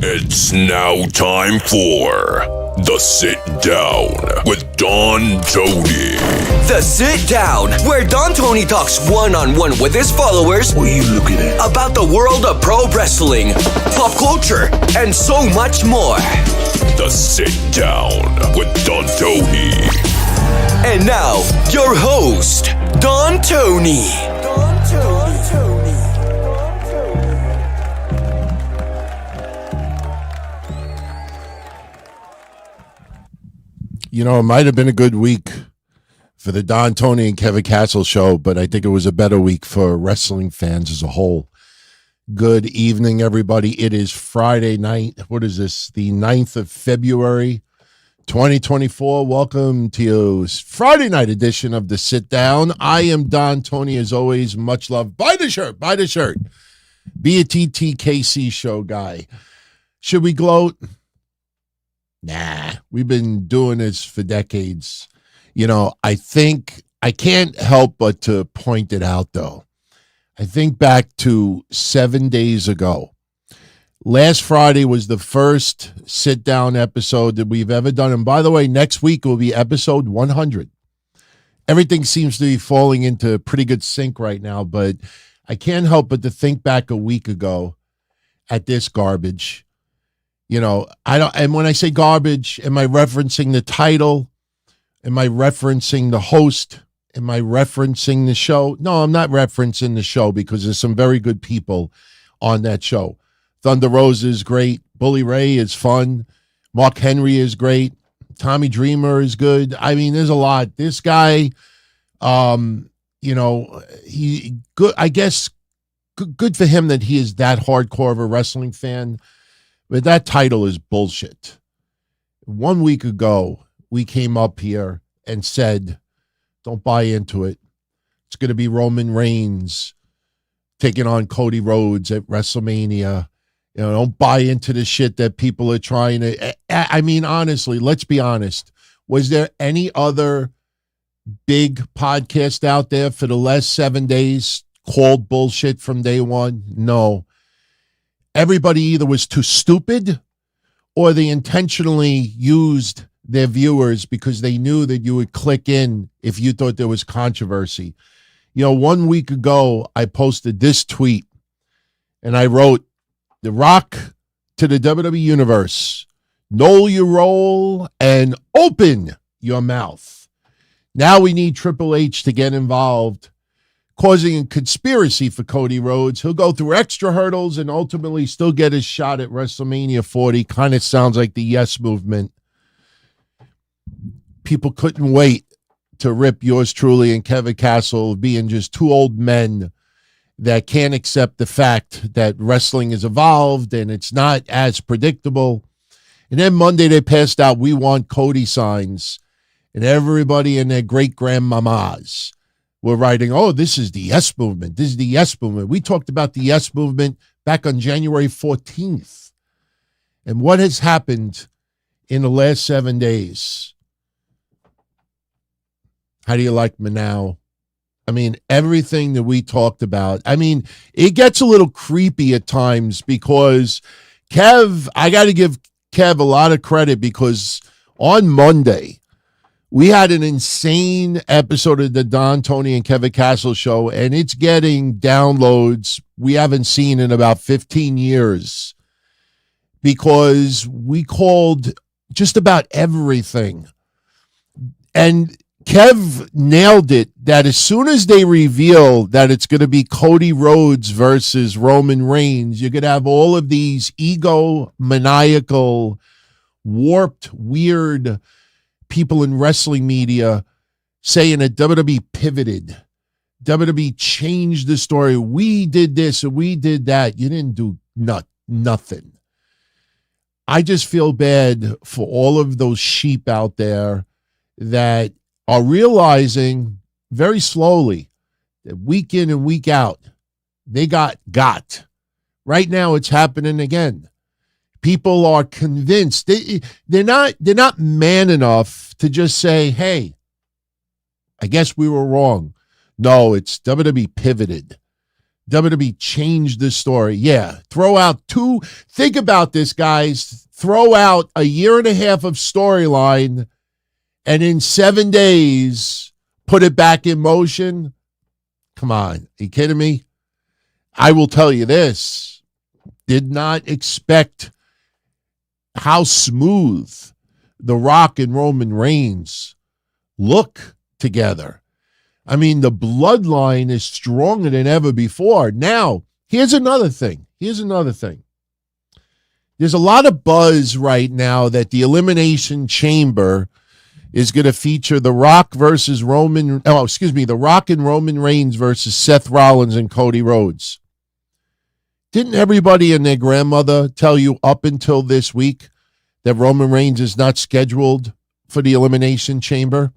It's now time for The Sit Down with Don Tony. The Sit Down, where Don Tony talks one-on-one with his followers. What are you looking at? About the world of pro wrestling, pop culture, and so much more. The Sit Down with Don Tony. And now, your host, Don Tony. You know, it might have been a good week for the Don Tony and Kevin Castle show, but I think it was a better week for wrestling fans as a whole. Good evening, everybody. It is Friday night. What is this? The 9th of February, 2024. Welcome to your Friday night edition of The Sit Down. I am Don Tony, as always. Much love. Buy the shirt. Buy the shirt. Be a TTKC show guy. Should we gloat? Nah, we've been doing this for decades. You know, I think I can't help but to point it out, though. I think back to 7 days ago. Last Friday was the first sit-down episode that we've ever done. And by the way, next week will be episode 100. Everything seems to be falling into pretty good sync right now, but I can't help but to think back a week ago at this garbage. You know, and when I say garbage, am I referencing the title? Am I referencing the host? Am I referencing the show? No, I'm not referencing the show because there's some very good people on that show. Thunder Rosa is great. Bully Ray is fun. Mark Henry is great. Tommy Dreamer is good. I mean, there's a lot. This guy, you know, he good. I guess good for him that he is that hardcore of a wrestling fan. But that title is bullshit. 1 week ago, we came up here and said, don't buy into it. It's going to be Roman Reigns taking on Cody Rhodes at WrestleMania. You know, don't buy into the shit that people are trying to. I mean, honestly, let's be honest. Was there any other big podcast out there for the last 7 days called bullshit from day one? No. Everybody either was too stupid or they intentionally used their viewers because they knew that you would click in if you thought there was controversy. You know, 1 week ago, I posted this tweet and I wrote, "The Rock to the WWE Universe, know your role and open your mouth." Now we need Triple H to get involved, causing a conspiracy for Cody Rhodes. He'll go through extra hurdles and ultimately still get his shot at WrestleMania 40. Kind of sounds like the Yes Movement. People couldn't wait to rip yours truly and Kevin Castle being just two old men that can't accept the fact that wrestling has evolved and it's not as predictable. And then Monday they passed out "We Want Cody" signs, and everybody and their great-grandmamas were writing, "Oh, this is the Yes Movement. This is the Yes Movement." We talked about the Yes Movement back on January 14th. And what has happened in the last 7 days? How do you like me now? I mean, everything that we talked about. I mean, it gets a little creepy at times because Kev, I got to give Kev a lot of credit because on Monday, we had an insane episode of the Don Tony and Kevin Castle show, and it's getting downloads we haven't seen in about 15 years because we called just about everything. And Kev nailed it that as soon as they reveal that it's going to be Cody Rhodes versus Roman Reigns, you're going to have all of these egomaniacal, warped, weird people in wrestling media saying that WWE pivoted. WWE changed the story. We did this and we did that. You didn't do nothing. I just feel bad for all of those sheep out there that are realizing very slowly that week in and week out, they got. Right now, it's happening again. People are convinced. They're not man enough to just say, "Hey, I guess we were wrong." No, it's WWE pivoted. WWE changed the story. Yeah, throw out think about this, guys. Throw out a year and a half of storyline and in 7 days, put it back in motion. Come on, are you kidding me? I will tell you this. Did not expect how smooth The Rock and Roman Reigns look together. I mean, the bloodline is stronger than ever before. Now, here's another thing. There's a lot of buzz right now that the Elimination Chamber is going to feature The Rock The Rock and Roman Reigns versus Seth Rollins and Cody Rhodes. Didn't everybody and their grandmother tell you up until this week that Roman Reigns is not scheduled for the Elimination Chamber?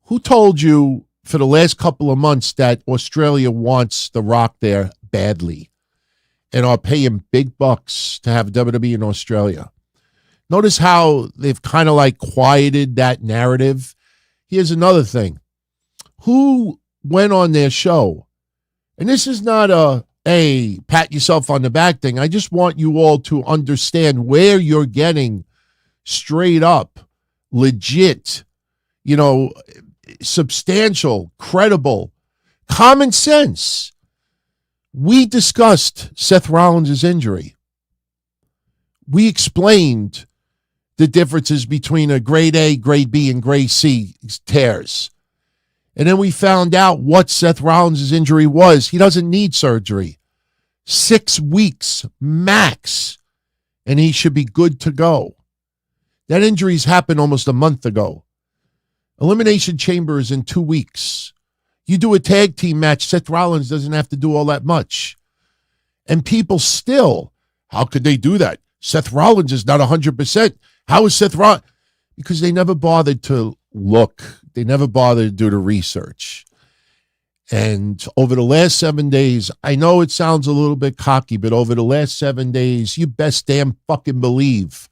Who told you for the last couple of months that Australia wants The Rock there badly and are paying big bucks to have WWE in Australia? Notice how they've kind of like quieted that narrative. Here's another thing. Who went on their show? And this is not a pat yourself on the back thing. I just want you all to understand where you're getting straight up, legit, substantial, credible, common sense. We discussed Seth Rollins' injury. We explained the differences between a grade A, grade B, and grade C tears. And then we found out what Seth Rollins' injury was. He doesn't need surgery. 6 weeks max, and he should be good to go. That injury's happened almost a month ago. Elimination Chamber is in 2 weeks. You do a tag team match, Seth Rollins doesn't have to do all that much. And people still, how could they do that? Seth Rollins is not 100%. How is Seth Rollins? Because they never bothered to look. They never bothered to do the research. And over the last 7 days, I know it sounds a little bit cocky, but over the last 7 days, you best damn fucking believe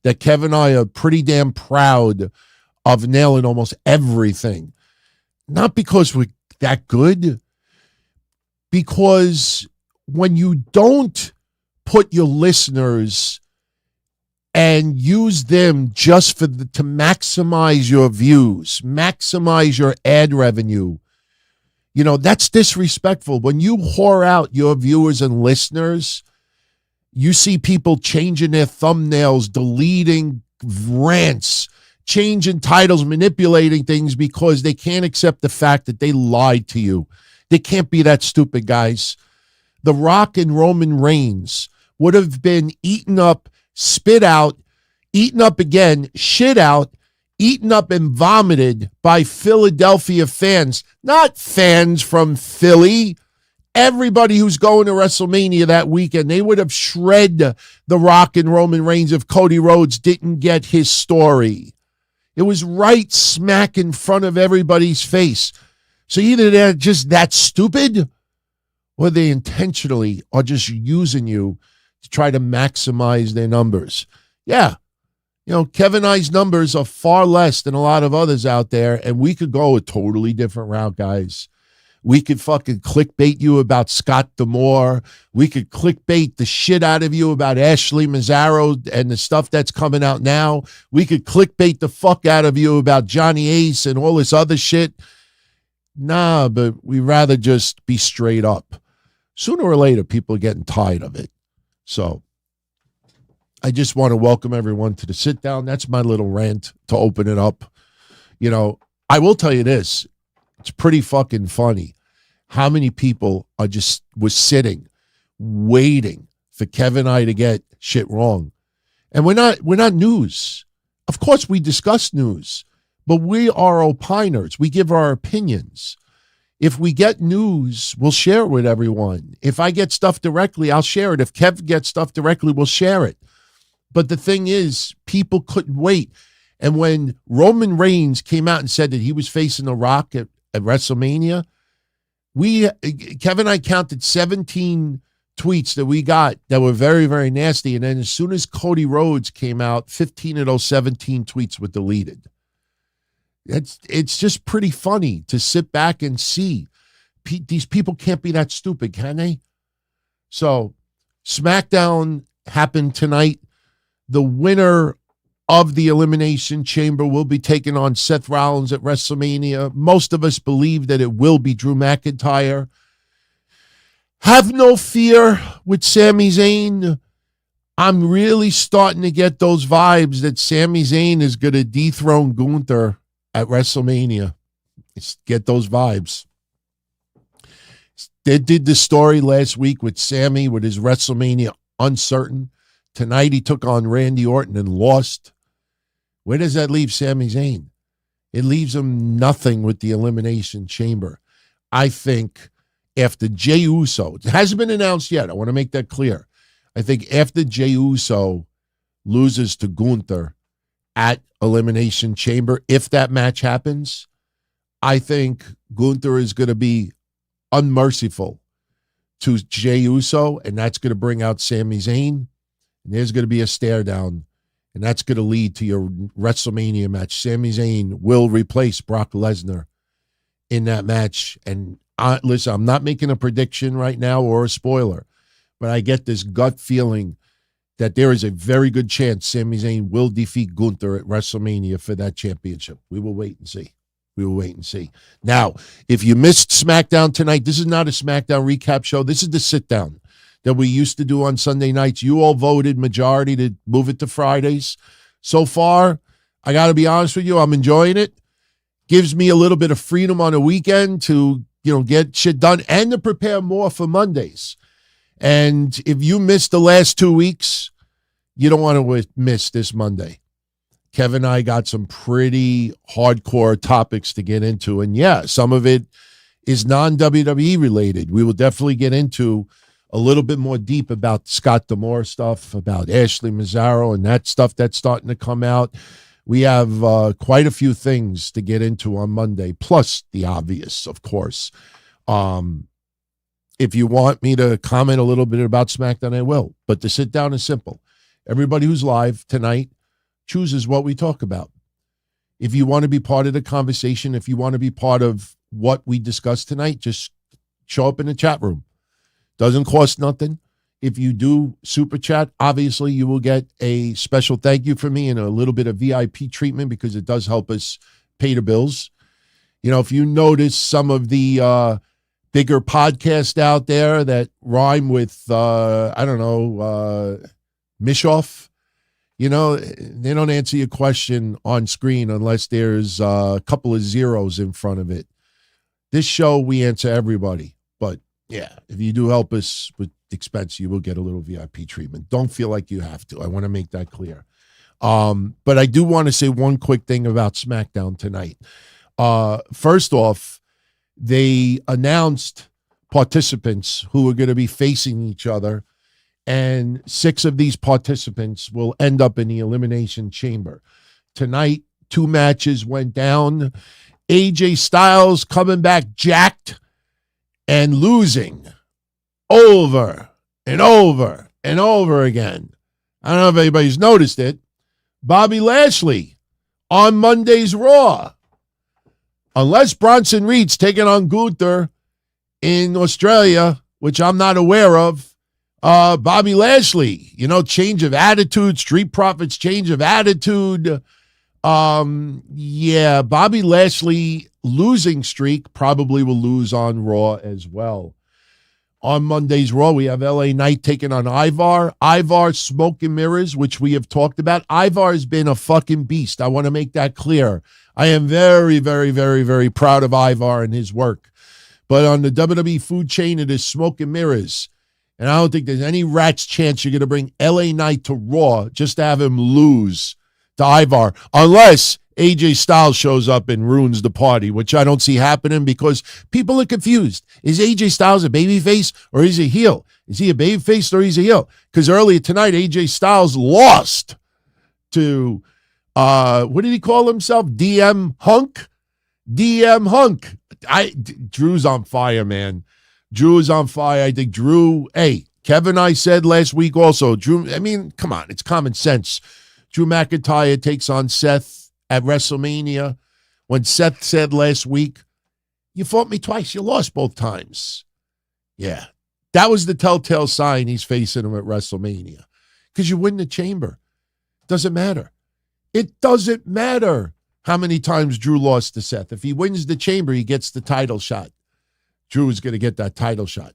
that Kevin and I are pretty damn proud of nailing almost everything. Not because we're that good, because when you don't put your listeners and use them just to maximize your views, maximize your ad revenue, that's disrespectful. When you whore out your viewers and listeners, you see people changing their thumbnails, deleting rants, changing titles, manipulating things because they can't accept the fact that they lied to you. They can't be that stupid, guys. The Rock and Roman Reigns would have been eaten up, spit out, eaten up again, shit out, eaten up and vomited by Philadelphia fans, not fans from Philly. Everybody who's going to WrestleMania that weekend, they would have shredded The Rock and Roman Reigns if Cody Rhodes didn't get his story. It was right smack in front of everybody's face. So either they're just that stupid or they intentionally are just using you to try to maximize their numbers. Yeah. Kevin and I's numbers are far less than a lot of others out there, and we could go a totally different route, guys. We could fucking clickbait you about Scott D'Amore. We could clickbait the shit out of you about Ashley Massaro and the stuff that's coming out now. We could clickbait the fuck out of you about Johnny Ace and all this other shit. Nah, but we'd rather just be straight up. Sooner or later, people are getting tired of it. So I just want to welcome everyone to the sit down. That's my little rant to open it up. I will tell you this. It's pretty fucking funny how many people was sitting, waiting for Kevin and I to get shit wrong. And we're not news. Of course, we discuss news, but we are opiners. We give our opinions. If we get news, we'll share it with everyone. If I get stuff directly, I'll share it. If Kev gets stuff directly, we'll share it. But the thing is, people couldn't wait. And when Roman Reigns came out and said that he was facing The Rock at WrestleMania, Kevin and I counted 17 tweets that we got that were very, very nasty. And then as soon as Cody Rhodes came out, 15 of those 17 tweets were deleted. It's just pretty funny to sit back and see these people can't be that stupid, can they? So SmackDown happened tonight. The winner of the Elimination Chamber will be taking on Seth Rollins at WrestleMania. Most of us believe that it will be Drew McIntyre. Have no fear with Sami Zayn. I'm really starting to get those vibes that Sami Zayn is going to dethrone Gunther at WrestleMania. Get those vibes. They did the story last week with Sami with his WrestleMania uncertain. Tonight he took on Randy Orton and lost. Where does that leave Sami Zayn? It leaves him nothing with the Elimination Chamber. I think after Jey Uso, it hasn't been announced yet. I want to make that clear. I think after Jey Uso loses to Gunther at Elimination Chamber, if that match happens, I think Gunther is going to be unmerciful to Jey Uso, and that's going to bring out Sami Zayn. And there's going to be a stare down, and that's going to lead to your WrestleMania match. Sami Zayn will replace Brock Lesnar in that match. And listen, I'm not making a prediction right now or a spoiler, but I get this gut feeling that there is a very good chance Sami Zayn will defeat Gunther at WrestleMania for that championship. We will wait and see. We will wait and see. Now, if you missed SmackDown tonight, this is not a SmackDown recap show. This is the sit-down that we used to do on Sunday nights. You all voted majority to move it to Fridays. So far, I got to be honest with you, I'm enjoying it. Gives me a little bit of freedom on a weekend to, get shit done and to prepare more for Mondays. And if you missed the last 2 weeks, you don't want to miss this Monday. Kevin and I got some pretty hardcore topics to get into. And yeah, some of it is non-WWE related. We will definitely get into a little bit more deep about Scott D'Amore stuff, about Ashley Massaro and that stuff that's starting to come out. We have quite a few things to get into on Monday, plus the obvious, of course. If you want me to comment a little bit about SmackDown, I will. But the sit down is simple. Everybody who's live tonight chooses what we talk about. If you want to be part of the conversation, if you want to be part of what we discuss tonight, just show up in the chat room. Doesn't cost nothing. If you do super chat, obviously you will get a special thank you from me and a little bit of VIP treatment because it does help us pay the bills. If you notice some of the bigger podcasts out there that rhyme with, Mishoff, they don't answer your question on screen unless there's a couple of zeros in front of it. This show, we answer everybody. But yeah, if you do help us with expense, you will get a little VIP treatment. Don't feel like you have to. I want to make that clear. But I do want to say one quick thing about SmackDown tonight. First off, they announced participants who are going to be facing each other, and 6 of these participants will end up in the Elimination Chamber. Tonight, 2 matches went down. AJ Styles coming back jacked and losing over and over and over again. I don't know if anybody's noticed it. Bobby Lashley on Monday's Raw. Unless Bronson Reed's taking on Gunther in Australia, which I'm not aware of, Bobby Lashley, change of attitude, Street Profits change of attitude. Bobby Lashley losing streak probably will lose on Raw as well. On Monday's Raw, we have LA Knight taking on Ivar. Ivar, smoke and mirrors, which we have talked about. Ivar has been a fucking beast. I want to make that clear. I am very, very, very, very proud of Ivar and his work. But on the WWE food chain, it is smoke and mirrors. And I don't think there's any rat's chance you're going to bring LA Knight to Raw just to have him lose to Ivar, unless AJ Styles shows up and ruins the party, which I don't see happening because people are confused. Is AJ Styles a babyface or is he a heel? Is he a babyface or is he a heel? Because earlier tonight, AJ Styles lost to, what did he call himself? DM Hunk? DM Hunk. Drew's on fire, man. Drew is on fire. I think Drew, Kevin and I said last week also, Drew, come on, it's common sense. Drew McIntyre takes on Seth at WrestleMania. When Seth said last week, You fought me twice. You lost both times. Yeah. That was the telltale sign he's facing him at WrestleMania. Because you win the chamber. Doesn't matter. It doesn't matter how many times Drew lost to Seth. If he wins the chamber, he gets the title shot. Drew is going to get that title shot.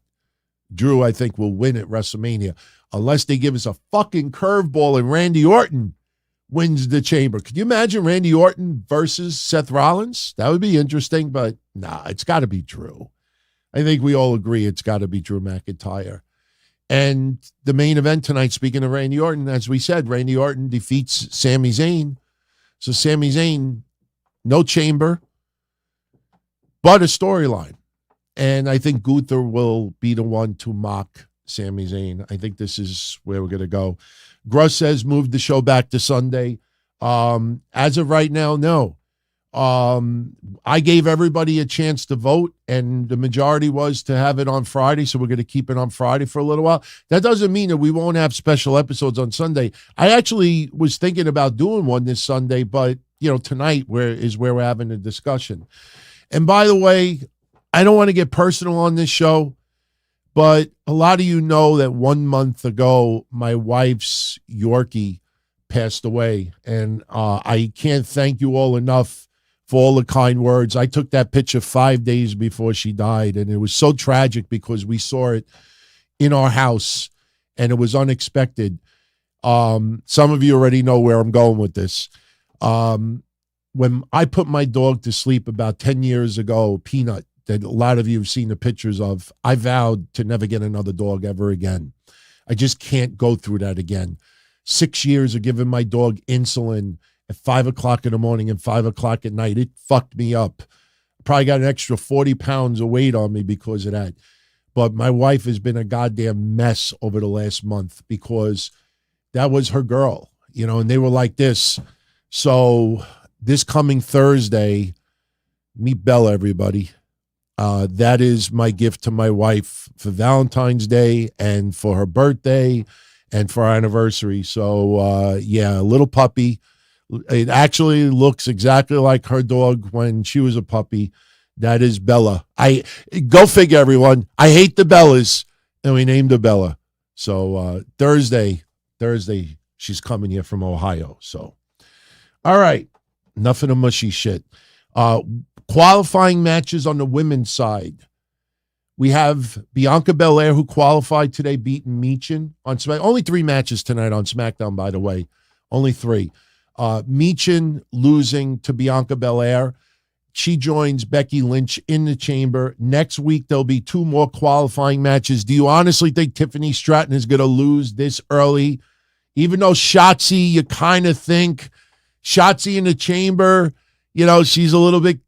Drew, I think, will win at WrestleMania. Unless they give us a fucking curveball and Randy Orton wins the chamber. Could you imagine Randy Orton versus Seth Rollins? That would be interesting, but nah, it's got to be Drew. I think we all agree it's got to be Drew McIntyre. And the main event tonight, speaking of Randy Orton, as we said, Randy Orton defeats Sami Zayn. So Sami Zayn, no chamber, but a storyline. And I think Gunther will be the one to mock Sami Zayn. I think this is where we're going to go. Gruss says move the show back to Sunday. As of right now, no. I gave everybody a chance to vote, and the majority was to have it on Friday, so we're going to keep it on Friday for a little while. That doesn't mean that we won't have special episodes on Sunday. I actually was thinking about doing one this Sunday, but, tonight is where we're having a discussion. And by the way, I don't want to get personal on this show, but a lot of you know that 1 month ago, my wife's Yorkie passed away, and I can't thank you all enough for all the kind words. I took that picture 5 days before she died, and it was so tragic because we saw it in our house, and it was unexpected. Some of you already know where I'm going with this. When I put my dog to sleep about 10 years ago, Peanut, that a lot of you have seen the pictures of, I vowed to never get another dog ever again. I just can't go through that again. 6 years of giving my dog insulin at 5 o'clock in the morning and 5 o'clock at night. It fucked me up. Probably got an extra 40 pounds of weight on me because of that. But my wife has been a goddamn mess over the last month because that was her girl, and they were like this. So this coming Thursday, meet Bella, everybody. That is my gift to my wife for Valentine's Day and for her birthday and for our anniversary. So, a little puppy. It actually looks exactly like her dog when she was a puppy. That is Bella. Go figure, everyone. I hate the Bellas, and we named her Bella. So Thursday, she's coming here from Ohio. So, all right, enough of the mushy shit. Qualifying matches on the women's side. We have Bianca Belair, who qualified today, beating Michin on SmackDown. Only 3 matches tonight on SmackDown, by the way. Only 3. Michin losing to Bianca Belair. She joins Becky Lynch in the chamber. Next week, there'll be 2 more qualifying matches. Do you honestly think Tiffany Stratton is going to lose this early? Even though Shotzi, you kind of think Shotzi in the chamber, she's a little bit,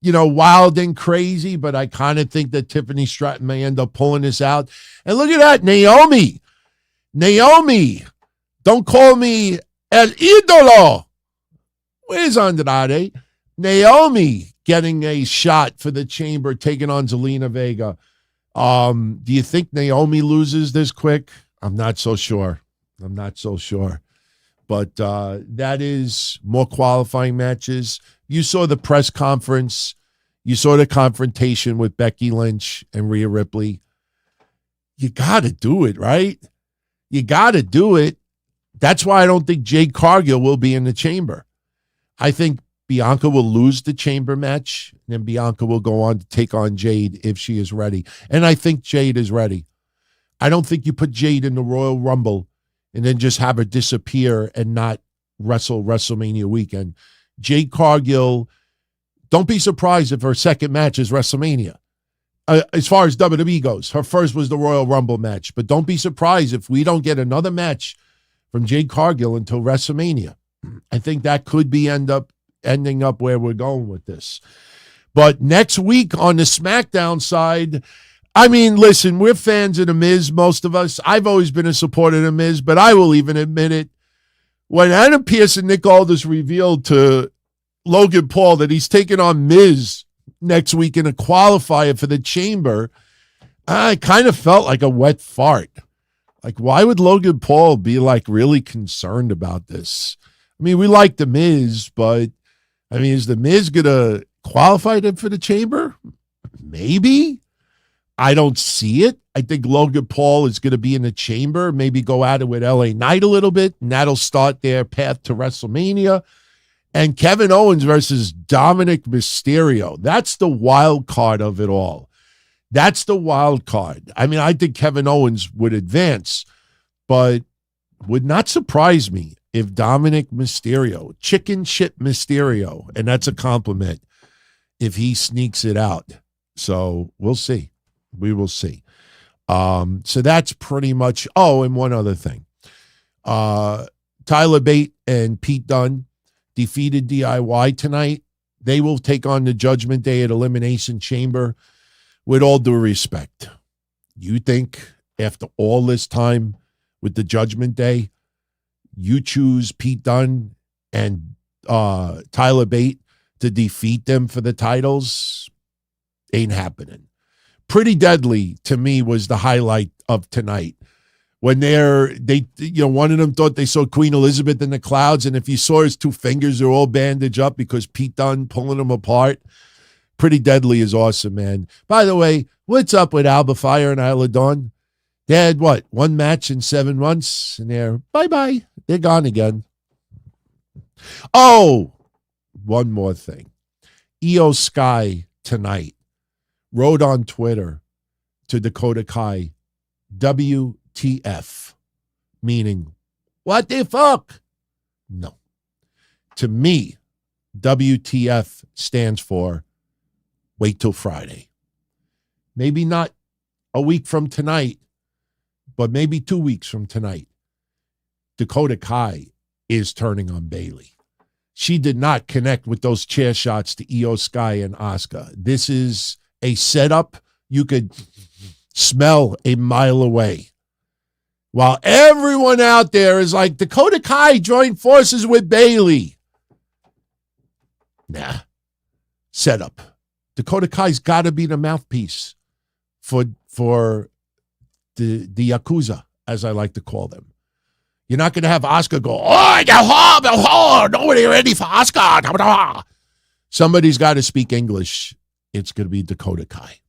wild and crazy, but I kind of think that Tiffany Stratton may end up pulling this out. And look at that, Naomi. Don't call me El Idolo. Where's Andrade? Naomi getting a shot for the chamber, taking on Zelina Vega. Do you think Naomi loses this quick? I'm not so sure. But that is more qualifying matches. You saw the press conference. You saw the confrontation with Becky Lynch and Rhea Ripley. You got to do it, right? You got to do it. That's why I don't think Jade Cargill will be in the chamber. I think Bianca will lose the chamber match, and then Bianca will go on to take on Jade if she is ready. And I think Jade is ready. I don't think you put Jade in the Royal Rumble and then just have her disappear and not wrestle WrestleMania weekend. Jade Cargill, don't be surprised if her second match is WrestleMania. As far as WWE goes, her first was the Royal Rumble match. But don't be surprised if we don't get another match from Jade Cargill until WrestleMania. I think that could be ending up where we're going with this. But next week on the SmackDown side, I mean, listen, we're fans of The Miz, most of us. I've always been a supporter of The Miz, but I will even admit it. When Adam Pearce and Nick Aldis revealed to Logan Paul that he's taking on Miz next week in a qualifier for the chamber, I kind of felt like a wet fart. Like, why would Logan Paul be, really concerned about this? I mean, we like The Miz, but, is The Miz going to qualify them for the chamber? Maybe. I don't see it. I think Logan Paul is going to be in the chamber, maybe go at it with LA Knight a little bit, and that'll start their path to WrestleMania. And Kevin Owens versus Dominic Mysterio. That's the wild card of it all. That's the wild card. I mean, I think Kevin Owens would advance, but would not surprise me if Dominic Mysterio, chicken shit Mysterio, and that's a compliment, if he sneaks it out. So we'll see. We will see. So that's pretty much. Oh, and one other thing. Tyler Bate and Pete Dunne defeated DIY tonight. They will take on the Judgment Day at Elimination Chamber. With all due respect, you think after all this time with the Judgment Day, you choose Pete Dunne and Tyler Bate to defeat them for the titles? Ain't happening. Pretty Deadly, to me, was the highlight of tonight. When one of them thought they saw Queen Elizabeth in the clouds, and if you saw his two fingers, they're all bandaged up because Pete Dunne pulling them apart. Pretty Deadly is awesome, man. By the way, what's up with Alba Fire and Isla Dawn? They had, one match in 7 months, and they're bye-bye. They're gone again. Oh, one more thing. Io Sky tonight wrote on Twitter to Dakota Kai, WTF, meaning, what the fuck? No. To me, WTF stands for wait till Friday. Maybe not a week from tonight, but maybe 2 weeks from tonight. Dakota Kai is turning on Bayley. She did not connect with those chair shots to Io Sky and Asuka. This is a setup you could smell a mile away. While everyone out there is like, Dakota Kai joined forces with Bayley. Nah. Setup. Dakota Kai's got to be the mouthpiece for the Yakuza, as I like to call them. You're not going to have Asuka go, nobody ready for Asuka. Somebody's got to speak English. It's going to be Dakota Kai.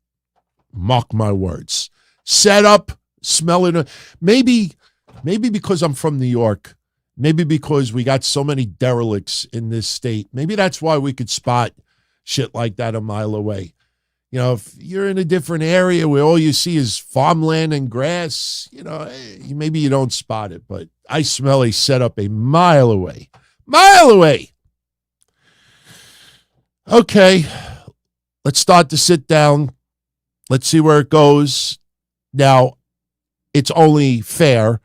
Mark my words. Set up, smell it. Maybe because I'm from New York, maybe because we got so many derelicts in this state, maybe that's why we could spot shit like that a mile away. You know, if you're in a different area where all you see is farmland and grass, maybe you don't spot it, but I smell a setup a mile away. Mile away! Okay, let's start to sit down. Let's see where it goes. Now, it's only fair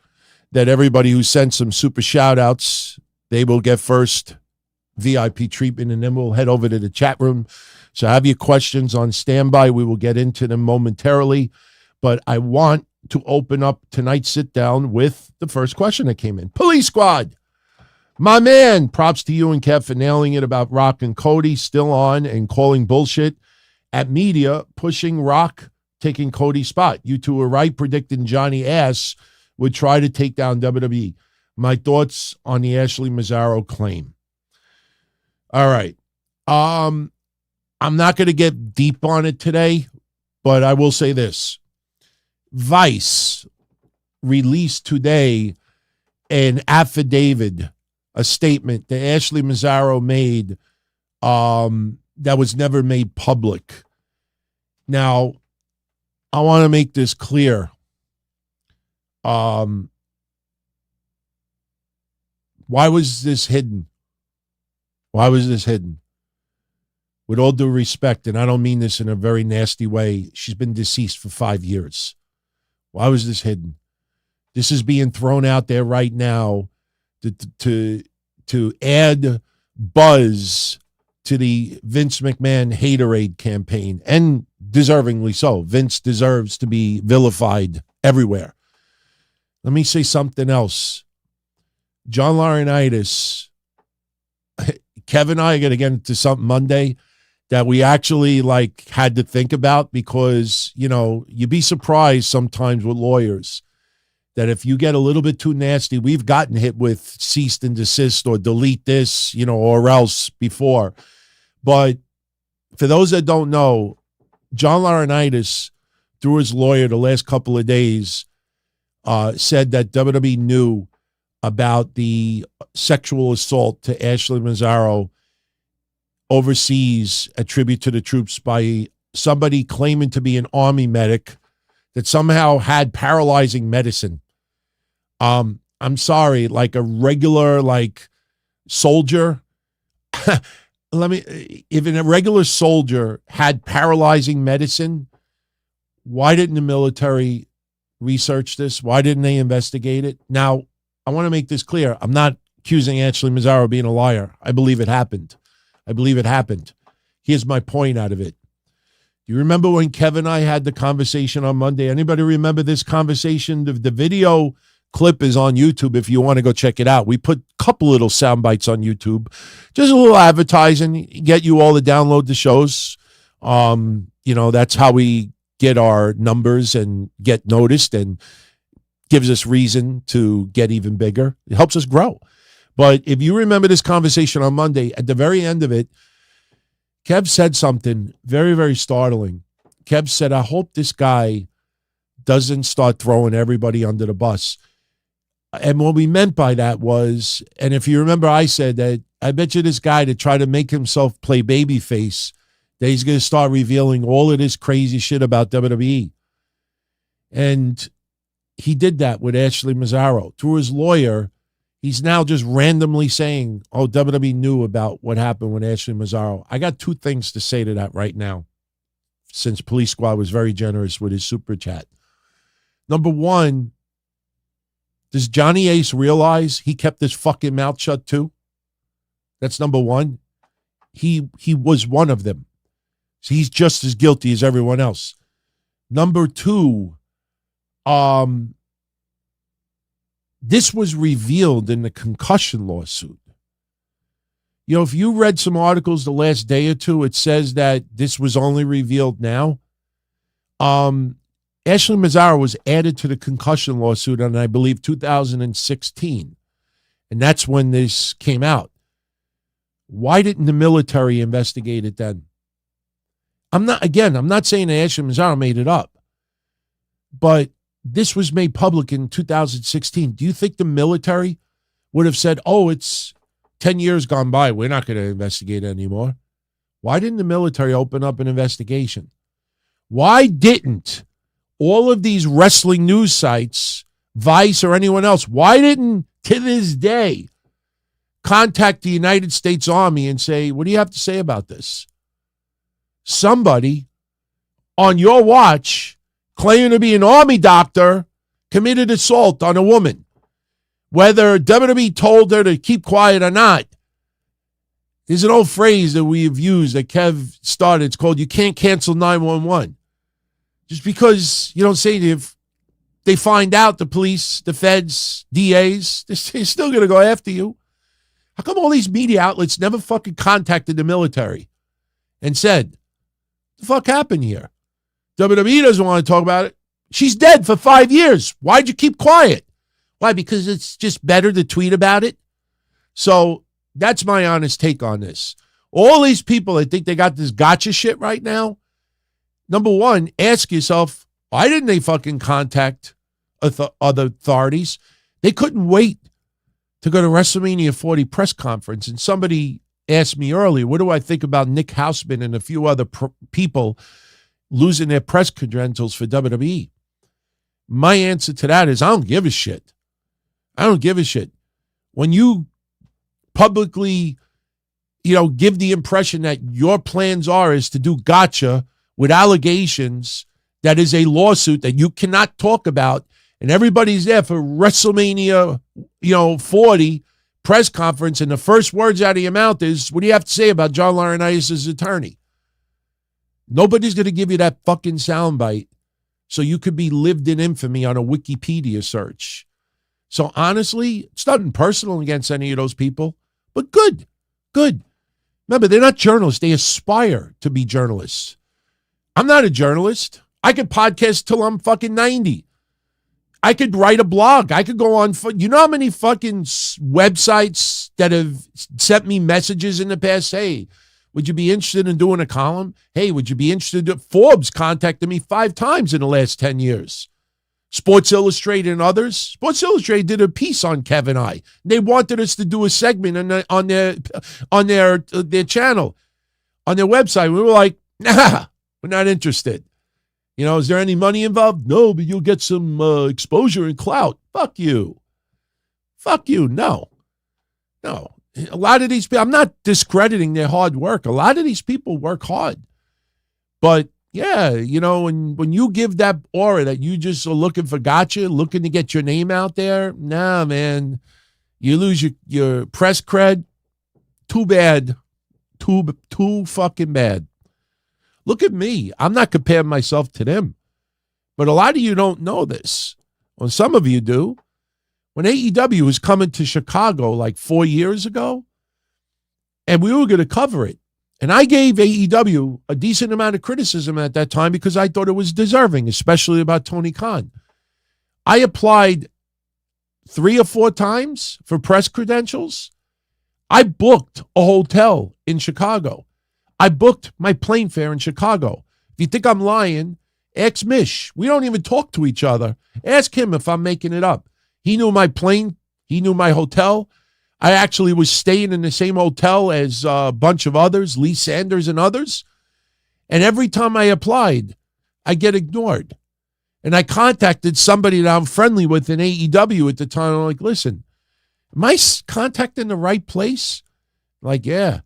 that everybody who sent some super shout-outs, they will get first VIP treatment, and then we'll head over to the chat room. So have your questions on standby. We will get into them momentarily. But I want to open up tonight's sit-down with the first question that came in. Police Squad. My man, props to you and Kev for nailing it about Rock and Cody, still on and calling bullshit at media, pushing Rock, taking Cody's spot. You two were right, predicting Johnny Ass would try to take down WWE. My thoughts on the Ashley Massaro claim. All right. I'm not going to get deep on it today, but I will say this. Vice released today an affidavit, a statement that Ashley Massaro made that was never made public. Now, I want to make this clear. Why was this hidden? Why was this hidden? With all due respect, and I don't mean this in a very nasty way, she's been deceased for 5 years. Why was this hidden? This is being thrown out there right now to add buzz to the Vince McMahon haterade campaign, and deservingly so. Vince deserves to be vilified everywhere. Let me say something else. John Laurinaitis, Kevin and I are going to get into something Monday that we actually had to think about, because, you'd be surprised sometimes with lawyers that if you get a little bit too nasty, we've gotten hit with cease and desist or delete this, or else before. But for those that don't know, John Laurinaitis, through his lawyer the last couple of days, said that WWE knew about the sexual assault to Ashley Massaro overseas, a tribute to the troops, by somebody claiming to be an army medic that somehow had paralyzing medicine. I'm sorry, like a regular soldier. If a regular soldier had paralyzing medicine, why didn't the military research this? Why didn't they investigate it? Now, I want to make this clear. I'm not accusing Ashley Massaro of being a liar. I believe it happened. Here's my point out of it. Do you remember when Kevin and I had the conversation on Monday? Anybody remember this conversation? The video clip is on YouTube if you want to go check it out. We put a couple little sound bites on YouTube. Just a little advertising, get you all to download the shows. That's how we get our numbers and get noticed, and gives us reason to get even bigger. It helps us grow. But if you remember this conversation on Monday, at the very end of it, Kev said something very, very startling. Kev said, I hope this guy doesn't start throwing everybody under the bus. And what we meant by that was, and if you remember, I said that I bet you this guy, to try to make himself play babyface, that he's going to start revealing all of this crazy shit about WWE. And he did that with Ashley Massaro. Through his lawyer, he's now just randomly saying, oh, WWE knew about what happened with Ashley Massaro. I got two things to say to that right now, since Police Squad was very generous with his super chat. Number one, does Johnny Ace realize he kept his fucking mouth shut too? That's number one. He was one of them. So he's just as guilty as everyone else. Number two, this was revealed in the concussion lawsuit. If you read some articles the last day or two, it says that this was only revealed now. Ashley Massaro was added to the concussion lawsuit in, I believe, 2016. And that's when this came out. Why didn't the military investigate it then? I'm not saying that Ashley Massaro made it up. But this was made public in 2016. Do you think the military would have said, oh, it's 10 years gone by, we're not going to investigate it anymore? Why didn't the military open up an investigation? Why didn't all of these wrestling news sites, Vice or anyone else, why didn't, to this day, contact the United States Army and say, what do you have to say about this? Somebody on your watch, claiming to be an army doctor, committed assault on a woman. Whether WWE told her to keep quiet or not, there's an old phrase that we've used that Kev started. It's called, you can't cancel 911. Just because you don't say it, if they find out, the police, the feds, DAs, they're still going to go after you. How come all these media outlets never fucking contacted the military and said, what the fuck happened here? WWE doesn't want to talk about it. She's dead for 5 years. Why'd you keep quiet? Why? Because it's just better to tweet about it. So that's my honest take on this. All these people that think they got this gotcha shit right now, number one, ask yourself, why didn't they fucking contact other authorities? They couldn't wait to go to WrestleMania 40 press conference. And somebody asked me earlier, what do I think about Nick Hausman and a few other people losing their press credentials for WWE? My answer to that is, I don't give a shit. I don't give a shit. When you publicly, give the impression that your plans is to do gotcha with allegations that is a lawsuit that you cannot talk about, and everybody's there for WrestleMania, 40 press conference, and the first words out of your mouth is, what do you have to say about John Laurinaitis' attorney? Nobody's going to give you that fucking soundbite so you could be lived in infamy on a Wikipedia search. So honestly, it's nothing personal against any of those people, but good. Remember, they're not journalists. They aspire to be journalists. I'm not a journalist. I could podcast till I'm fucking 90. I could write a blog. I could go on. You know how many fucking websites that have sent me messages in the past? Hey, Would you be interested in doing a column? Hey, would you be interested? Forbes contacted me 5 times in the last 10 years. Sports Illustrated and others. Sports Illustrated did a piece on Kev and I. They wanted us to do a segment on their channel, on their website. We were like, nah, we're not interested. You know, is there any money involved? No, but you'll get some exposure and clout. Fuck you. Fuck you. No. A lot of these people, I'm not discrediting their hard work. A lot of these people work hard. But yeah, you know, when you give that aura that you just are looking for gotcha, looking to get your name out there, nah, man, you lose your press cred. Too bad. Too fucking bad. Look at me. I'm not comparing myself to them. But a lot of you don't know this. Well, some of you do. When AEW was coming to Chicago like 4 years ago, and we were going to cover it, and I gave AEW a decent amount of criticism at that time because I thought it was deserving, especially about Tony Khan. I applied 3 or 4 times for press credentials. I booked a hotel in Chicago. I booked my plane fare in Chicago. If you think I'm lying, ask Mish. We don't even talk to each other. Ask him if I'm making it up. He knew my plane. He knew my hotel. I actually was staying in the same hotel as a bunch of others, Lee Sanders and others. And every time I applied, I get ignored. And I contacted somebody that I'm friendly with in AEW at the time. I'm like, listen, am I contacting the right place? Like, yeah.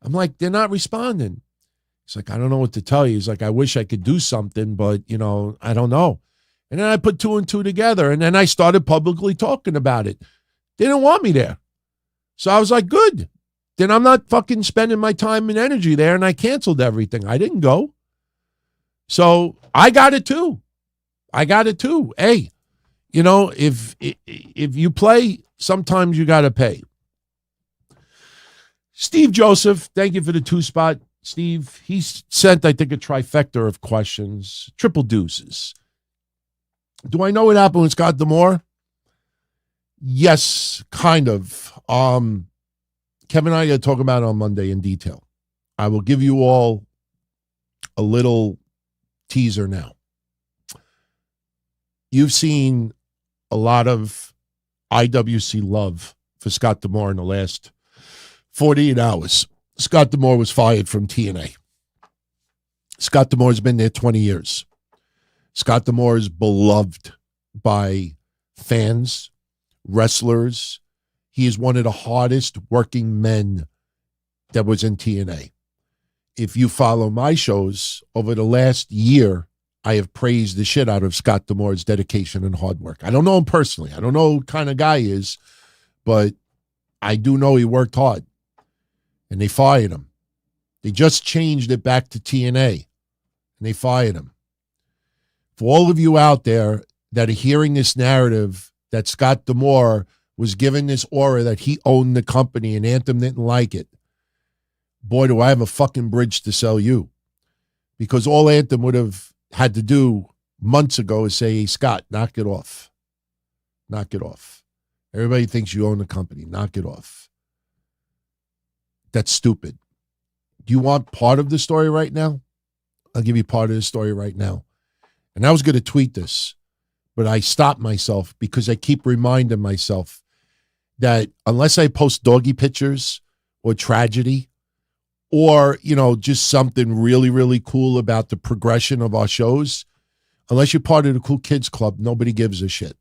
I'm like, they're not responding. He's like, I don't know what to tell you. He's like, I wish I could do something, but, you know, I don't know. And then I put 2 and 2 together, and then I started publicly talking about it. They didn't want me there. So I was like, good. Then I'm not fucking spending my time and energy there, and I canceled everything. I didn't go. So I got it too. Hey, you know, if you play, sometimes you got to pay. Steve Joseph, thank you for the 2-spot. Steve, he sent, I think, a trifecta of questions, triple deuces. Do I know what happened with Scott D'Amore? Yes, kind of. Kevin and I are going to talk about it on Monday in detail. I will give you all a little teaser now. You've seen a lot of IWC love for Scott D'Amore in the last 48 hours. Scott D'Amore was fired from TNA. Scott D'Amore has been there 20 years. Scott D'Amore is beloved by fans, wrestlers. He is one of the hardest working men that was in TNA. If you follow my shows over the last year, I have praised the shit out of Scott D'Amore's dedication and hard work. I don't know him personally. I don't know what kind of guy he is, but I do know he worked hard. And they fired him. They just changed it back to TNA, and they fired him. For all of you out there that are hearing this narrative that Scott D'Amore was given this aura that he owned the company and Anthem didn't like it, boy, do I have a fucking bridge to sell you. Because all Anthem would have had to do months ago is say, hey, Scott, knock it off. Knock it off. Everybody thinks you own the company. Knock it off. That's stupid. Do you want part of the story right now? I'll give you part of the story right now. And I was going to tweet this, but I stopped myself because I keep reminding myself that unless I post doggy pictures or tragedy or, you know, just something really, really cool about the progression of our shows, unless you're part of the Cool Kids Club, nobody gives a shit.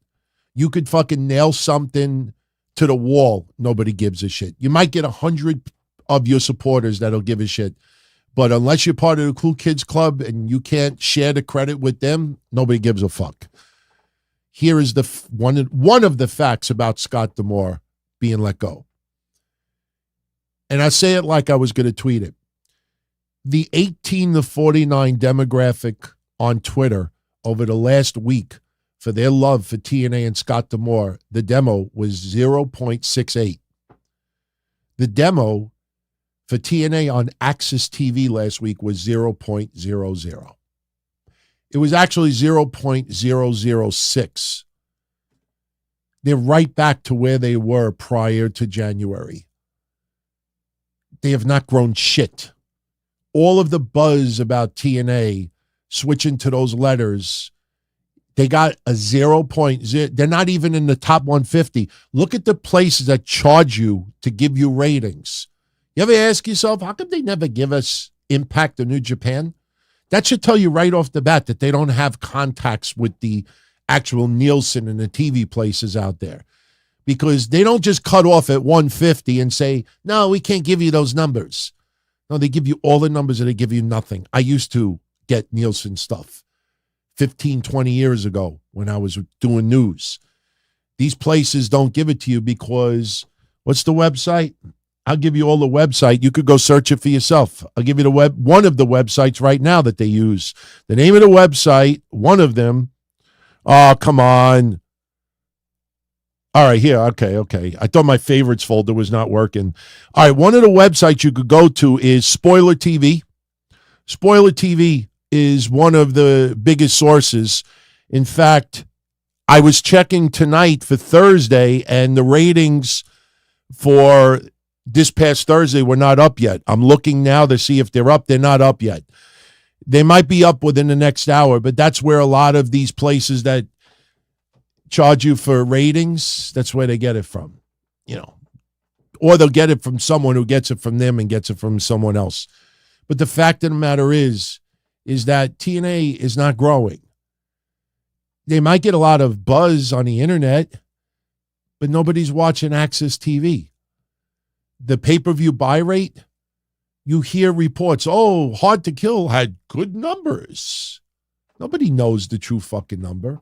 You could fucking nail something to the wall. Nobody gives a shit. You might get 100 of your supporters that'll give a shit. But unless you're part of the Cool Kids Club and you can't share the credit with them, nobody gives a fuck. Here is the one of the facts about Scott D'Amore being let go. And I say it like I was going to tweet it. The 18 to 49 demographic on Twitter over the last week for their love for TNA and Scott D'Amore, the demo was 0.68. The demo for TNA on Access TV last week was 0.00. It was actually 0.006. They're right back to where they were prior to January. they have not grown shit. All of the buzz about TNA switching to those letters, they got a 0.0. They're not even in the top 150. Look at the places that charge you to give you ratings. You ever ask yourself, how come they never give us Impact or New Japan? That should tell you right off the bat that they don't have contacts with the actual Nielsen and the TV places out there. Because they don't just cut off at 150 and say, no, we can't give you those numbers. No, they give you all the numbers and they give you nothing. I used to get Nielsen stuff 15, 20 years ago when I was doing news. These places don't give it to you because, what's the website? I'll give you all the website. You could go search it for yourself. I'll give you one of the websites right now that they use. The name of the website, one of them. Oh, come on. All right, here. Okay. I thought my favorites folder was not working. All right, one of the websites you could go to is Spoiler TV. Spoiler TV is one of the biggest sources. In fact, I was checking tonight for Thursday, and the ratings for this past Thursday were not up yet. I'm looking now to see if they're up. They're not up yet. They might be up within the next hour, but that's where a lot of these places that charge you for ratings, that's where they get it from, or they'll get it from someone who gets it from them and gets it from someone else. But the fact of the matter is that TNA is not growing. They might get a lot of buzz on the internet, but nobody's watching Access TV. The pay-per-view buy rate, you hear reports, Hard to Kill had good numbers. Nobody knows the true fucking number.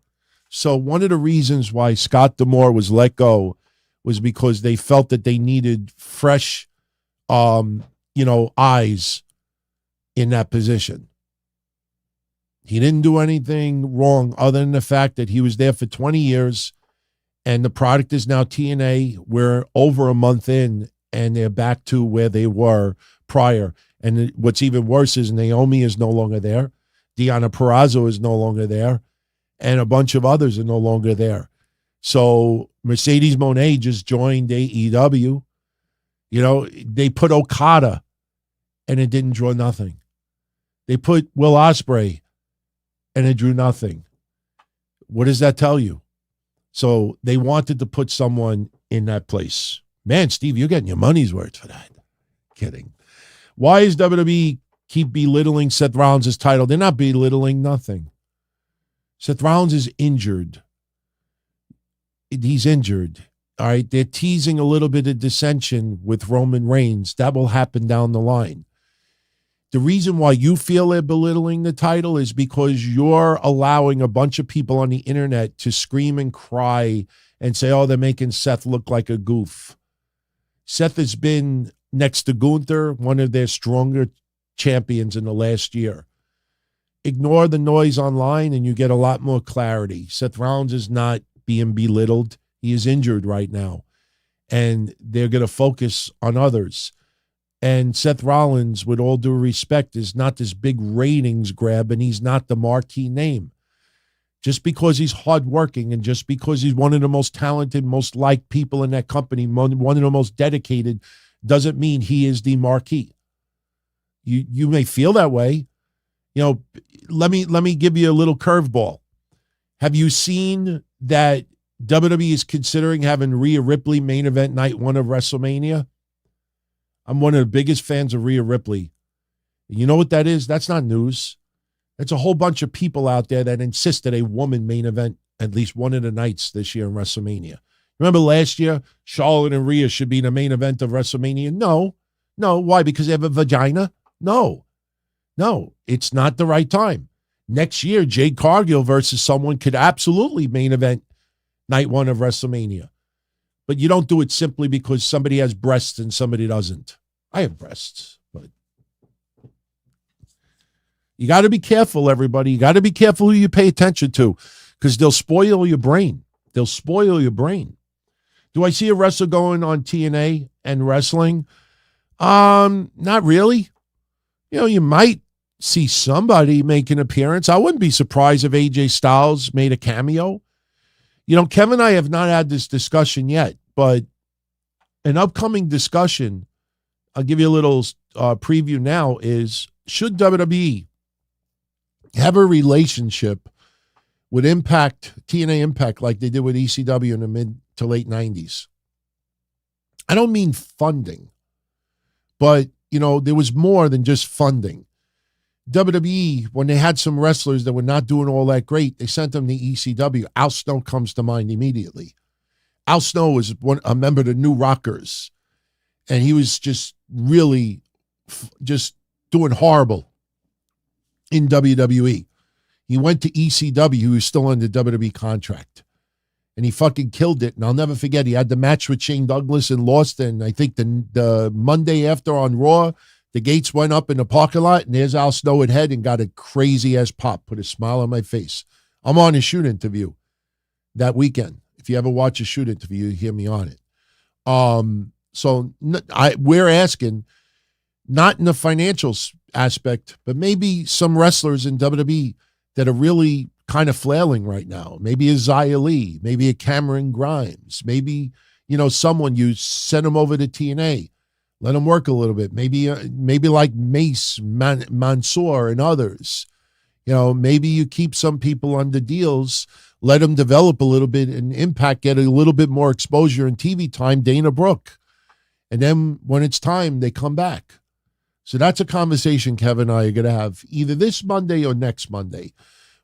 So one of the reasons why Scott D'Amore was let go was because they felt that they needed fresh, eyes in that position. He didn't do anything wrong other than the fact that he was there for 20 years and the product is now TNA. We're over a month in and they're back to where they were prior. And what's even worse is Naomi is no longer there. Deonna Purrazzo is no longer there. And a bunch of others are no longer there. So Mercedes Mone just joined AEW. They put Okada, and it didn't draw nothing. They put Will Ospreay, and it drew nothing. What does that tell you? So they wanted to put someone in that place. Man, Steve, you're getting your money's worth for that. Kidding. Why is WWE keep belittling Seth Rollins' title? They're not belittling nothing. Seth Rollins is injured. He's injured. All right. They're teasing a little bit of dissension with Roman Reigns. That will happen down the line. The reason why you feel they're belittling the title is because you're allowing a bunch of people on the internet to scream and cry and say, they're making Seth look like a goof. Seth has been, next to Gunther, one of their stronger champions in the last year. Ignore the noise online and you get a lot more clarity. Seth Rollins is not being belittled. He is injured right now. And they're going to focus on others. And Seth Rollins, with all due respect, is not this big ratings grab, and he's not the marquee name. Just because he's hardworking and just because he's one of the most talented, most liked people in that company, one of the most dedicated, doesn't mean he is the marquee. You may feel that way. Let me give you a little curveball. Have you seen that WWE is considering having Rhea Ripley main event night 1 of WrestleMania? I'm one of the biggest fans of Rhea Ripley. You know what that is? That's not news. That's a whole bunch of people out there that insist that a woman main event at least one of the nights this year in WrestleMania. Remember last year, Charlotte and Rhea should be the main event of WrestleMania? No. Why? Because they have a vagina? No, it's not the right time. Next year, Jade Cargill versus someone could absolutely main event night 1 of WrestleMania. But you don't do it simply because somebody has breasts and somebody doesn't. I have breasts, but you got to be careful, everybody. You got to be careful who you pay attention to because they'll spoil your brain. Do I see a wrestler going on TNA and wrestling? Not really. You might see somebody make an appearance. I wouldn't be surprised if AJ Styles made a cameo. Kevin and I have not had this discussion yet, but an upcoming discussion I'll give you a little preview now, is should WWE have a relationship with Impact, TNA Impact, like they did with ECW in the mid to late 90s? I don't mean funding, but, there was more than just funding. WWE, when they had some wrestlers that were not doing all that great, they sent them to ECW. Al Snow comes to mind immediately. Al Snow was a member of the New Rockers, and he was just really just doing horrible in WWE. He went to ECW. He was still under WWE contract, and he fucking killed it. And I'll never forget, he had the match with Shane Douglas and lost. And I think the Monday after on Raw, the gates went up in the parking lot, and there's Al Snow at head and got a crazy-ass pop, put a smile on my face. I'm on a shoot interview that weekend. If you ever watch a shoot interview, you hear me on it. So we're asking, not in the financial aspect, but maybe some wrestlers in WWE that are really kind of flailing right now. Maybe a Xia Li, maybe a Cameron Grimes, maybe, someone you send them over to TNA. Let them work a little bit. Maybe like Mace, Mansoor, and others. Maybe you keep some people under deals, let them develop a little bit, and Impact get a little bit more exposure and TV time, Dana Brooke. And then when it's time, they come back. So that's a conversation Kevin and I are going to have either this Monday or next Monday.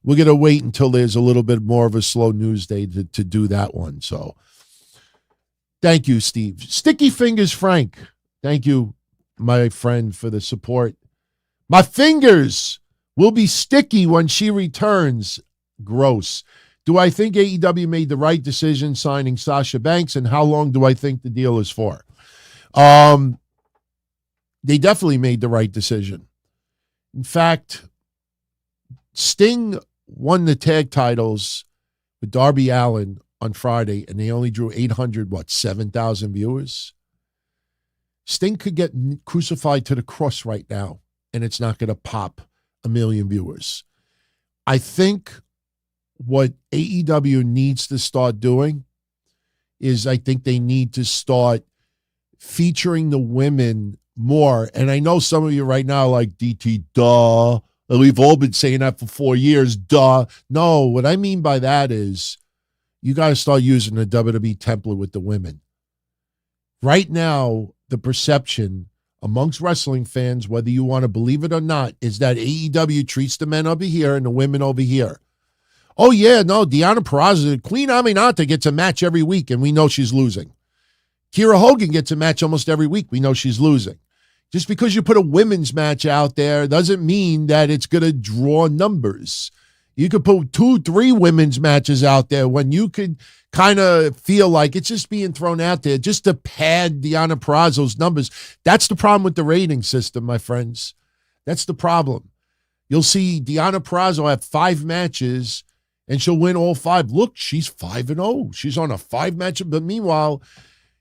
We're going to wait until there's a little bit more of a slow news day to do that one. So thank you, Steve. Sticky Fingers Frank. Thank you, my friend, for the support. My fingers will be sticky when she returns. Gross. Do I think AEW made the right decision signing Sasha Banks, and how long do I think the deal is for? They definitely made the right decision. In fact, Sting won the tag titles with Darby Allin on Friday, and they only drew 7,000 viewers. Sting could get crucified to the cross right now, and it's not going to pop 1 million viewers. I think what AEW needs to start doing is I think they need to start featuring the women more. And I know some of you right now like, DT, duh. We've all been saying that for 4 years, duh. No, what I mean by that is you got to start using the WWE template with the women. Right now, the perception amongst wrestling fans, whether you want to believe it or not, is that AEW treats the men over here and the women over here. Oh, yeah, no, Deonna Purrazzo, Queen Aminata gets a match every week, and we know she's losing. Kiera Hogan gets a match almost every week. We know she's losing. Just because you put a women's match out there doesn't mean that it's going to draw numbers. You could put 2-3 women's matches out there when you could kind of feel like it's just being thrown out there just to pad Deonna Purrazzo's numbers. That's the problem with the rating system, my friends. That's the problem. You'll see Deonna Purrazzo have 5 matches, and she'll win all 5. Look, she's 5-0. She's on a 5-match. But meanwhile,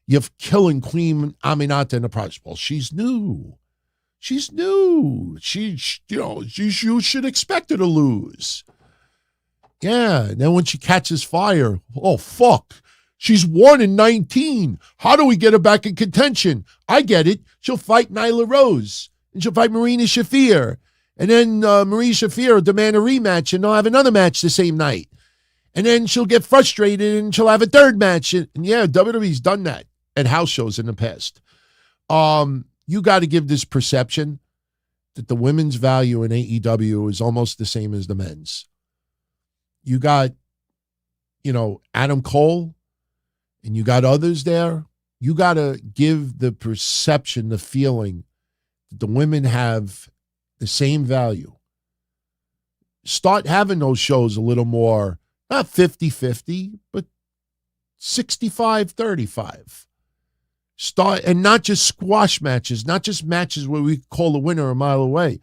you're killing Queen Aminata in the process. Well, she's new. She's new. You should expect her to lose. Yeah, and then when she catches fire, oh, fuck. She's 1-19. How do we get her back in contention? I get it. She'll fight Nyla Rose, and she'll fight Marina Shafir. And then Marina Shafir will demand a rematch, and they'll have another match the same night. And then she'll get frustrated, and she'll have a third match. And yeah, WWE's done that at house shows in the past. You got to give this perception that the women's value in AEW is almost the same as the men's. You got, Adam Cole, and you got others there. You got to give the perception, the feeling that the women have the same value. Start having those shows a little more, not 50-50, but 65-35. Start, and not just squash matches, not just matches where we call the winner a mile away.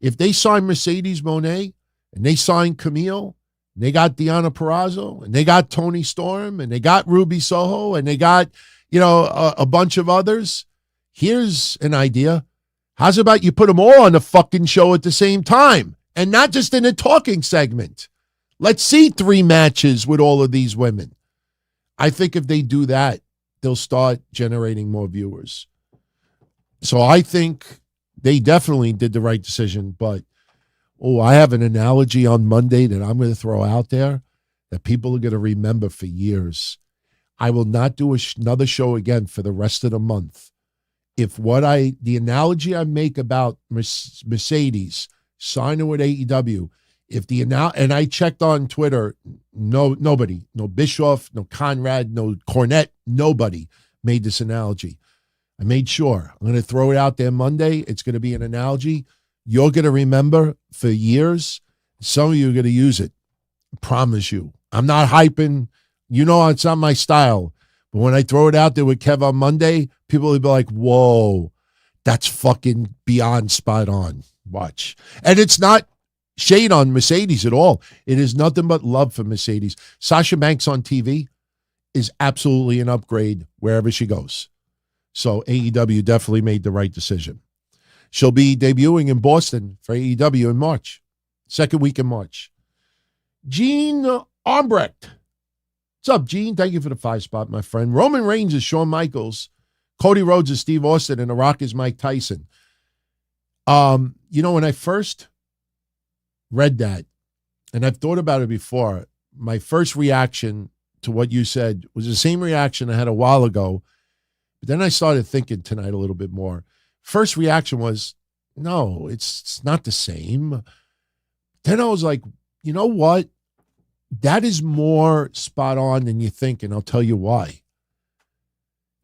If they sign Mercedes Mone, and they sign Camille, and they got Deonna Purrazzo, and they got Toni Storm, and they got Ruby Soho, and they got, a bunch of others, here's an idea. How's about you put them all on the fucking show at the same time, and not just in a talking segment? Let's see 3 matches with all of these women. I think if they do that, they'll start generating more viewers. So I think they definitely did the right decision. But, I have an analogy on Monday that I'm going to throw out there that people are going to remember for years. I will not do another show again for the rest of the month. If the analogy I make about Mercedes signing with AEW, and I checked on Twitter, nobody, no Bischoff, no Conrad, no Cornette, nobody made this analogy. I made sure. I'm going to throw it out there Monday. It's going to be an analogy you're going to remember for years. Some of you are going to use it. I promise you. I'm not hyping. It's not my style. But when I throw it out there with Kev on Monday, people will be like, whoa, that's fucking beyond spot on. Watch. And it's not shade on Mercedes at all. It is nothing but love for Mercedes. Sasha Banks on TV is absolutely an upgrade wherever she goes. So AEW definitely made the right decision. She'll be debuting in Boston for AEW in March, second week in March. Gene Armbrecht. What's up, Gene? Thank you for the 5 spot, my friend. Roman Reigns is Shawn Michaels. Cody Rhodes is Steve Austin, and The Rock is Mike Tyson. When I first read that, and I've thought about it before, my first reaction to what you said was the same reaction I had a while ago. But then I started thinking tonight a little bit more. First reaction was, no, it's not the same. Then I was like, you know what? That is more spot on than you think, and I'll tell you why.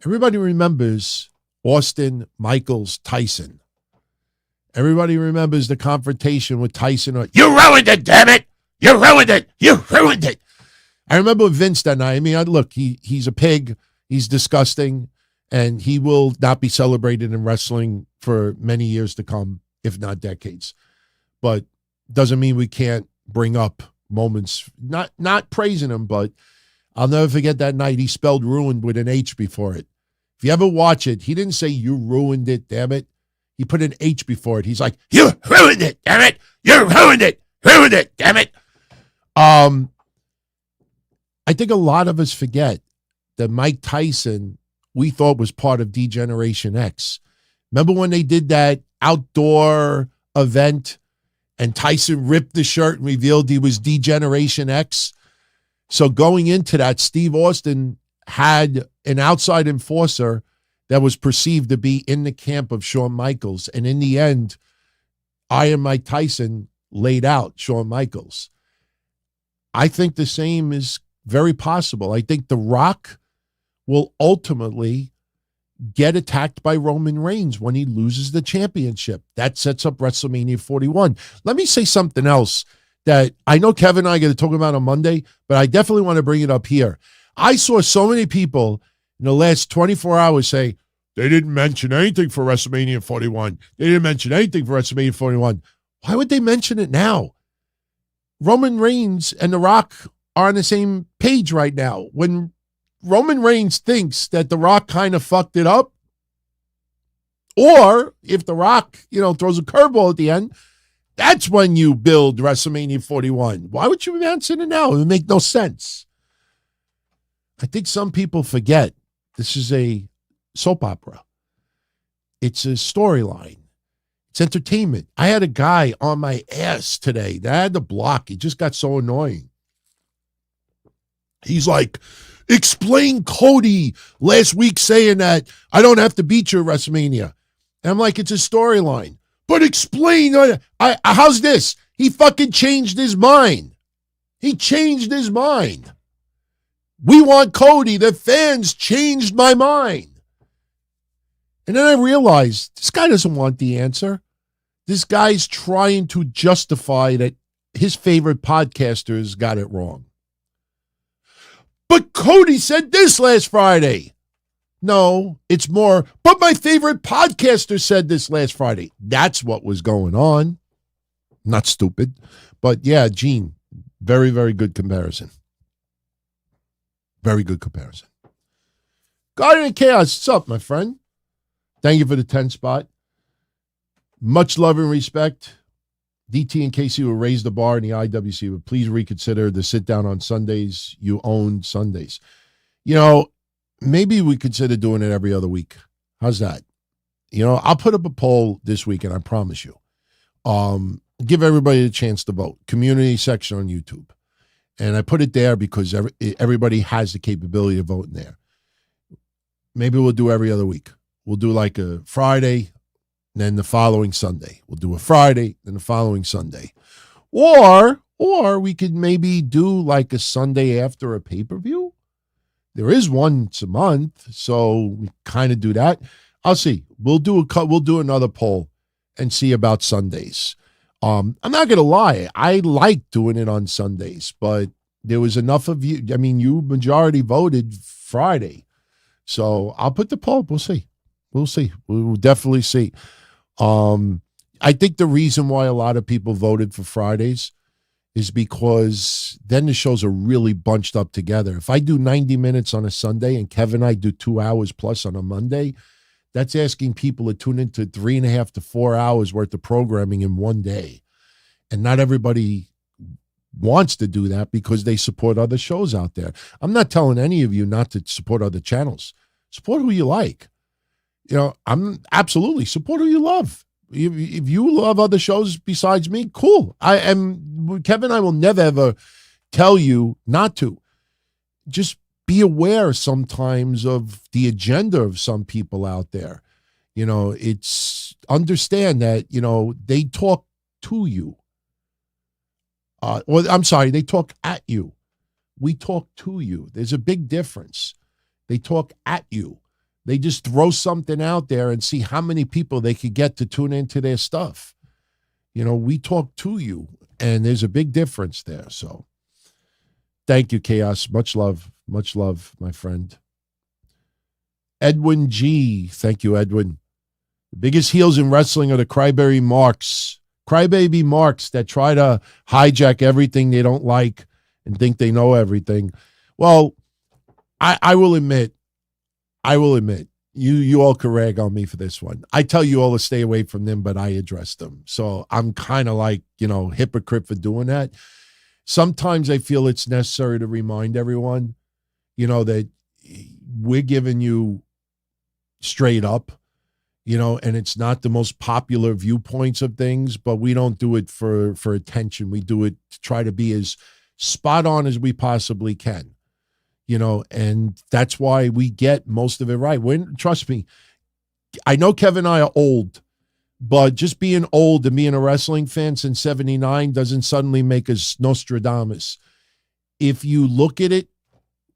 Everybody remembers Austin, Michaels, Tyson. Everybody remembers the confrontation with Tyson. You ruined it, damn it! You ruined it! You ruined it! I remember Vince that night. I mean, look, he's a pig. He's disgusting. And he will not be celebrated in wrestling for many years to come, if not decades. But doesn't mean we can't bring up moments, not praising him, but I'll never forget that night he spelled ruined with an H before it. If you ever watch it, he didn't say you ruined it, damn it. He put an H before it. He's like, you ruined it, damn it. You ruined it, damn it. I think a lot of us forget that Mike Tyson, we thought was part of D-Generation X. Remember when they did that outdoor event and Tyson ripped the shirt and revealed he was D-Generation X? So going into that, Steve Austin had an outside enforcer that was perceived to be in the camp of Shawn Michaels. And in the end, Iron Mike Tyson laid out Shawn Michaels. I think the same is very possible. I think The Rock will ultimately get attacked by Roman Reigns when he loses the championship. That sets up WrestleMania 41. Let me say something else that I know Kevin and I are going to talk about on Monday, but I definitely want to bring it up here. I saw so many people in the last 24 hours say, they didn't mention anything for WrestleMania 41. They didn't mention anything for WrestleMania 41. Why would they mention it now? Roman Reigns and The Rock are on the same page right now. When Roman Reigns thinks that The Rock kind of fucked it up, or if The Rock, throws a curveball at the end, that's when you build WrestleMania 41. Why would you mention it now? It would make no sense. I think some people forget this is a soap opera. It's a storyline. It's entertainment. I had a guy on my ass today that I had to block. He just got so annoying. He's like, explain Cody last week saying that I don't have to beat you at WrestleMania. And I'm like, it's a storyline. But explain, how's this? He fucking changed his mind. He changed his mind. We want Cody. The fans changed my mind. And then I realized this guy doesn't want the answer. This guy's trying to justify that his favorite podcasters got it wrong. But Cody said this last Friday. No, it's more, but my favorite podcaster said this last Friday. That's what was going on. Not stupid. But yeah, Gene, very, very good comparison. Very good comparison. Guardian of Chaos, what's up, my friend? Thank you for the 10 spot. Much love and respect. DT and KC will raise the bar in the IWC, but please reconsider the sit down on Sundays. You own Sundays. Maybe we consider doing it every other week. How's that? I'll put up a poll this weekend, I promise you. Give everybody a chance to vote. Community section on YouTube. And I put it there because everybody has the capability of voting there. Maybe we'll do every other week. We'll do like a Friday, then the following Sunday. We'll do a Friday, then the following Sunday. Or we could maybe do like a Sunday after a pay-per-view. There is once a month, so we kind of do that. I'll see. We'll do another poll and see about Sundays. I'm not going to lie. I like doing it on Sundays, but there was enough of you. I mean, you majority voted Friday. So I'll put the poll. We'll see. We'll definitely see. I think the reason why a lot of people voted for Fridays is because then the shows are really bunched up together. If I do 90 minutes on a Sunday and Kevin and I do 2 hours plus on a Monday, that's asking people to tune into 3.5 to 4 hours worth of programming in one day. And not everybody wants to do that because they support other shows out there. I'm not telling any of you not to support other channels. Support who you like. I'm absolutely support who you love. If you love other shows besides me, cool. Kevin and I will never ever tell you not to. Just be aware sometimes of the agenda of some people out there. It's understand that, they talk to you. They talk at you. We talk to you. There's a big difference. They talk at you. They just throw something out there and see how many people they could get to tune into their stuff. We talk to you, and there's a big difference there. So thank you, Chaos. Much love, my friend. Edwin G. Thank you, Edwin. The biggest heels in wrestling are the crybaby marks that try to hijack everything they don't like and think they know everything. Well, I will admit, you all can rag on me for this one. I tell you all to stay away from them, but I address them. So I'm kind of like, hypocrite for doing that. Sometimes I feel it's necessary to remind everyone, that we're giving you straight up, and it's not the most popular viewpoints of things, but we don't do it for attention. We do it to try to be as spot on as we possibly can. And that's why we get most of it right. Trust me, I know Kevin and I are old, but just being old and being a wrestling fan since 79 doesn't suddenly make us Nostradamus. If you look at it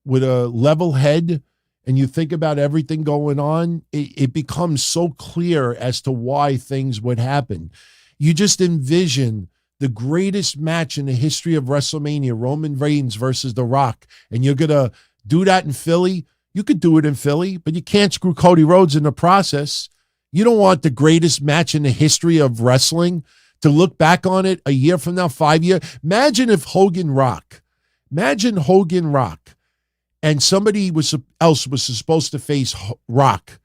with a level head and you think about everything going on, it becomes so clear as to why things would happen. You just envision the greatest match in the history of WrestleMania, Roman Reigns versus The Rock, and you're going to do that in Philly. You could do it in Philly, but you can't screw Cody Rhodes in the process. You don't want the greatest match in the history of wrestling to look back on it a year from now, 5 years. Imagine Hogan Rock, and somebody else was supposed to face Rock,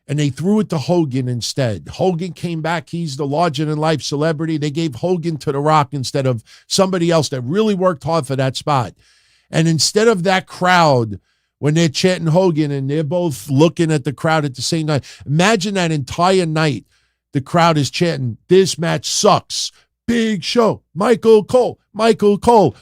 and they threw it to Hogan instead. Hogan came back. He's the larger-than-life celebrity. They gave Hogan to The Rock instead of somebody else that really worked hard for that spot. And instead of that crowd, when they're chanting Hogan and they're both looking at the crowd at the same time, imagine that entire night the crowd is chanting, "This match sucks. Big Show. Michael Cole,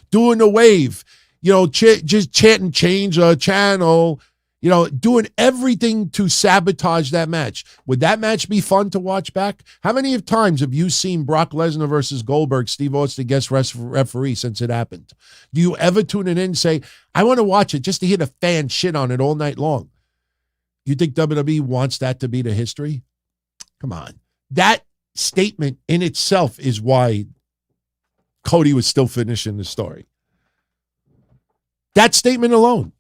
doing the wave." Just chanting, "Change the channel." Doing everything to sabotage that match. Would that match be fun to watch back? How many times have you seen Brock Lesnar versus Goldberg, Steve Austin guest referee since it happened? Do you ever tune it in and say, I want to watch it just to hear the fans shit on it all night long? You think WWE wants that to be the history? Come on. That statement in itself is why Cody was still finishing the story. That statement alone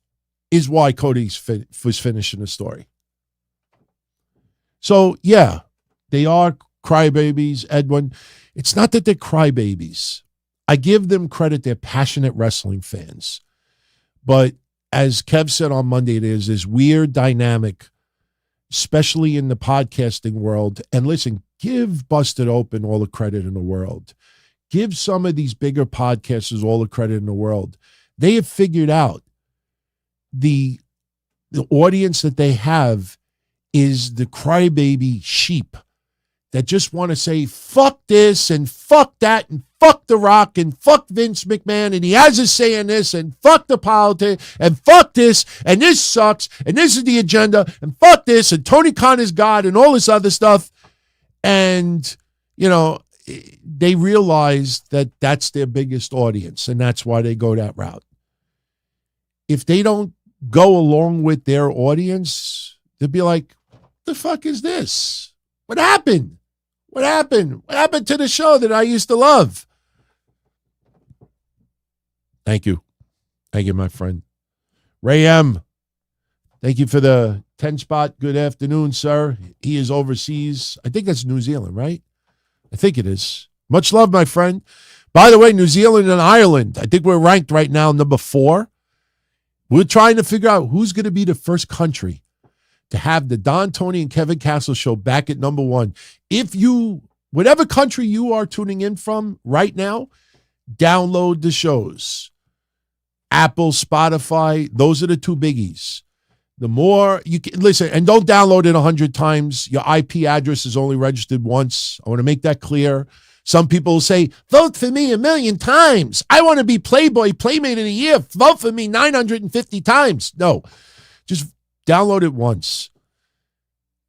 is why Cody was finishing the story. So, yeah, they are crybabies, Edwin. It's not that they're crybabies. I give them credit. They're passionate wrestling fans. But as Kev said on Monday, there's this weird dynamic, especially in the podcasting world. And listen, give Busted Open all the credit in the world. Give some of these bigger podcasters all the credit in the world. They have figured out the audience that they have is the crybaby sheep that just want to say, fuck this and fuck that and fuck The Rock and fuck Vince McMahon and he has a say in this and fuck the politics and fuck this and this sucks and this is the agenda and fuck this and Tony Khan is God and all this other stuff. And, you know, they realize that that's their biggest audience and that's why they go that route. If they don't go along with their audience, they'll be like, the fuck is this? What happened? What happened? What happened to the show that I used to love? Thank you. Thank you, my friend. Ray M., thank you for the 10 spot. Good afternoon, sir. He is overseas. I think that's New Zealand, right? I think it is. Much love, my friend. By the way, New Zealand and Ireland, I think we're ranked right now number 4. We're trying to figure out who's going to be the first country to have the Don, Tony, and Kevin Castle show back at number 1. If you, whatever country you are tuning in from right now, download the shows. Apple, Spotify, those are the 2 biggies. The more you can, listen, and don't download it 100 times. Your IP address is only registered once. I want to make that clear. Some people will say, vote for me 1,000,000 times. I want to be Playboy Playmate of the Year. Vote for me 950 times. No, just download it once,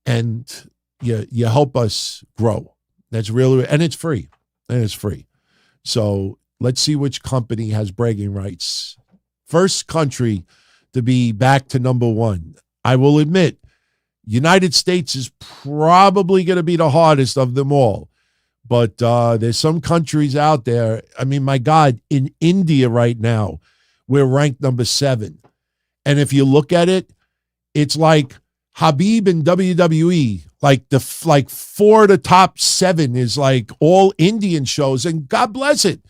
and you help us grow. That's really, and it's free. So let's see which company has bragging rights. First country to be back to number 1. I will admit, United States is probably going to be the hardest of them all. But there's some countries out there. I mean, my God, in India right now, we're ranked number 7. And if you look at it, it's like Habib and WWE, like 4 of the top 7 is like all Indian shows, and God bless it.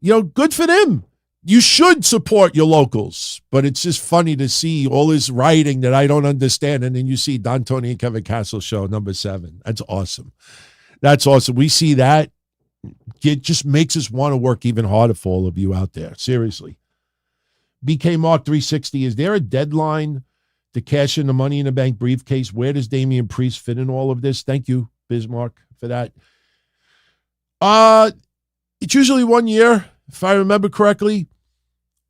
You know, good for them. You should support your locals, but it's just funny to see all this writing that I don't understand, and then you see Don, Tony, and Kevin Castle show number 7. That's awesome. That's awesome. We see that. It just makes us want to work even harder for all of you out there. Seriously. BK Mark 360, is there a deadline to cash in the Money in the Bank briefcase? Where does Damian Priest fit in all of this? Thank you, Bismarck, for that. It's usually 1 year, if I remember correctly.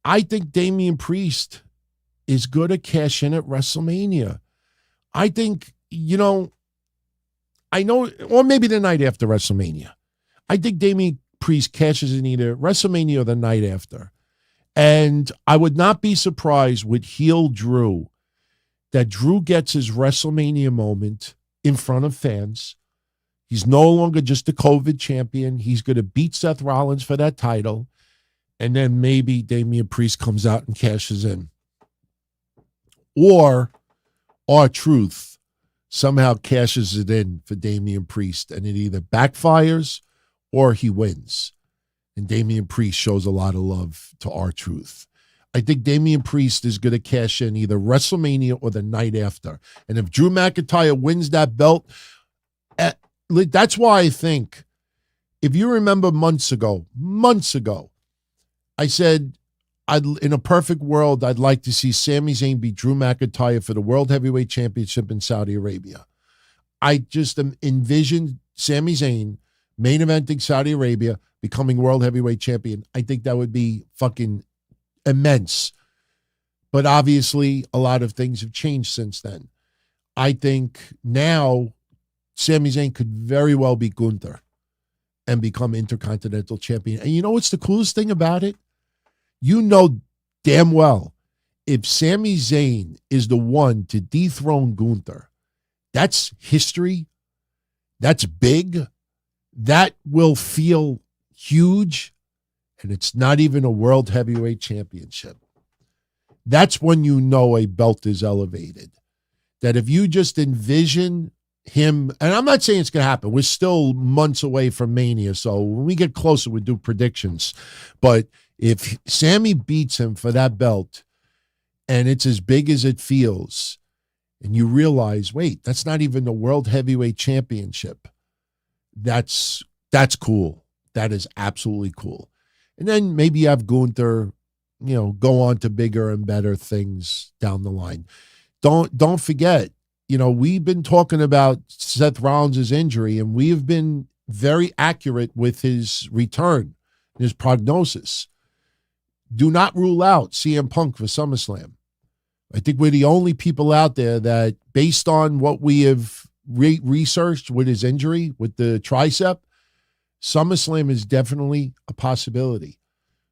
I think Damian Priest is going to cash in at WrestleMania. I think, I know, or maybe the night after WrestleMania. I think Damian Priest cashes in either WrestleMania or the night after. And I would not be surprised with heel Drew that Drew gets his WrestleMania moment in front of fans. He's no longer just a COVID champion. He's going to beat Seth Rollins for that title. And then maybe Damian Priest comes out and cashes in. Or R-Truth somehow cashes it in for Damian Priest, and it either backfires or he wins. And Damian Priest shows a lot of love to R-Truth. I think Damian Priest is going to cash in either WrestleMania or the night after. And if Drew McIntyre wins that belt, that's why I think, if you remember months ago, I said, in a perfect world, I'd like to see Sami Zayn beat Drew McIntyre for the World Heavyweight Championship in Saudi Arabia. I just envisioned Sami Zayn main eventing Saudi Arabia, becoming World Heavyweight Champion. I think that would be fucking immense. But obviously, a lot of things have changed since then. I think now Sami Zayn could very well be Gunther and become Intercontinental Champion. And you know what's the coolest thing about it? You know damn well, if Sami Zayn is the one to dethrone Gunther, that's history. That's big. That will feel huge. And it's not even a World Heavyweight Championship. That's when you know a belt is elevated. That if you just envision him, and I'm not saying it's going to happen. We're still months away from Mania, so when we get closer, we'll do predictions. But if Sammy beats him for that belt, and it's as big as it feels, and you realize, wait, that's not even the World Heavyweight Championship. That's cool. That is absolutely cool. And then maybe you have Gunther, go on to bigger and better things down the line. Don't forget, we've been talking about Seth Rollins' injury, and we have been very accurate with his return, his prognosis. Do not rule out CM Punk for SummerSlam. I think we're the only people out there that, based on what we have researched with his injury, with the tricep, SummerSlam is definitely a possibility.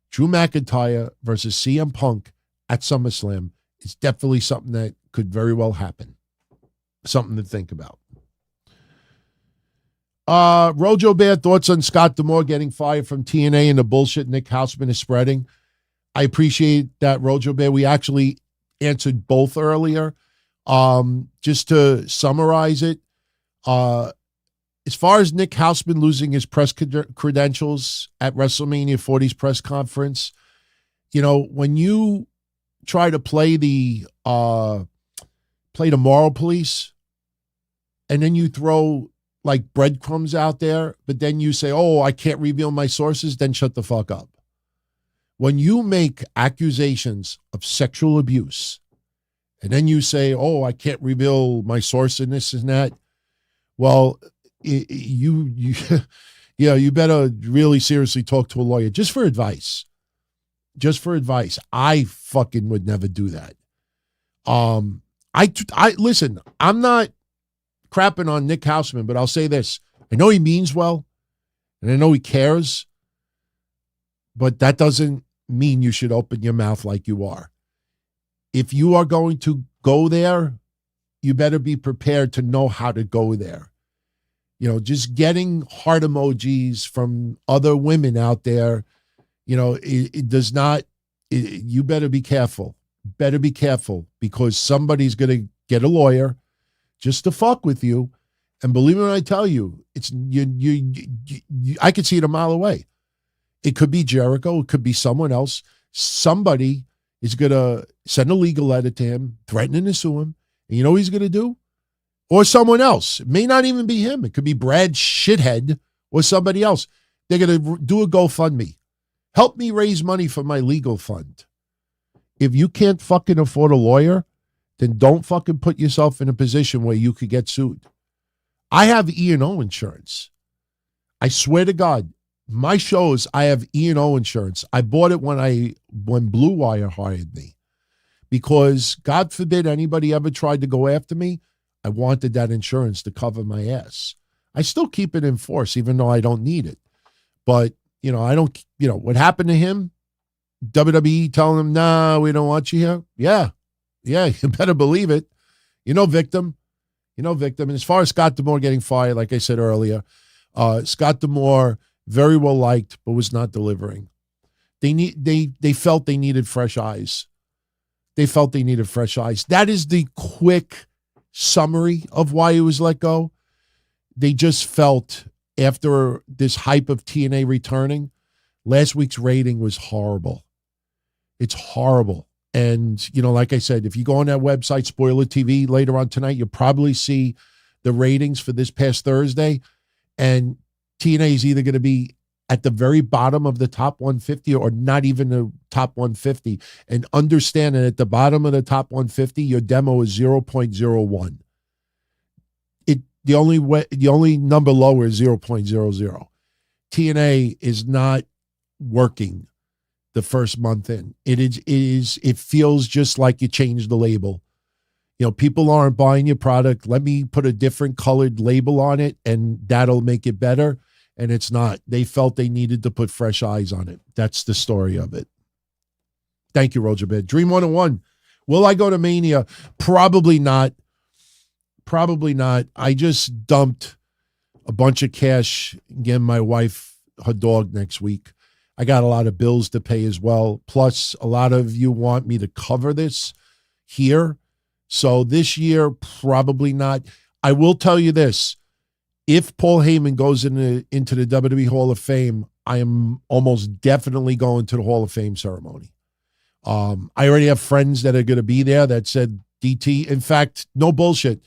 Drew McIntyre versus CM Punk at SummerSlam is definitely something that could very well happen. Something to think about. Rojo Bear, thoughts on Scott D'Amore getting fired from TNA and the bullshit Nick Hausman is spreading? I appreciate that, Rojo Bear. We actually answered both earlier. Just to summarize it, as far as Nick Hausman losing his press credentials at WrestleMania 40's press conference, when you try to play the moral police, and then you throw like breadcrumbs out there, but then you say, oh, I can't reveal my sources, then shut the fuck up. When you make accusations of sexual abuse, and then you say, oh, I can't reveal my source and this and that, well, you better really seriously talk to a lawyer just for advice. Just for advice. I fucking would never do that. I listen, I'm not crapping on Nick Hausman, but I'll say this. I know he means well, and I know he cares, but that doesn't mean you should open your mouth like you are. If you are going to go there, you better be prepared to know how to go there. Just getting heart emojis from other women out there, it does not, you better be careful. Better be careful, because somebody's going to get a lawyer just to fuck with you. And believe me when I tell you, it's I could see it a mile away. It could be Jericho. It could be someone else. Somebody is going to send a legal letter to him, threatening to sue him. And you know what he's going to do? Or someone else. It may not even be him. It could be Brad Shithead or somebody else. They're going to do a GoFundMe. Help me raise money for my legal fund. If you can't fucking afford a lawyer, then don't fucking put yourself in a position where you could get sued. I have E&O insurance. I swear to God, my shows, I have E&O insurance. I bought it when Blue Wire hired me, because God forbid anybody ever tried to go after me. I wanted that insurance to cover my ass. I still keep it in force, even though I don't need it. But, I don't, what happened to him? WWE telling him, nah, we don't want you here. Yeah, you better believe it. Victim. And as far as Scott D'Amore getting fired, like I said earlier, Scott D'Amore, very well liked, but was not delivering. They felt they needed fresh eyes. That is the quick summary of why he was let go. They just felt, after this hype of TNA returning, last week's rating was horrible. It's horrible. And, like I said, if you go on that website, Spoiler TV, later on tonight, you'll probably see the ratings for this past Thursday. And TNA is either going to be at the very bottom of the top 150 or not even the top 150. And understand that at the bottom of the top 150, your demo is 0.01. The only number lower is 0.00. TNA is not working the first month in. It feels just like you changed the label. People aren't buying your product. Let me put a different colored label on it, and that'll make it better. And it's not. They felt they needed to put fresh eyes on it. That's the story of it. Thank you, Roger Bed. Dream 101. Will I go to Mania? Probably not. I just dumped a bunch of cash, getting my wife her dog next week. I got a lot of bills to pay as well. Plus, a lot of you want me to cover this here. So this year, probably not. I will tell you this. If Paul Heyman goes into the WWE Hall of Fame, I am almost definitely going to the Hall of Fame ceremony. I already have friends that are going to be there that said DT. In fact, no bullshit.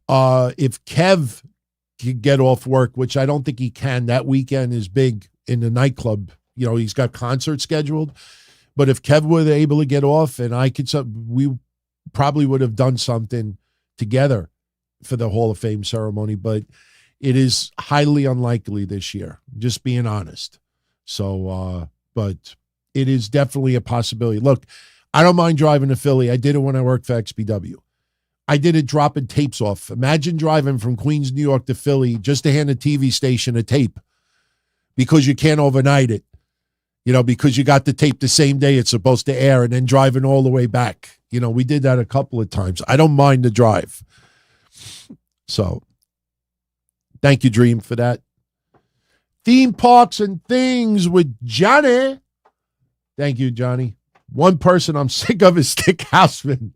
If Kev can get off work, which I don't think he can, that weekend is big in the nightclub. He's got concerts scheduled. But if Kev were able to get off and we probably would have done something together for the Hall of Fame ceremony, but it is highly unlikely this year, just being honest. So, but it is definitely a possibility. Look, I don't mind driving to Philly. I did it when I worked for XPW. I did it dropping tapes off. Imagine driving from Queens, New York to Philly just to hand a TV station a tape because you can't overnight it, because you got the tape the same day it's supposed to air and then driving all the way back. We did that a couple of times. I don't mind the drive. So thank you, Dream, for that. Theme parks and things with Johnny. Thank you, Johnny. One person I'm sick of is Nick Hausman.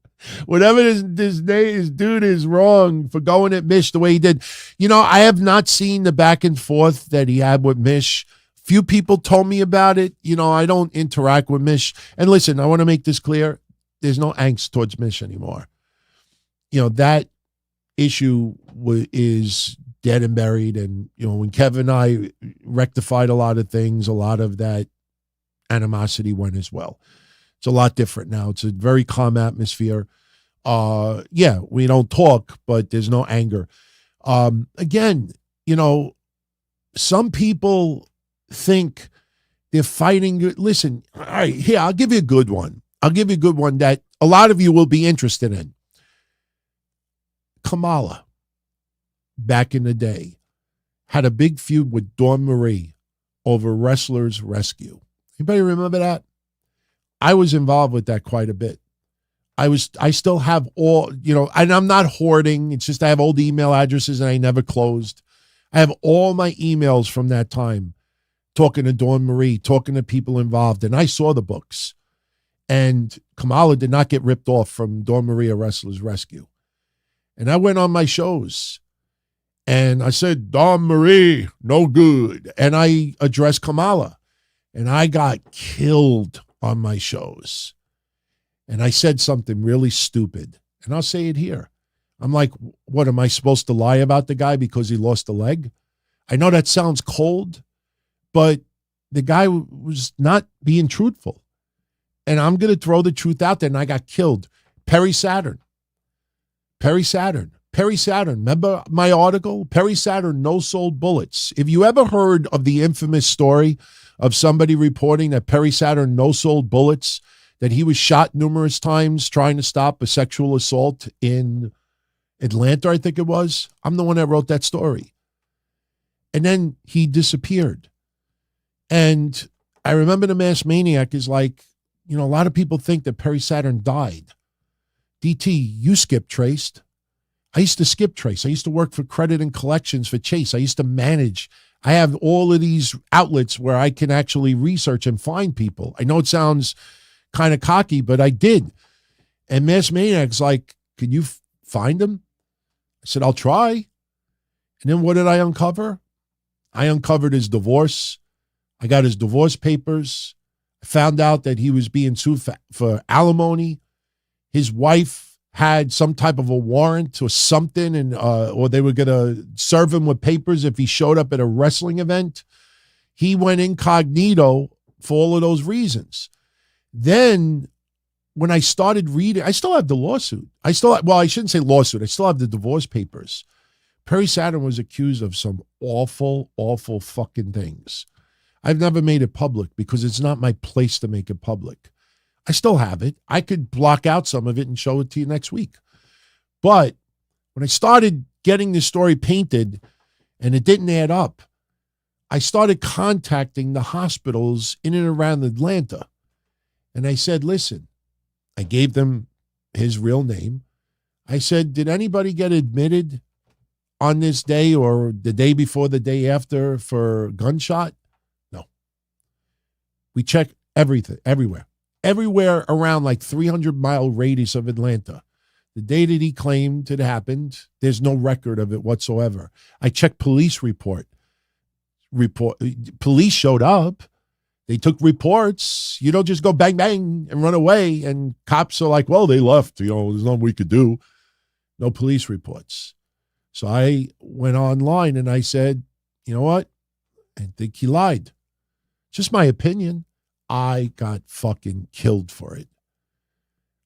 Whatever this dude is wrong for going at Mish the way he did. I have not seen the back and forth that he had with Mish. Few people told me about it. I don't interact with Mish. And listen, I want to make this clear. There's no angst towards Mish anymore. That issue is dead and buried. And, when Kevin and I rectified a lot of things, a lot of that animosity went as well. It's a lot different now. It's a very calm atmosphere. We don't talk, but there's no anger. Again, some people think they're fighting. Listen, all right, here, I'll give you a good one. I'll give you a good one that a lot of you will be interested in. Kamala, back in the day, had a big feud with Dawn Marie over Wrestler's Rescue. Anybody remember that? I was involved with that quite a bit. I still have all, and I'm not hoarding. It's just I have old email addresses and I never closed. I have all my emails from that time, talking to Dawn Marie, talking to people involved, and I saw the books. And Kamala did not get ripped off from Dawn Marie or Wrestler's Rescue. And I went on my shows and I said, Dawn Marie, no good. And I addressed Kamala and I got killed on my shows. And I said something really stupid. And I'll say it here. I'm like, what, am I supposed to lie about the guy because he lost a leg? I know that sounds cold, but the guy was not being truthful. And I'm going to throw the truth out there, and I got killed. Perry Saturn. Remember my article? Perry Saturn no-sold bullets. If you ever heard of the infamous story of somebody reporting that Perry Saturn no-sold bullets, that he was shot numerous times trying to stop a sexual assault in Atlanta, I think it was. I'm the one that wrote that story. And then he disappeared. And I remember the Masked Maniac is like, a lot of people think that Perry Saturn died. DT, you skip traced. I used to skip trace. I used to work for credit and collections for Chase. I used to manage. I have all of these outlets where I can actually research and find people. I know it sounds kind of cocky, but I did. And Masked Maniac's like, can you find him? I said, I'll try. And then what did I uncover? I uncovered his divorce. I got his divorce papers. I found out that he was being sued for alimony. His wife had some type of a warrant or something, and or they were going to serve him with papers if he showed up at a wrestling event. He went incognito for all of those reasons. Then when I started reading, I still have the lawsuit. I shouldn't say lawsuit. I still have the divorce papers. Perry Saturn was accused of some awful, awful fucking things. I've never made it public because it's not my place to make it public. I still have it. I could block out some of it and show it to you next week. But when I started getting this story painted and it didn't add up, I started contacting the hospitals in and around Atlanta. And I said, listen, I gave them his real name. I said, did anybody get admitted on this day or the day before, the day after for gunshot? No. We checked everything, everywhere around like 300-mile radius of Atlanta. The day that he claimed it happened, there's no record of it whatsoever. I checked police report. Police showed up. They took reports. You don't just go bang, bang and run away. And cops are like, well, they left. There's nothing we could do. No police reports. So I went online and I said, you know what? I think he lied. Just my opinion. I got fucking killed for it.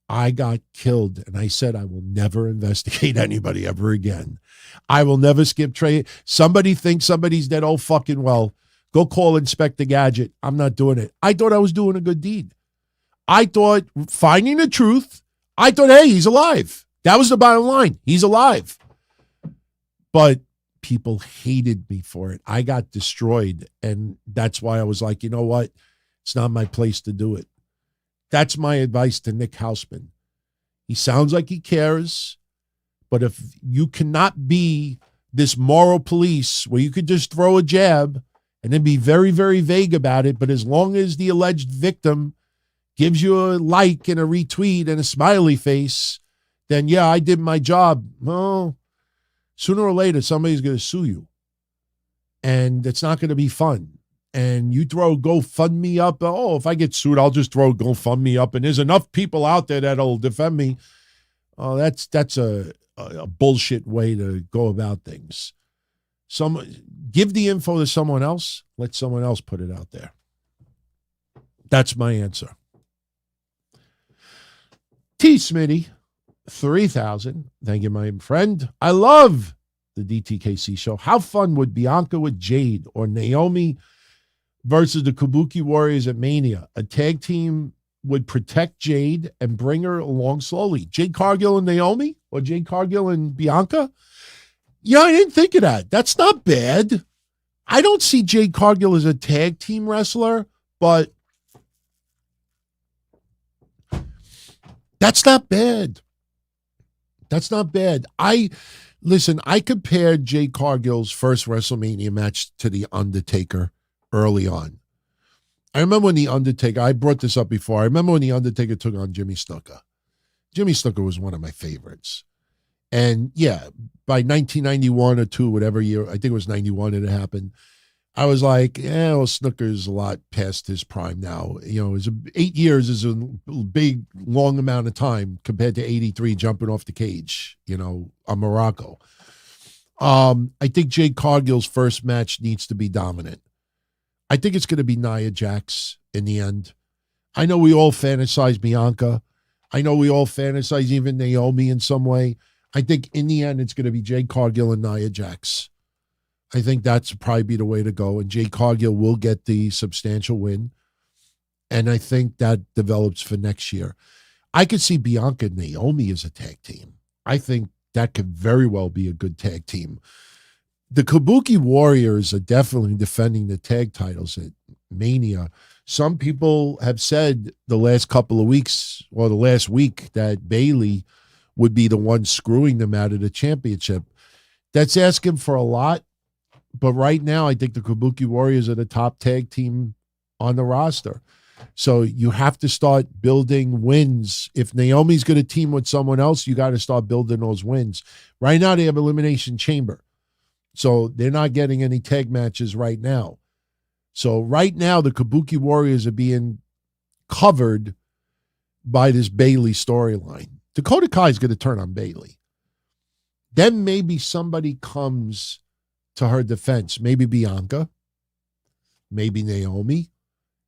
I got killed, and I said I will never investigate anybody ever again. I will never skip trade. Somebody thinks somebody's dead. Oh, fucking well. Go call Inspector Gadget. I'm not doing it. I thought I was doing a good deed. I thought finding the truth. I thought, hey, he's alive. That was the bottom line. He's alive. But people hated me for it. I got destroyed. And that's why I was like, you know what? It's not my place to do it. That's my advice to Nick Hausman. He sounds like he cares, but if you cannot be this moral police where you could just throw a jab and then be very, very vague about it, but as long as the alleged victim gives you a like and a retweet and a smiley face, then yeah, I did my job. Well, sooner or later, somebody's going to sue you, and it's not going to be fun. And you throw GoFundMe up. Oh, if I get sued, I'll just throw GoFundMe up. And there's enough people out there that'll defend me. Oh, that's a bullshit way to go about things. Give the info to someone else. Let someone else put it out there. That's my answer. T. Smitty, 3,000. Thank you, my friend. I love the DTKC show. How fun would Bianca with Jade or Naomi versus the Kabuki Warriors at Mania? A tag team would protect Jade and bring her along slowly. Jade Cargill and Naomi, or Jade Cargill and Bianca? Yeah, I didn't think of that. That's not bad. I don't see Jade Cargill as a tag team wrestler, but that's not bad. That's not bad. I compared Jade Cargill's first WrestleMania match to The Undertaker early on. I remember when The Undertaker, I brought this up before, I remember when The Undertaker took on Jimmy Snuka. Jimmy Snuka was one of my favorites. And yeah, by 1991 or 2, whatever year, I think it was 91 it happened, I was like, Snooker's a lot past his prime now. You know, 8 years is a big, long amount of time compared to 83 jumping off the cage, on Morocco. I think Jade Cargill's first match needs to be dominant. I think it's going to be Nia Jax in the end. I know we all fantasize Bianca. I know we all fantasize even Naomi in some way. I think in the end, it's going to be Jade Cargill and Nia Jax. I think that's probably be the way to go. And Jade Cargill will get the substantial win. And I think that develops for next year. I could see Bianca and Naomi as a tag team. I think that could very well be a good tag team. The Kabuki Warriors are definitely defending the tag titles at Mania. Some people have said the last couple of weeks, or the last week, that Bayley would be the one screwing them out of the championship. That's asking for a lot. But right now, I think the Kabuki Warriors are the top tag team on the roster. So you have to start building wins. If Naomi's going to team with someone else, you got to start building those wins. Right now, they have Elimination Chamber. So they're not getting any tag matches right now. So right now, the Kabuki Warriors are being covered by this Bayley storyline. Dakota Kai is going to turn on Bayley. Then maybe somebody comes to her defense. Maybe Bianca, maybe Naomi.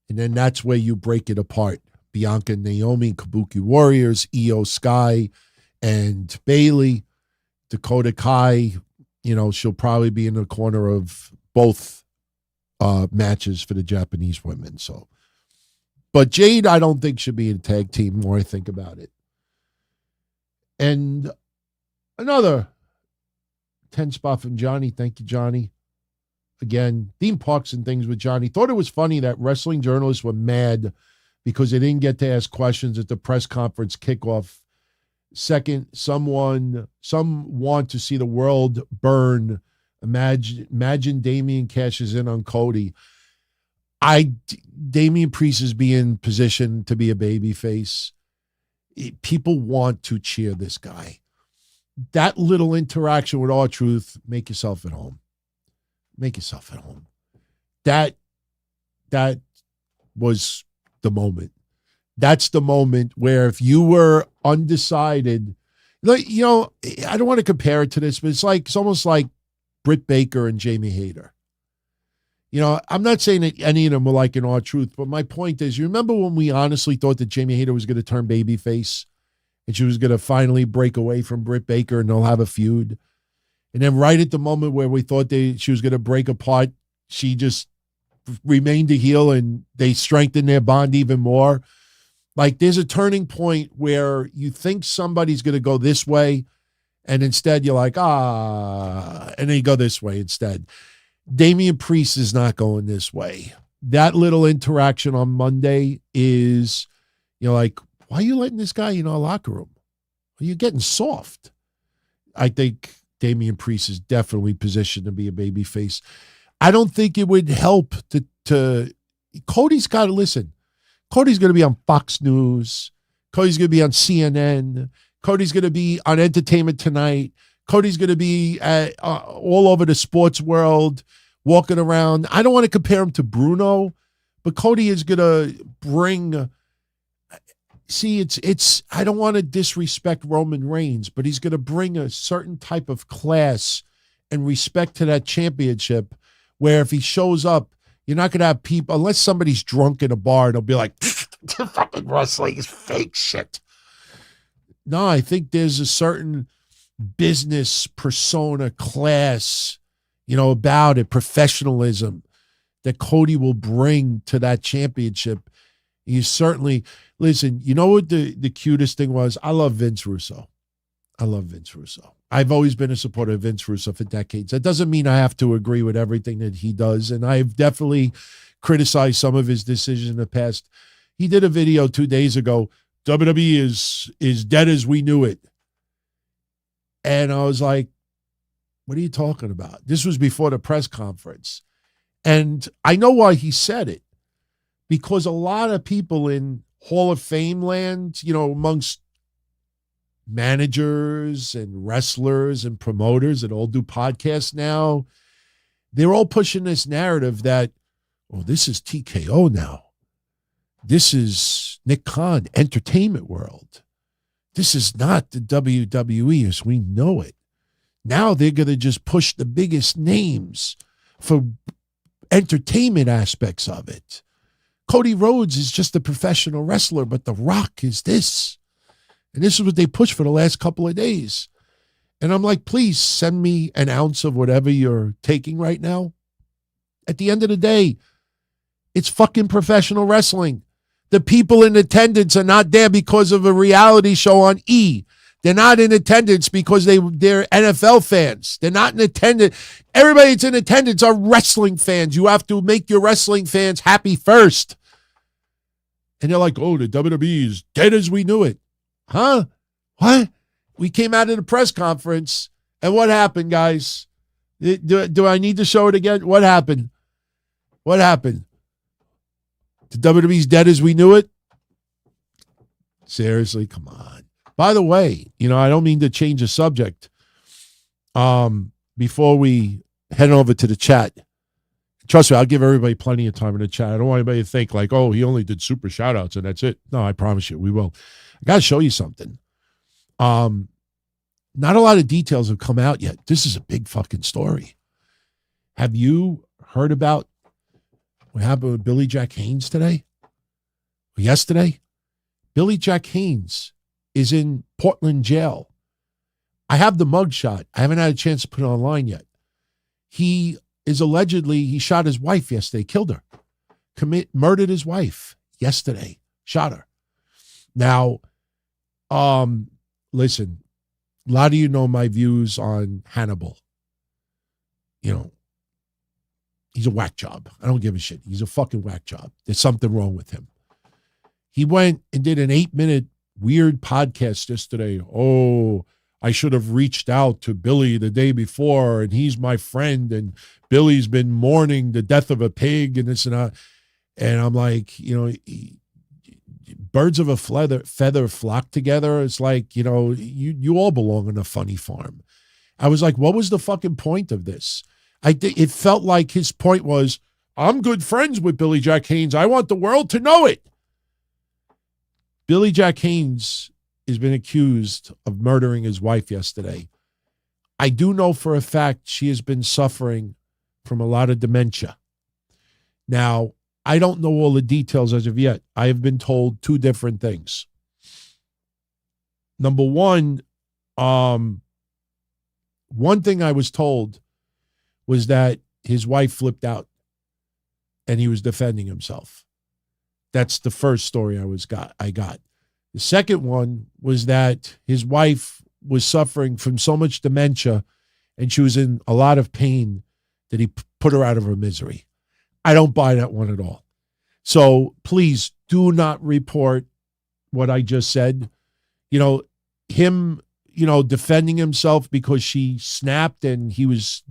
And then that's where you break it apart. Bianca, Naomi, Kabuki Warriors, Io Sky, and Bayley. Dakota Kai, she'll probably be in the corner of both matches for the Japanese women. So, but Jade, I don't think should be in a tag team. The more I think about it. And another 10 spot from Johnny. Thank you, Johnny. Again, theme parks and things with Johnny. Thought it was funny that wrestling journalists were mad because they didn't get to ask questions at the press conference kickoff. Second, some want to see the world burn. Imagine Damian cashes in on Cody. Damian Priest is being positioned to be a babyface. People want to cheer this guy. That little interaction with R-Truth, make yourself at home. Make yourself at home. That was the moment. That's the moment where if you were undecided, I don't want to compare it to this, but it's almost like Britt Baker and Jamie Hayter. I'm not saying that any of them were like in R-Truth, but my point is, you remember when we honestly thought that Jamie Hayter was going to turn babyface? and she was going to finally break away from Britt Baker and they'll have a feud. And then right at the moment where we thought she was going to break apart, she just remained a heel and they strengthened their bond even more. Like there's a turning point where you think somebody's going to go this way and instead you're like, and then you go this way instead. Damian Priest is not going this way. That little interaction on Monday is, like, why are you letting this guy in our locker room? Well, you're getting soft. I think Damian Priest is definitely positioned to be a babyface. I don't think it would help to Cody's got to listen. Cody's going to be on Fox News. Cody's going to be on CNN. Cody's going to be on Entertainment Tonight. Cody's going to be all over the sports world, walking around. I don't want to compare him to Bruno, but Cody is going to bring. See, it's. I don't want to disrespect Roman Reigns, but he's going to bring a certain type of class and respect to that championship. Where if he shows up, you're not going to have people, unless somebody's drunk in a bar, they'll be like, fucking wrestling is fake shit. No, I think there's a certain business persona, class, about it, professionalism that Cody will bring to that championship. He's certainly, listen, you know what the cutest thing was? I love Vince Russo. I've always been a supporter of Vince Russo for decades. That doesn't mean I have to agree with everything that he does, and I've definitely criticized some of his decisions in the past. He did a video 2 days ago, WWE is dead as we knew it. And I was like, what are you talking about? This was before the press conference. And I know why he said it, because a lot of people in Hall of Fame land, amongst managers and wrestlers and promoters that all do podcasts now, they're all pushing this narrative that, this is TKO now. This is Nick Khan, entertainment world. This is not the WWE as we know it. Now they're going to just push the biggest names for entertainment aspects of it. Cody Rhodes is just a professional wrestler, but The Rock is this. And this is what they pushed for the last couple of days. And I'm like, please send me an ounce of whatever you're taking right now. At the end of the day, it's fucking professional wrestling. The people in attendance are not there because of a reality show on E. They're not in attendance because they're NFL fans. They're not in attendance. Everybody that's in attendance are wrestling fans. You have to make your wrestling fans happy first. And they're like, the WWE is dead as we knew it. Huh? What? We came out of the press conference, and what happened, guys? Do I need to show it again? What happened? The WWE's dead as we knew it? Seriously, come on. By the way, I don't mean to change the subject. Before we head over to the chat, trust me, I'll give everybody plenty of time in the chat. I don't want anybody to think like, he only did super shout outs and that's it. No, I promise you, we will. I got to show you something. Not a lot of details have come out yet. This is a big fucking story. Have you heard about what happened with Billy Jack Haynes today? Or yesterday? Billy Jack Haynes is in Portland jail. I have the mugshot. I haven't had a chance to put it online yet. He shot his wife yesterday, killed her, murdered his wife yesterday, shot her. Now, listen, a lot of you know my views on Hannibal. He's a whack job. I don't give a shit. He's a fucking whack job. There's something wrong with him. He went and did an 8-minute weird podcast yesterday. I should have reached out to Billy the day before, and he's my friend, and Billy's been mourning the death of a pig, and this and that. And I'm like, birds of a feather flock together. It's like, you all belong on a funny farm. I was like, what was the fucking point of this? It felt like his point was, I'm good friends with Billy Jack Haynes. I want the world to know it. Billy Jack Haynes has been accused of murdering his wife yesterday. I do know for a fact she has been suffering from a lot of dementia. Now, I don't know all the details as of yet. I have been told 2 different things. Number one, one thing I was told was that his wife flipped out and he was defending himself. That's the first story I got. The second one was that his wife was suffering from so much dementia and she was in a lot of pain that he put her out of her misery. I don't buy that one at all. So please do not report what I just said. Him, defending himself because she snapped and he was,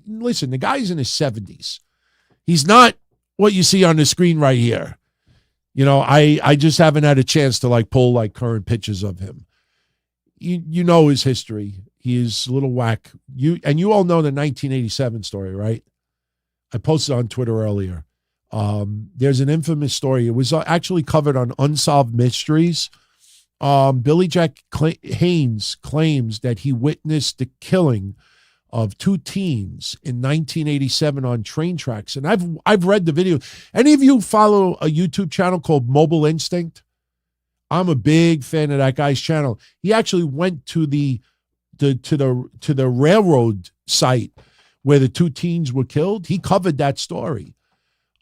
listen, the guy's in his 70s. He's not what you see on the screen right here. I just haven't had a chance to pull current pictures of him. You know his history. He is a little whack. You all know the 1987 story, right? I posted on Twitter earlier. There's an infamous story. It was actually covered on Unsolved Mysteries. Billy Jack Haynes claims that he witnessed the killing of two teens in 1987 on train tracks. And I've read the video. Any of you follow a YouTube channel called Mobile Instinct? I'm a big fan of that guy's channel. He actually went to the railroad site where the two teens were killed. He covered that story.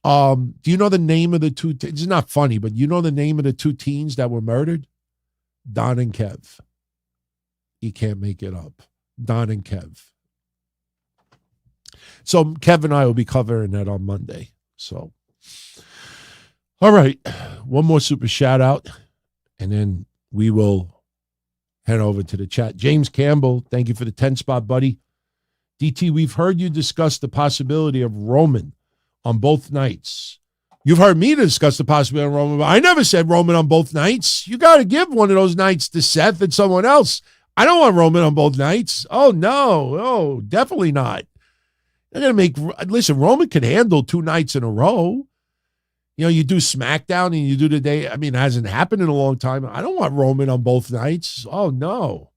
Do you know the name of the two? It's not funny, but you know the name of the two teens that were murdered? Don and Kev. You can't make it up. Don and Kev. So Kev and I will be covering that on Monday. So, all right. One more super shout out, and then we will head over to the chat. James Campbell, thank you for the 10 spot, buddy. DT, we've heard you discuss the possibility of Roman on both nights. You've heard me discuss the possibility of Roman, but I never said Roman on both nights. You got to give one of those nights to Seth and someone else. I don't want Roman on both nights. Oh, no. Oh, definitely not. They're going to listen, Roman can handle 2 nights in a row. You do SmackDown and you do the day. I mean, it hasn't happened in a long time. I don't want Roman on both nights. Oh, no.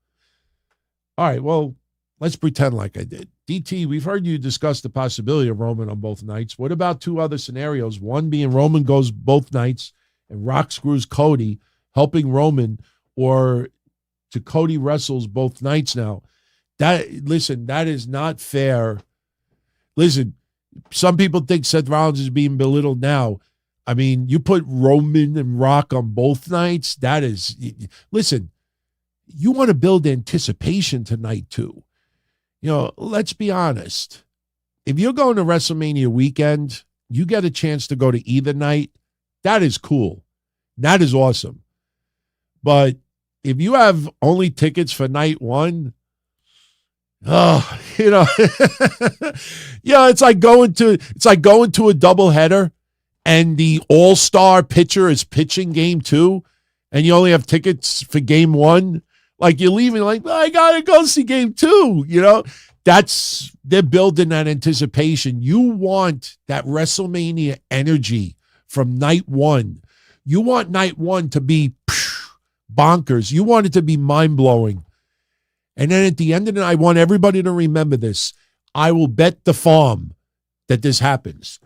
All right, well, let's pretend like I did. DT, we've heard you discuss the possibility of Roman on both nights. What about 2 other scenarios? One being Roman goes both nights and Rock screws Cody, helping Roman, or to Cody wrestles both nights now. That is not fair. Listen, some people think Seth Rollins is being belittled now. I mean, you put Roman and Rock on both nights, listen, you want to build anticipation tonight too. Let's be honest. If you're going to WrestleMania weekend, you get a chance to go to either night. That is cool. That is awesome. But if you have only tickets for night one, it's like going to a doubleheader and the all-star pitcher is pitching game 2 and you only have tickets for game 1. Like you're leaving I got to go see game 2, they're building that anticipation. You want that WrestleMania energy from night 1. You want night 1 to be bonkers. You want it to be mind-blowing. And then at the end of the night, I want everybody to remember this. I will bet the farm that this happens.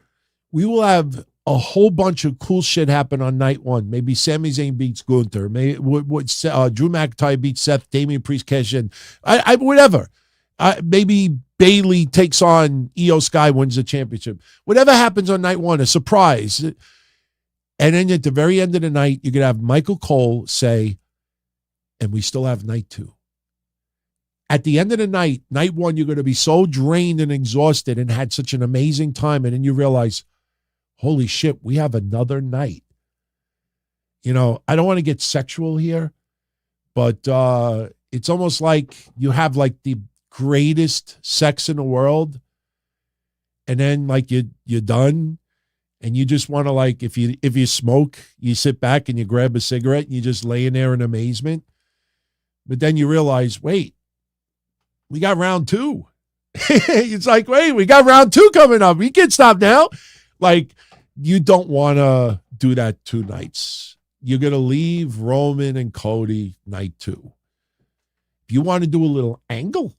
We will have a whole bunch of cool shit happen on night 1. Maybe Sami Zayn beats Gunther. Maybe Drew McIntyre beats Seth. Damian Priest cash in. Whatever. Maybe Bayley takes on Io Sky, wins the championship. Whatever happens on night 1, a surprise. And then at the very end of the night, you're going to have Michael Cole say, and we still have night 2. At the end of the night, night 1, you're going to be so drained and exhausted and had such an amazing time. And then you realize, holy shit, we have another night. I don't want to get sexual here, but it's almost like you have the greatest sex in the world. And then you're done. And you just want to if you smoke, you sit back and you grab a cigarette and you just lay in there in amazement. But then you realize, wait, we got round 2. It's wait, we got round 2 coming up. We can't stop now. You don't want to do that 2 nights. You're going to leave Roman and Cody night 2. If you want to do a little angle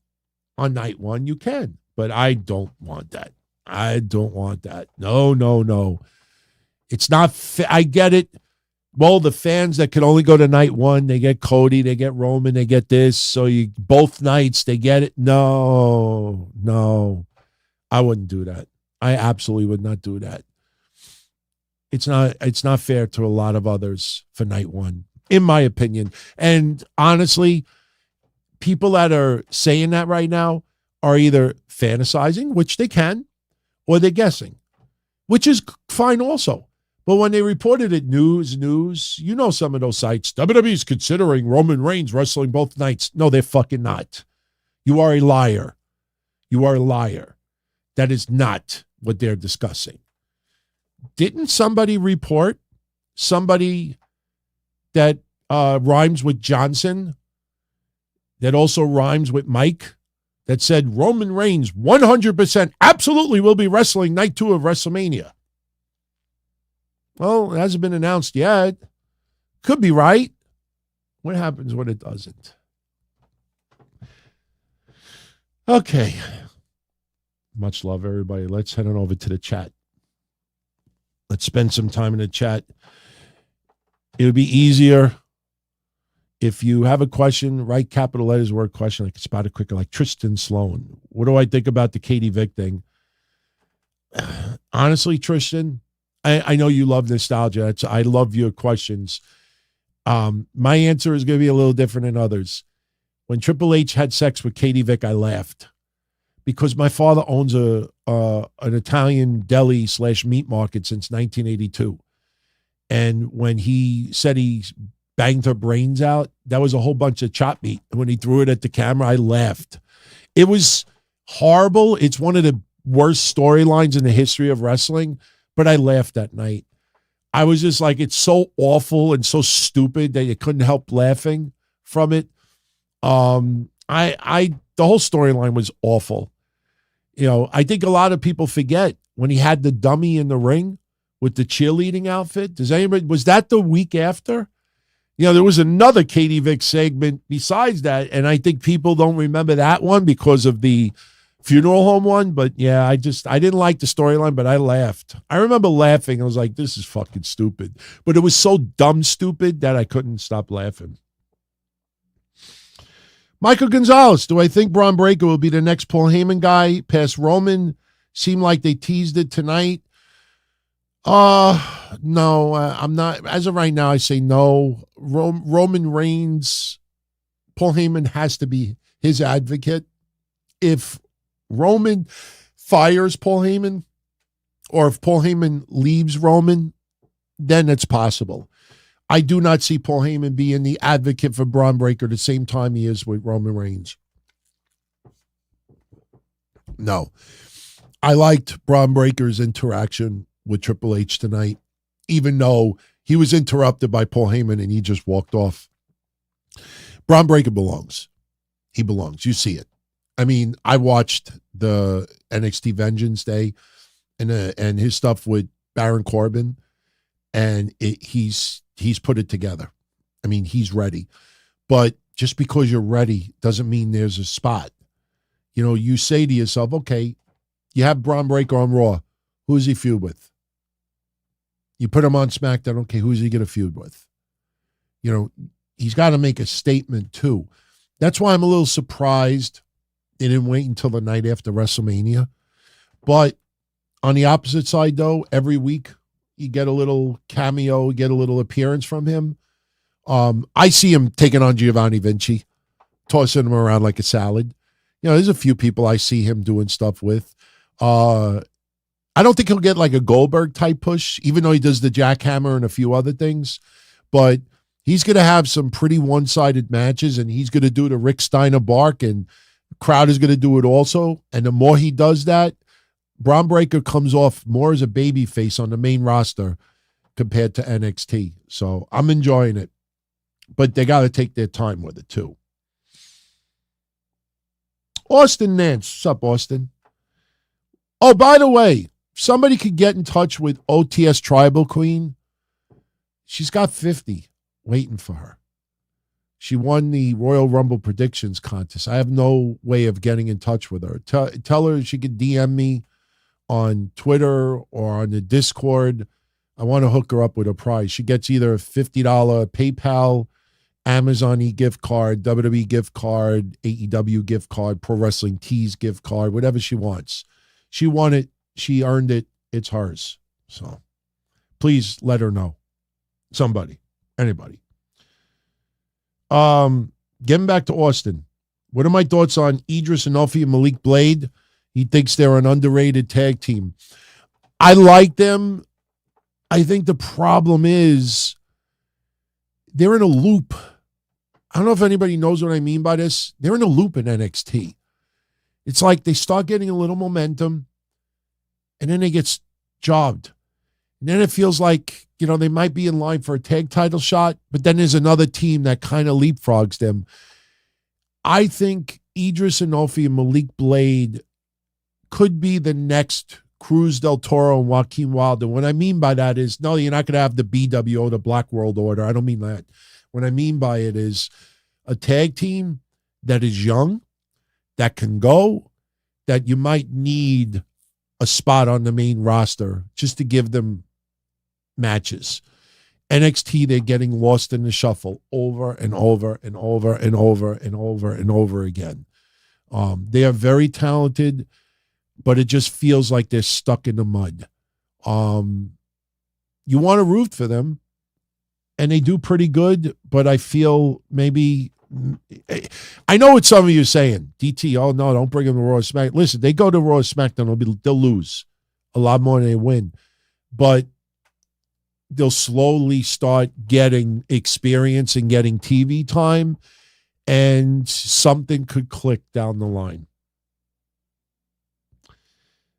on night 1, you can. But I don't want that. I don't want that. No. It's not I get it. well, the fans that could only go to night one, they get Cody, they get Roman, they get this. So both nights they get it. No, I wouldn't do that. I absolutely would not do that. It's not fair to a lot of others for night one, in my opinion. And honestly, people that are saying that right now are either fantasizing, which they can, or they're guessing, which is fine also. But when they reported it, news, some of those sites, WWE's considering Roman Reigns wrestling both nights. No, they're fucking not. You are a liar. You are a liar. That is not what they're discussing. Didn't somebody report somebody that rhymes with Johnson, that also rhymes with Mike, that said Roman Reigns 100% absolutely will be wrestling night 2 of WrestleMania? Well, it hasn't been announced yet. Could be right. What happens when it doesn't? Okay. Much love, everybody. Let's head on over to the chat. Let's spend some time in the chat. It would be easier if you have a question, write capital letters, word question, like spot it quicker, like Tristan Sloan. What do I think about the Katie Vick thing? Honestly, Tristan, I know you love nostalgia. I love your questions. My answer is going to be a little different than others. When Triple H had sex with Katie Vick, I laughed because my father owns an Italian deli / meat market since 1982. And when he said he banged her brains out, that was a whole bunch of chop meat. And when he threw it at the camera, I laughed. It was horrible. It's one of the worst storylines in the history of wrestling, but I laughed that night. I was just like, it's so awful and so stupid that you couldn't help laughing from it. The whole storyline was awful. You know, I think a lot of people forget when he had the dummy in the ring with the cheerleading outfit. Was that the week after? You know, there was another Katie Vick segment besides that, and I think people don't remember that one because of the funeral home one. But yeah, I didn't like the storyline, but I laughed. I remember laughing. I was like, this is fucking stupid. But it was so dumb stupid that I couldn't stop laughing. Michael Gonzalez, do I think Braun Breaker will be the next Paul Heyman guy past Roman? Seemed like they teased it tonight. No, I'm not. As of right now, I say no. Roman Reigns, Paul Heyman has to be his advocate. If Roman fires Paul Heyman, or if Paul Heyman leaves Roman, then it's possible. I do not see Paul Heyman being the advocate for Braun Breaker the same time he is with Roman Reigns. No. I liked Braun Breaker's interaction with Triple H tonight, even though he was interrupted by Paul Heyman and he just walked off. Braun Breaker belongs. He belongs. You see it. I mean, I watched the NXT Vengeance Day and his stuff with Baron Corbin, and he's put it together. I mean, he's ready. But just because you're ready doesn't mean there's a spot. You know, you say to yourself, okay, you have Braun Breaker on Raw. Who does he feud with? You put him on SmackDown. Okay, who's he going to feud with? You know, he's got to make a statement too. That's why I'm a little surprised they didn't wait until the night after WrestleMania. But on the opposite side, though, every week you get a little cameo, get a little appearance from him. I see him taking on Giovanni Vinci, tossing him around like a salad. You know, there's a few people I see him doing stuff with. I don't think he'll get like a Goldberg type push, even though he does the jackhammer and a few other things. But he's going to have some pretty one-sided matches, and he's going to do the Rick Steiner bark, and the crowd is going to do it also. And the more he does that, Braun Breaker comes off more as a baby face on the main roster compared to NXT. So I'm enjoying it. But they got to take their time with it, too. Austin Nance. What's up, Austin? Oh, by the way, if somebody could get in touch with OTS Tribal Queen. She's got 50 waiting for her. She won the Royal Rumble predictions contest. I have no way of getting in touch with her. Tell her she could DM me on Twitter or on the Discord. I want to hook her up with a prize. She gets either a $50 PayPal, Amazon gift card, WWE gift card, AEW gift card, Pro Wrestling Tees gift card, whatever she wants. She won it. She earned it. It's hers. So please let her know. Somebody, anybody. Getting back to Austin. What are my thoughts on Idris Enofi and Malik Blade? He thinks they're an underrated tag team. I like them. I think the problem is they're in a loop. I don't know if anybody knows what I mean by this. They're in a loop in NXT. It's like they start getting a little momentum, and then they get jobbed. And then it feels like, they might be in line for a tag title shot, but then there's another team that kind of leapfrogs them. I think Idris Enofi and Malik Blade could be the next Cruz del Toro and Joaquin Wilder. What I mean by that is, no, you're not going to have the BWO, the Black World Order. I don't mean that. What I mean by it is a tag team that is young, that can go, that you might need a spot on the main roster just to give them matches. NXT, they're getting lost in the shuffle over and over and over and over and over and over again. They are very talented, but it just feels like they're stuck in the mud. You want to root for them, and they do pretty good, but I feel maybe, I know what some of you are saying. DT, oh no, don't bring them to Raw or SmackDown. Listen, they go to Raw or SmackDown, they'll lose a lot more than they win, but they'll slowly start getting experience and getting TV time, and something could click down the line.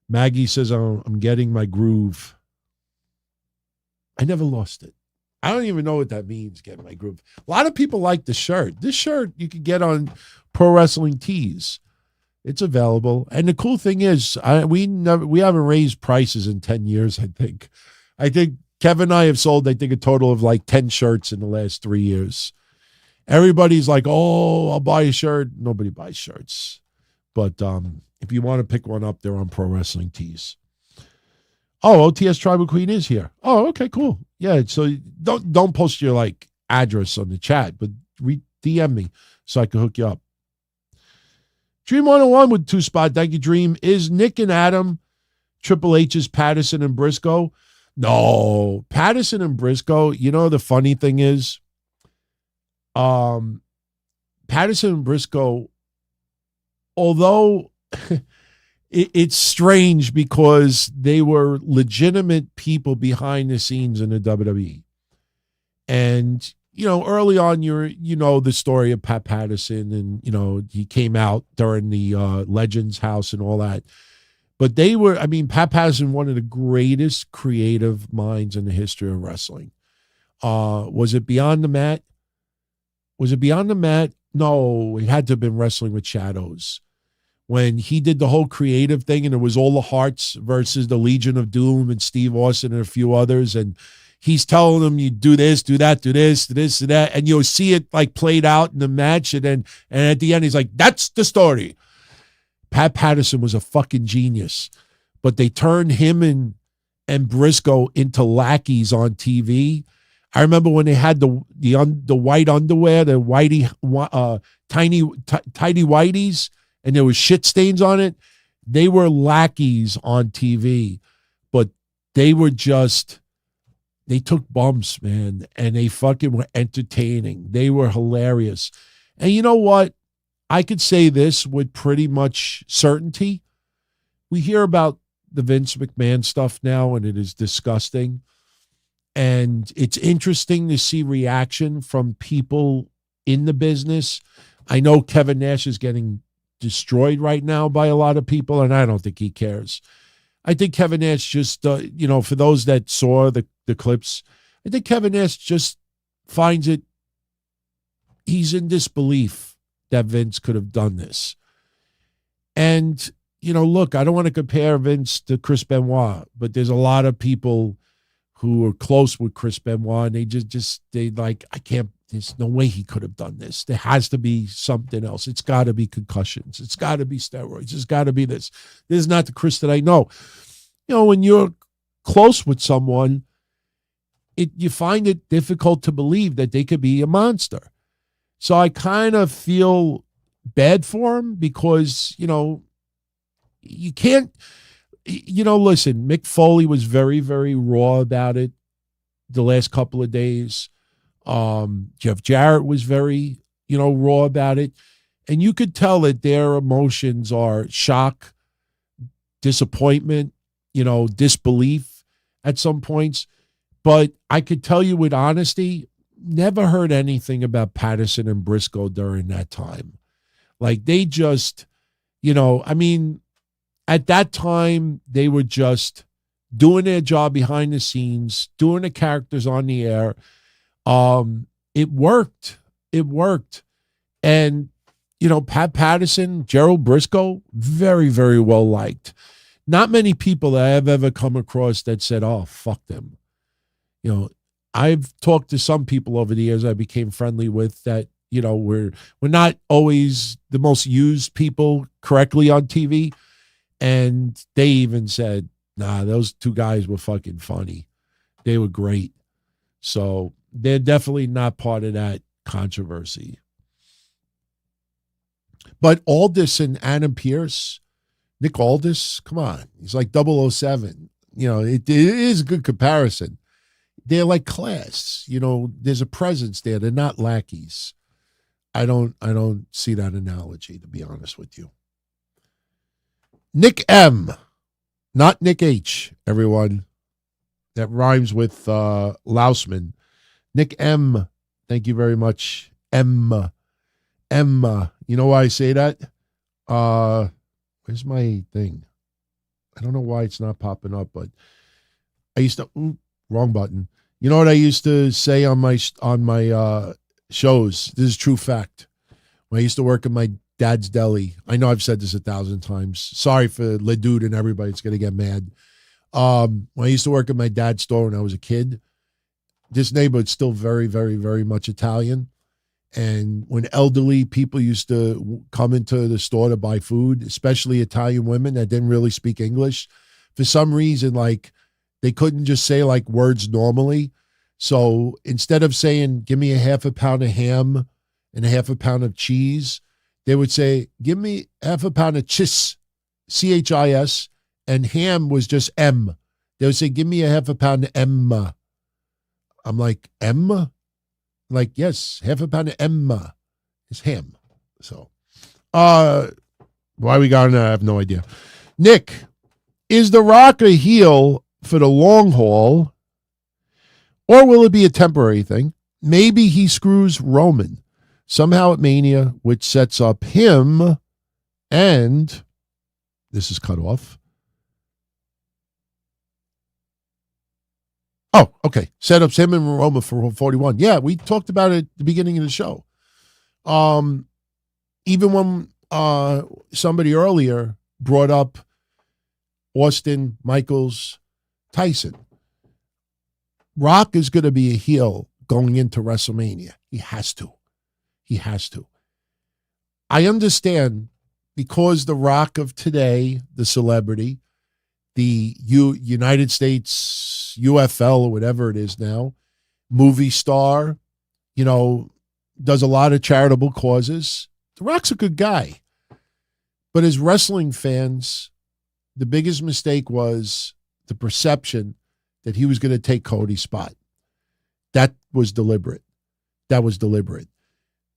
Maggie says, I'm getting my groove. I never lost it. I don't even know what that means, getting my groove. A lot of people like the shirt. This shirt you can get on Pro Wrestling Tees. It's available. And the cool thing is, we haven't raised prices in 10 years, I think. I think Kevin and I have sold, a total of like 10 shirts in the last 3 years. Everybody's like, oh, I'll buy a shirt. Nobody buys shirts. But if you want to pick one up, they're on Pro Wrestling Tees. Oh, OTS Tribal Queen is here. Oh, okay, cool. Yeah, so don't post your address on the chat, but DM me so I can hook you up. Dream 101 with 2-spot. Thank you, Dream. Is Nick and Adam Triple H's Patterson and Briscoe? No, Patterson and Briscoe, the funny thing is, Patterson and Briscoe, although it's strange because they were legitimate people behind the scenes in the WWE. And, early on, the story of Pat Patterson, and, he came out during the Legends House and all that. But they were, Pat Patterson, one of the greatest creative minds in the history of wrestling. Was it Beyond the Mat? No, it had to have been Wrestling with Shadows. When he did the whole creative thing, and it was all the Hearts versus the Legion of Doom and Steve Austin and a few others. And he's telling them, you do this, do that, do this, do this, do that. And you'll see it played out in the match. And at the end, he's like, that's the story. Pat Patterson was a fucking genius, but they turned him and Briscoe into lackeys on TV. I remember when they had the white underwear, the tidy whiteys, and there was shit stains on it. They were lackeys on TV, but they took bumps, man, and they fucking were entertaining. They were hilarious. And you know what? I could say this with pretty much certainty. We hear about the Vince McMahon stuff now, and it is disgusting. And it's interesting to see reaction from people in the business. I know Kevin Nash is getting destroyed right now by a lot of people, and I don't think he cares. I think Kevin Nash just, for those that saw the clips, I think Kevin Nash just finds it, he's in disbelief that Vince could have done this. And, look, I don't want to compare Vince to Chris Benoit, but there's a lot of people who are close with Chris Benoit, and I can't, there's no way he could have done this. There has to be something else. It's got to be concussions. It's got to be steroids. It's got to be this. This is not the Chris that I know. When you're close with someone you find it difficult to believe that they could be a monster. So I kind of feel bad for him because, you can't, listen, Mick Foley was very, very raw about it the last couple of days. Jeff Jarrett was very, raw about it. And you could tell that their emotions are shock, disappointment, disbelief at some points. But I could tell you with honesty, never heard anything about Patterson and Briscoe during that time. Like they just, at that time, they were just doing their job behind the scenes, doing the characters on the air. It worked. It worked. And, Pat Patterson, Gerald Briscoe, very, very well liked. Not many people that I've ever come across that said, oh, fuck them. I've talked to some people over the years I became friendly with that, we're not always the most used people correctly on TV. And they even said, nah, those two guys were fucking funny. They were great. So they're definitely not part of that controversy. But Aldis and Adam Pearce, Nick Aldis, come on. He's like 007. It is a good comparison. They're like class. There's a presence there. They're not lackeys. I don't see that analogy, to be honest with you. Nick M, not Nick H, everyone. That rhymes with Lausman. Nick M, thank you very much. Emma. You know why I say that? Where's my thing? I don't know why it's not popping up, but I used to, wrong button. You know what I used to say on my shows? This is true fact. When I used to work at my dad's deli, I know I've said this 1,000 times. Sorry for Le Dude and everybody that's going to get mad. When I used to work at my dad's store when I was a kid, this neighborhood's still very, very, very much Italian. And when elderly people used to come into the store to buy food, especially Italian women that didn't really speak English, for some reason, like they couldn't just say like words normally. So instead of saying, give me a half a pound of ham and a half a pound of cheese, they would say, give me half a pound of chis, C-H-I-S, and ham was just M. They would say, give me a half a pound of Emma. I'm like, Emma? Like, yes, half a pound of Emma is ham. So, why we got on that, I have no idea. Nick, is The Rock a heel for the long haul, or will it be a temporary thing? Maybe he screws Roman somehow at Mania, which sets up him and, this is cut off. Oh, okay. Setups him and Roma for 41. Yeah, we talked about it at the beginning of the show. Even when somebody earlier brought up Austin, Michaels, Tyson, Rock is going to be a heel going into WrestleMania. He has to. He has to. I understand because the Rock of today, the celebrity, the United States UFL or whatever it is now, movie star, does a lot of charitable causes. The Rock's a good guy. But as wrestling fans, the biggest mistake was the perception that he was going to take Cody's spot. That was deliberate.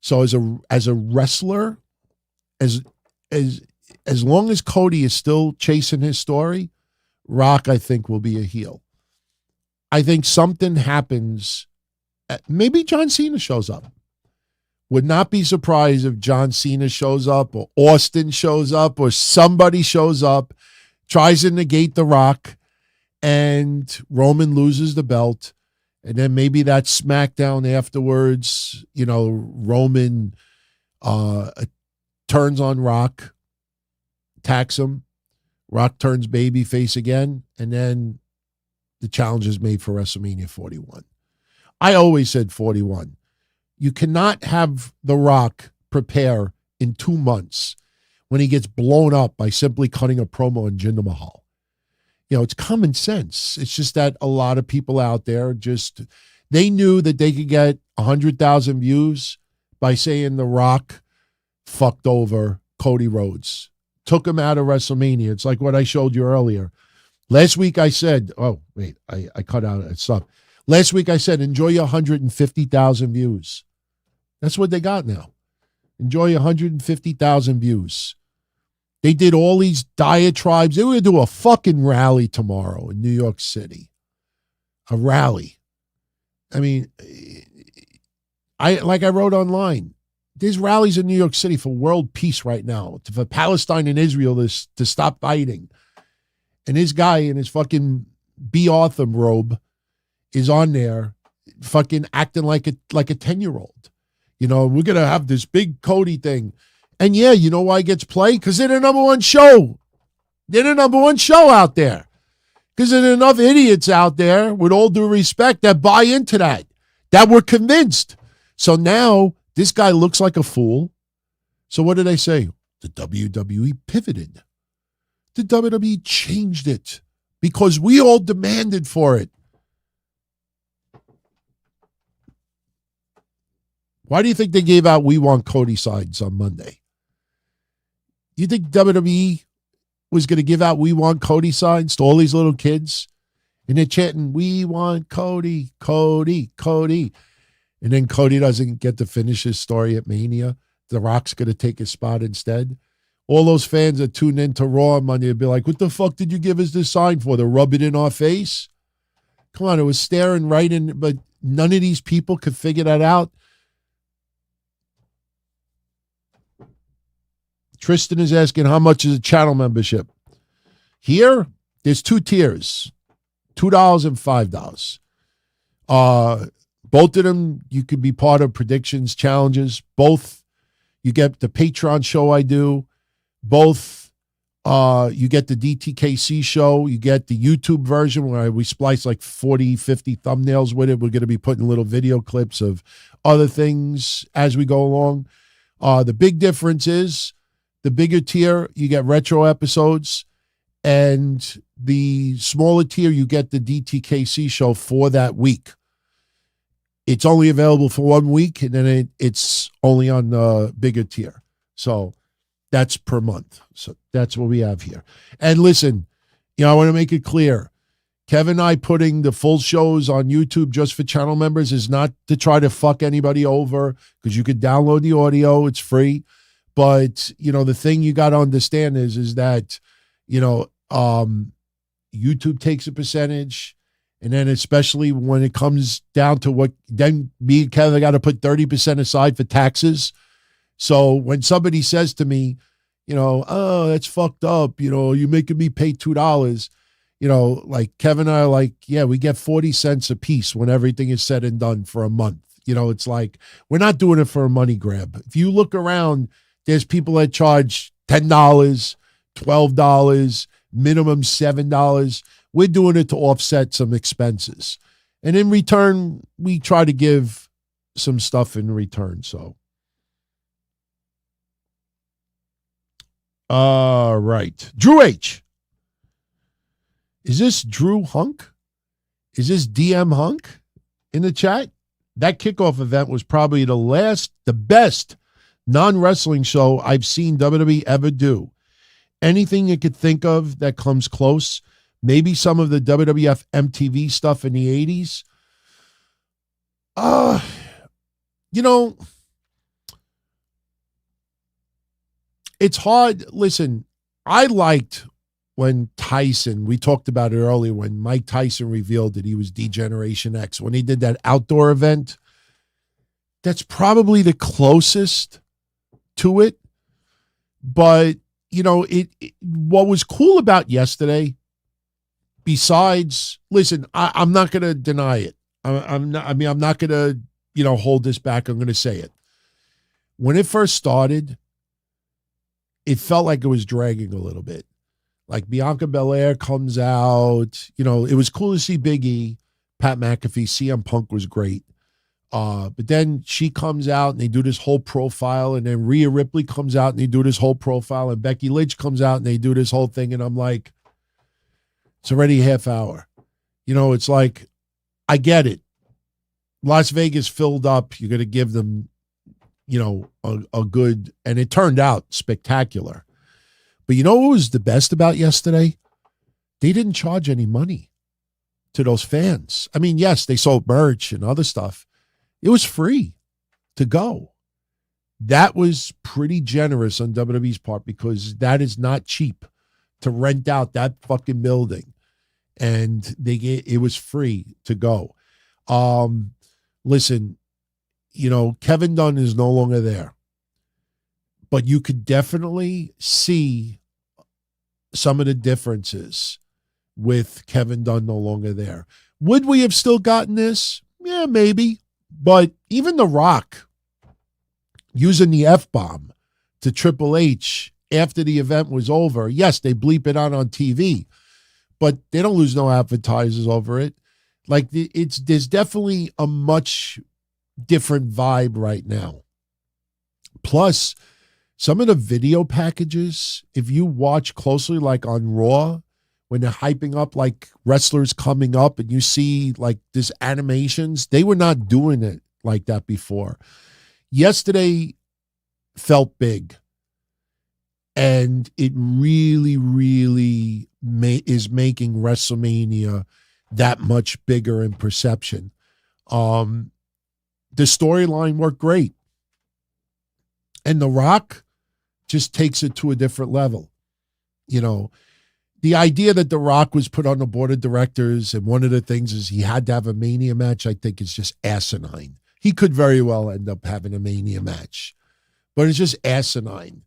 So as a wrestler, as long as Cody is still chasing his story, Rock, I think, will be a heel. I think something happens. Maybe John Cena shows up. Would not be surprised if John Cena shows up or Austin shows up or somebody shows up, tries to negate The Rock, and Roman loses the belt. And then maybe that SmackDown afterwards, Roman turns on Rock, attacks him. Rock turns babyface again, and then the challenge is made for WrestleMania 41. I always said 41. You cannot have The Rock prepare in 2 months when he gets blown up by simply cutting a promo on Jinder Mahal. it's common sense. It's just that a lot of people out there they knew that they could get 100,000 views by saying The Rock fucked over Cody Rhodes, took him out of WrestleMania. It's like what I showed you earlier. Last week I said, oh, wait, I cut out stuff. Last week I said, enjoy your 150,000 views. That's what they got now. Enjoy your 150,000 views. They did all these diatribes. They were going to do a fucking rally tomorrow in New York City. A rally. I mean, I wrote online, there's rallies in New York City for world peace right now, for Palestine and Israel to stop fighting. And this guy in his fucking B. Arthur robe is on there fucking acting like a 10-year-old. We're going to have this big Cody thing. And yeah, you know why it gets played? Because they're the number one show. They're the number one show out there. Because there are enough idiots out there, with all due respect, that buy into that were convinced. So now this guy looks like a fool. So what did I say? The WWE pivoted. The WWE changed it because we all demanded for it. Why do you think they gave out "We Want Cody" signs on Monday? You think WWE was going to give out "We Want Cody" signs to all these little kids? And they're chanting, "We want Cody, Cody, Cody." And then Cody doesn't get to finish his story at Mania. The Rock's going to take his spot instead. All those fans that tune into Raw on Monday will be like, what the fuck did you give us this sign for? To rub it in our face? Come on, it was staring right in, but none of these people could figure that out. Tristan is asking, how much is a channel membership? Here, there's two tiers, $2 and $5. Both of them, you could be part of predictions, challenges. Both, you get the Patreon show I do. Both, you get the DTKC show. You get the YouTube version where we splice like 40, 50 thumbnails with it. We're going to be putting little video clips of other things as we go along. The big difference is the bigger tier, you get retro episodes. And the smaller tier, you get the DTKC show for that week. It's only available for 1 week, and then it's only on the bigger tier. So that's per month. So that's what we have here. And listen, I want to make it clear. Kevin and I putting the full shows on YouTube just for channel members is not to try to fuck anybody over, because you could download the audio. It's free. But, the thing you got to understand is that, YouTube takes a percentage. And then especially when it comes down to then me and Kevin got to put 30% aside for taxes. So when somebody says to me, oh, that's fucked up, you're making me pay $2, like Kevin and I are like, yeah, we get 40 cents a piece when everything is said and done for a month. It's like, we're not doing it for a money grab. If you look around, there's people that charge $10, $12, minimum $7. We're doing it to offset some expenses. And in return, we try to give some stuff in return. So, all right. Drew H. Is this Drew Hunk? Is this DM Hunk in the chat? That kickoff event was probably the best non-wrestling show I've seen WWE ever do. Anything you could think of that comes close. Maybe some of the WWF MTV stuff in the 80s. It's hard. Listen, I liked when Tyson, we talked about it earlier, when Mike Tyson revealed that he was D-Generation X, when he did that outdoor event. That's probably the closest to it. But, what was cool about yesterday, besides, listen, I'm not going to deny it. I'm not going to, hold this back. I'm going to say it. When it first started, it felt like it was dragging a little bit. Like Bianca Belair comes out, it was cool to see Big E, Pat McAfee, CM Punk was great. But then she comes out and they do this whole profile, and then Rhea Ripley comes out and they do this whole profile, and Becky Lynch comes out and they do this whole thing. And I'm like, It's already a half hour. It's like, I get it. Las Vegas filled up. You're going to give them, a good, and it turned out spectacular. But what was the best about yesterday? They didn't charge any money to those fans. I mean, yes, they sold merch and other stuff. It was free to go. That was pretty generous on WWE's part because that is not cheap to rent out that fucking building. And it was free to go. Listen, Kevin Dunn is no longer there. But you could definitely see some of the differences with Kevin Dunn no longer there. Would we have still gotten this? Yeah, maybe. But even The Rock using the F-bomb to Triple H after the event was over. Yes, they bleep it out on TV, but they don't lose no advertisers over it. Like, there's definitely a much different vibe right now. Plus, some of the video packages, if you watch closely, like on Raw, when they're hyping up like wrestlers coming up and you see like this animations, they were not doing it like that before. Yesterday felt big. And it really, really is making WrestleMania that much bigger in perception. The storyline worked great. And The Rock just takes it to a different level. The idea that The Rock was put on the board of directors and one of the things is he had to have a Mania match, I think is just asinine. He could very well end up having a Mania match, but it's just asinine.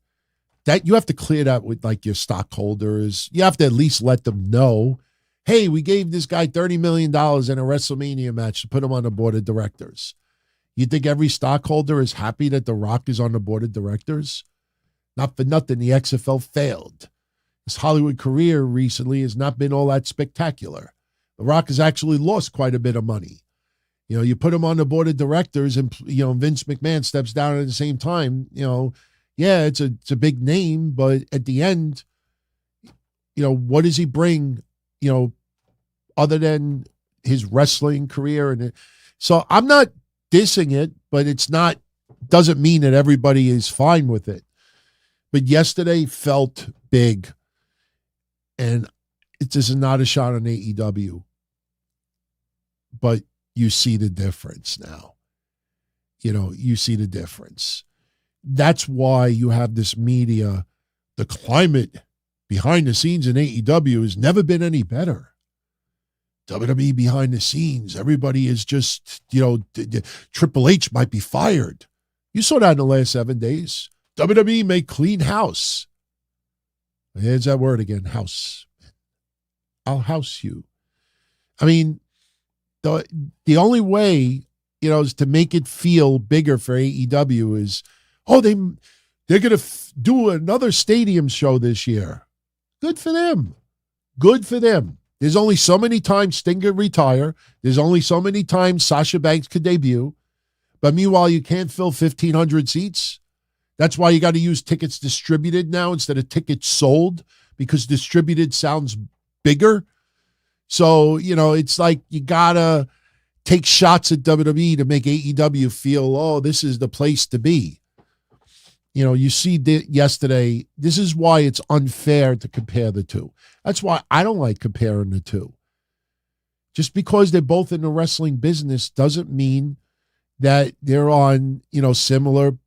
That you have to clear that with like your stockholders. You have to at least let them know, hey, we gave this guy $30 million in a WrestleMania match to put him on the board of directors. You think every stockholder is happy that The Rock is on the board of directors? Not for nothing, the XFL failed. His Hollywood career recently has not been all that spectacular. The Rock has actually lost quite a bit of money. You put him on the board of directors and, Vince McMahon steps down at the same time, yeah, it's a big name, but at the end, what does he bring, other than his wrestling career? And so I'm not dissing it, but doesn't mean that everybody is fine with it. But yesterday felt big. And this is not a shot on AEW. But you see the difference now. You see the difference. That's why you have this media. The climate behind the scenes in AEW has never been any better. WWE behind the scenes, everybody is just, Triple H might be fired. You saw that in the last 7 days. WWE may clean house. There's that word again, house. I'll house you. I mean, the only way, is to make it feel bigger for AEW is, they're going to do another stadium show this year. Good for them. Good for them. There's only so many times Sting could retire. There's only so many times Sasha Banks could debut. But meanwhile, you can't fill 1,500 seats. That's why you got to use tickets distributed now instead of tickets sold, because distributed sounds bigger. So, it's like you got to take shots at WWE to make AEW feel, this is the place to be. You see yesterday, this is why it's unfair to compare the two. That's why I don't like comparing the two. Just because they're both in the wrestling business doesn't mean that they're on, similar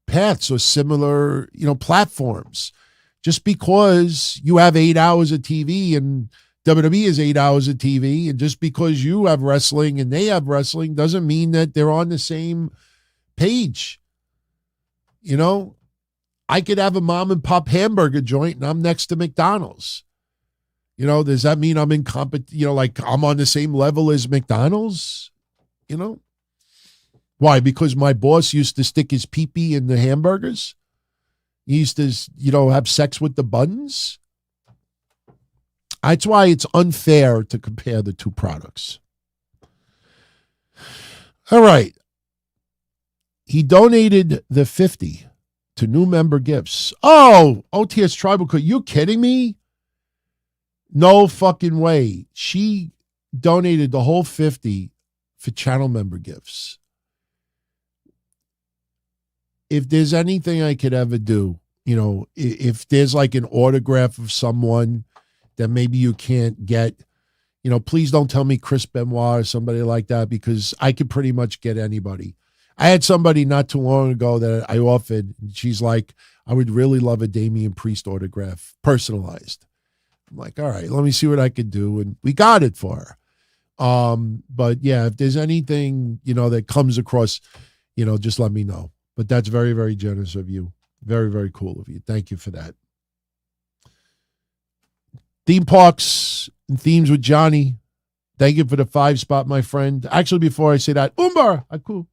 paths or similar, platforms. Just because you have 8 hours of TV and WWE is 8 hours of TV, and just because you have wrestling and they have wrestling doesn't mean that they're on the same page. I could have a mom and pop hamburger joint and I'm next to McDonald's. Does that mean I'm in like I'm on the same level as McDonald's? Why? Because my boss used to stick his pee-pee in the hamburgers? He used to, have sex with the buns? That's why it's unfair to compare the two products. All right. He donated the 50 to new member gifts. Oh, OTS Tribal Code. You kidding me? No fucking way. She donated the whole 50 for channel member gifts. If there's anything I could ever do, if there's like an autograph of someone that maybe you can't get, please don't tell me Chris Benoit or somebody like that, because I could pretty much get anybody. I had somebody not too long ago that I offered. She's like, I would really love a Damian Priest autograph, personalized. I'm like, all right, let me see what I could do. And we got it for her. But yeah, if there's anything, that comes across, just let me know. But that's very, very generous of you. Very, very cool of you. Thank you for that. Theme parks and themes with Johnny. Thank you for the 5 spot, my friend. Actually, before I say that, Umbar, Aku.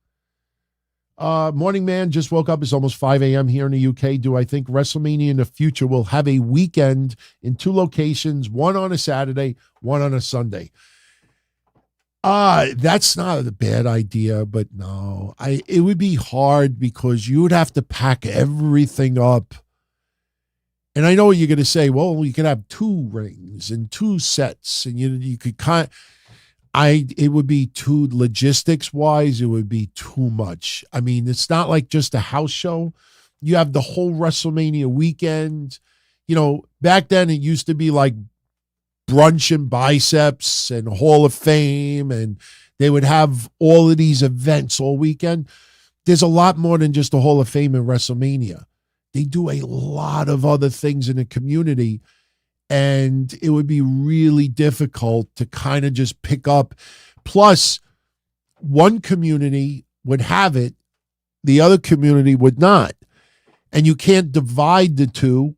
Morning, man. Just woke up. It's almost 5 a.m. here in the UK. Do I think WrestleMania in the future will have a weekend in 2 locations, one on a Saturday, one on a Sunday? That's not a bad idea, but no. It would be hard because you would have to pack everything up. And I know what you're going to say. Well, you could have 2 rings and 2 sets, and you could it would be too, logistics wise, it would be too much. I mean, it's not like just a house show. You have the whole WrestleMania weekend. Back then it used to be like Brunch and Biceps and Hall of Fame, and they would have all of these events all weekend. There's a lot more than just the Hall of Fame and WrestleMania. They do a lot of other things in the community, and it would be really difficult to kind of just pick up. Plus, one community would have it, the other community would not. And you can't divide the two.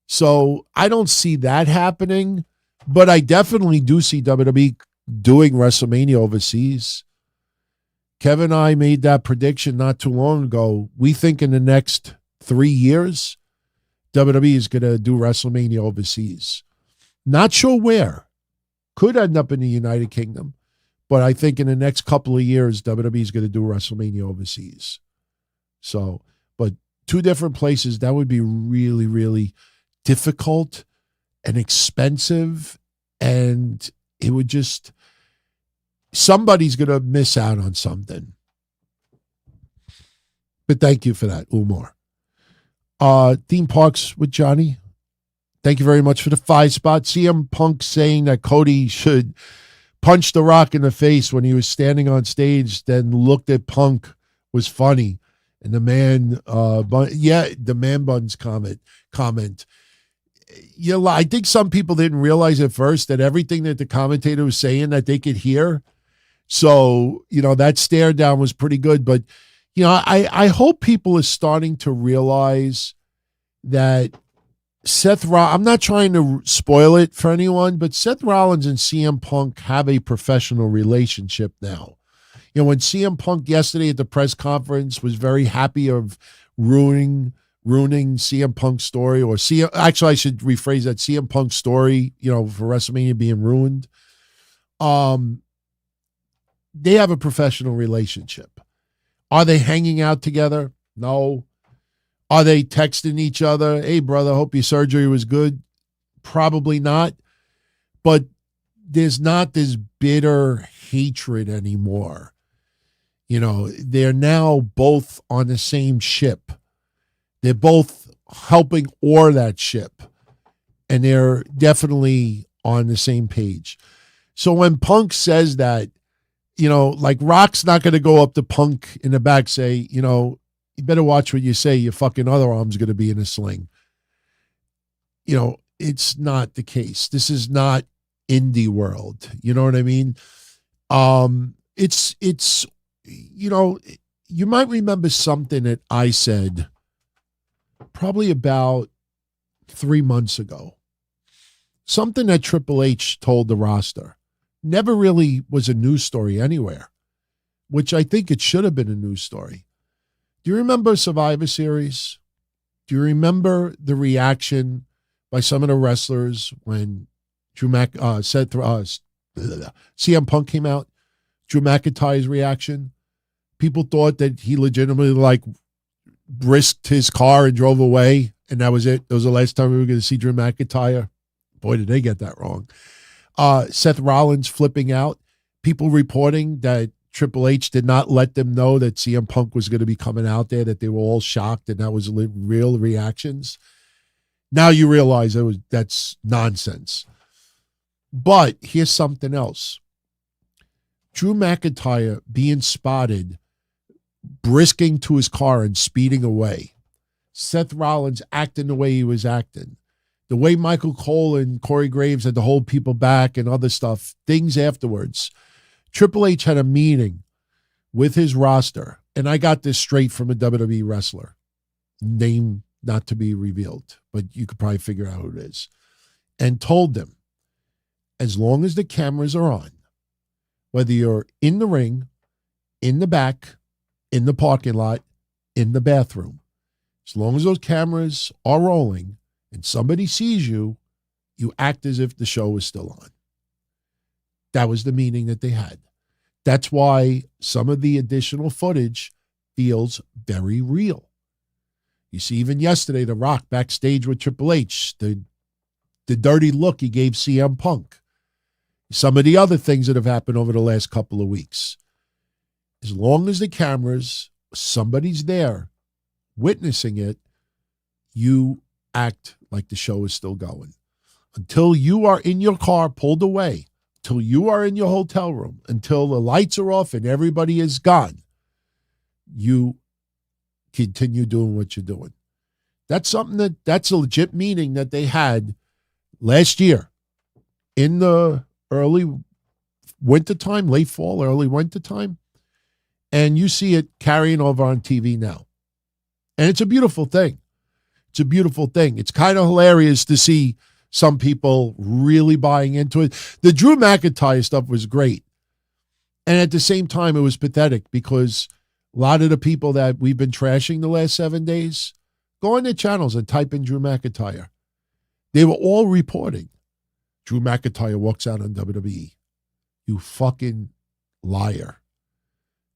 So I don't see that happening, but I definitely do see WWE doing WrestleMania overseas. Kevin and I made that prediction not too long ago. We think in the next 3 years, WWE is going to do WrestleMania overseas. Not sure where. Could end up in the United Kingdom. But I think in the next couple of years, WWE is going to do WrestleMania overseas. So, but 2 different places, that would be really, really difficult and expensive. And it would just, somebody's going to miss out on something. But thank you for that, Umar. Theme parks with Johnny. Thank you very much for the 5 spot. CM Punk saying that Cody should punch The Rock in the face when he was standing on stage, then looked at Punk was funny. And the man, the man buns comment. I think some people didn't realize at first that everything that the commentator was saying that they could hear. So, that stare down was pretty good. But, I hope people are starting to realize that Seth Rollins, I'm not trying to spoil it for anyone, but Seth Rollins and CM Punk have a professional relationship now. When CM Punk yesterday at the press conference was very happy of ruining CM Punk's story, actually I should rephrase that, CM Punk's story, for WrestleMania being ruined. They have a professional relationship. Are they hanging out together? No. Are they texting each other? Hey, brother, hope your surgery was good. Probably not. But there's not this bitter hatred anymore. They're now both on the same ship. They're both helping oar that ship. And they're definitely on the same page. So when Punk says that, like Rock's not going to go up to Punk in the back, say, you better watch what you say. Your fucking other arm's going to be in a sling. It's not the case. This is not indie world. You know what I mean? It's you might remember something that I said probably about 3 months ago. Something that Triple H told the roster. Never really was a news story anywhere, which I think it should have been a news story. Do you remember Survivor Series? Do you remember the reaction by some of the wrestlers when CM Punk came out? Drew McIntyre's reaction? People thought that he legitimately brisked his car and drove away, and that was it. That was the last time we were going to see Drew McIntyre. Boy, did they get that wrong. Seth Rollins flipping out. People reporting that Triple H did not let them know that CM Punk was going to be coming out there, that they were all shocked, and that was real reactions. Now you realize that's nonsense. But here's something else. Drew McIntyre being spotted, brisking to his car and speeding away. Seth Rollins acting the way he was acting. The way Michael Cole and Corey Graves had to hold people back and other stuff, things afterwards. Triple H had a meeting with his roster, and I got this straight from a WWE wrestler, name not to be revealed, but you could probably figure out who it is, and told them, as long as the cameras are on, whether you're in the ring, in the back, in the parking lot, in the bathroom, as long as those cameras are rolling and somebody sees you, you act as if the show is still on. That was the meaning that they had. That's why some of the additional footage feels very real. You see, even yesterday, The Rock backstage with Triple H, the dirty look he gave CM Punk. Some of the other things that have happened over the last couple of weeks. As long as the cameras, somebody's there witnessing it, you act like the show is still going. Until you are in your car pulled away, till you are in your hotel room, until the lights are off and everybody is gone, you continue doing what you're doing. That's that's a legit meaning that they had last year in the early winter time, late fall, early winter time. And you see it carrying over on TV now. And it's a beautiful thing. It's a beautiful thing. It's kind of hilarious to see some people really buying into it. The Drew McIntyre stuff was great. And at the same time, it was pathetic because a lot of the people that we've been trashing the last 7 days, go on their channels and type in Drew McIntyre. They were all reporting. Drew McIntyre walks out on WWE. You fucking liar.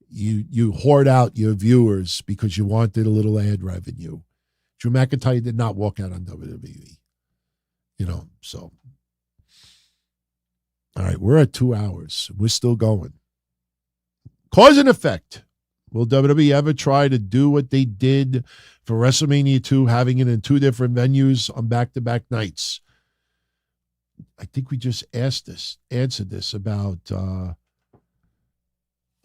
You hoard out your viewers because you wanted a little ad revenue. Drew McIntyre did not walk out on WWE. So. All right, we're at 2 hours. We're still going. Cause and effect. Will WWE ever try to do what they did for WrestleMania 2, having it in 2 different venues on back-to-back nights? I think we just answered this about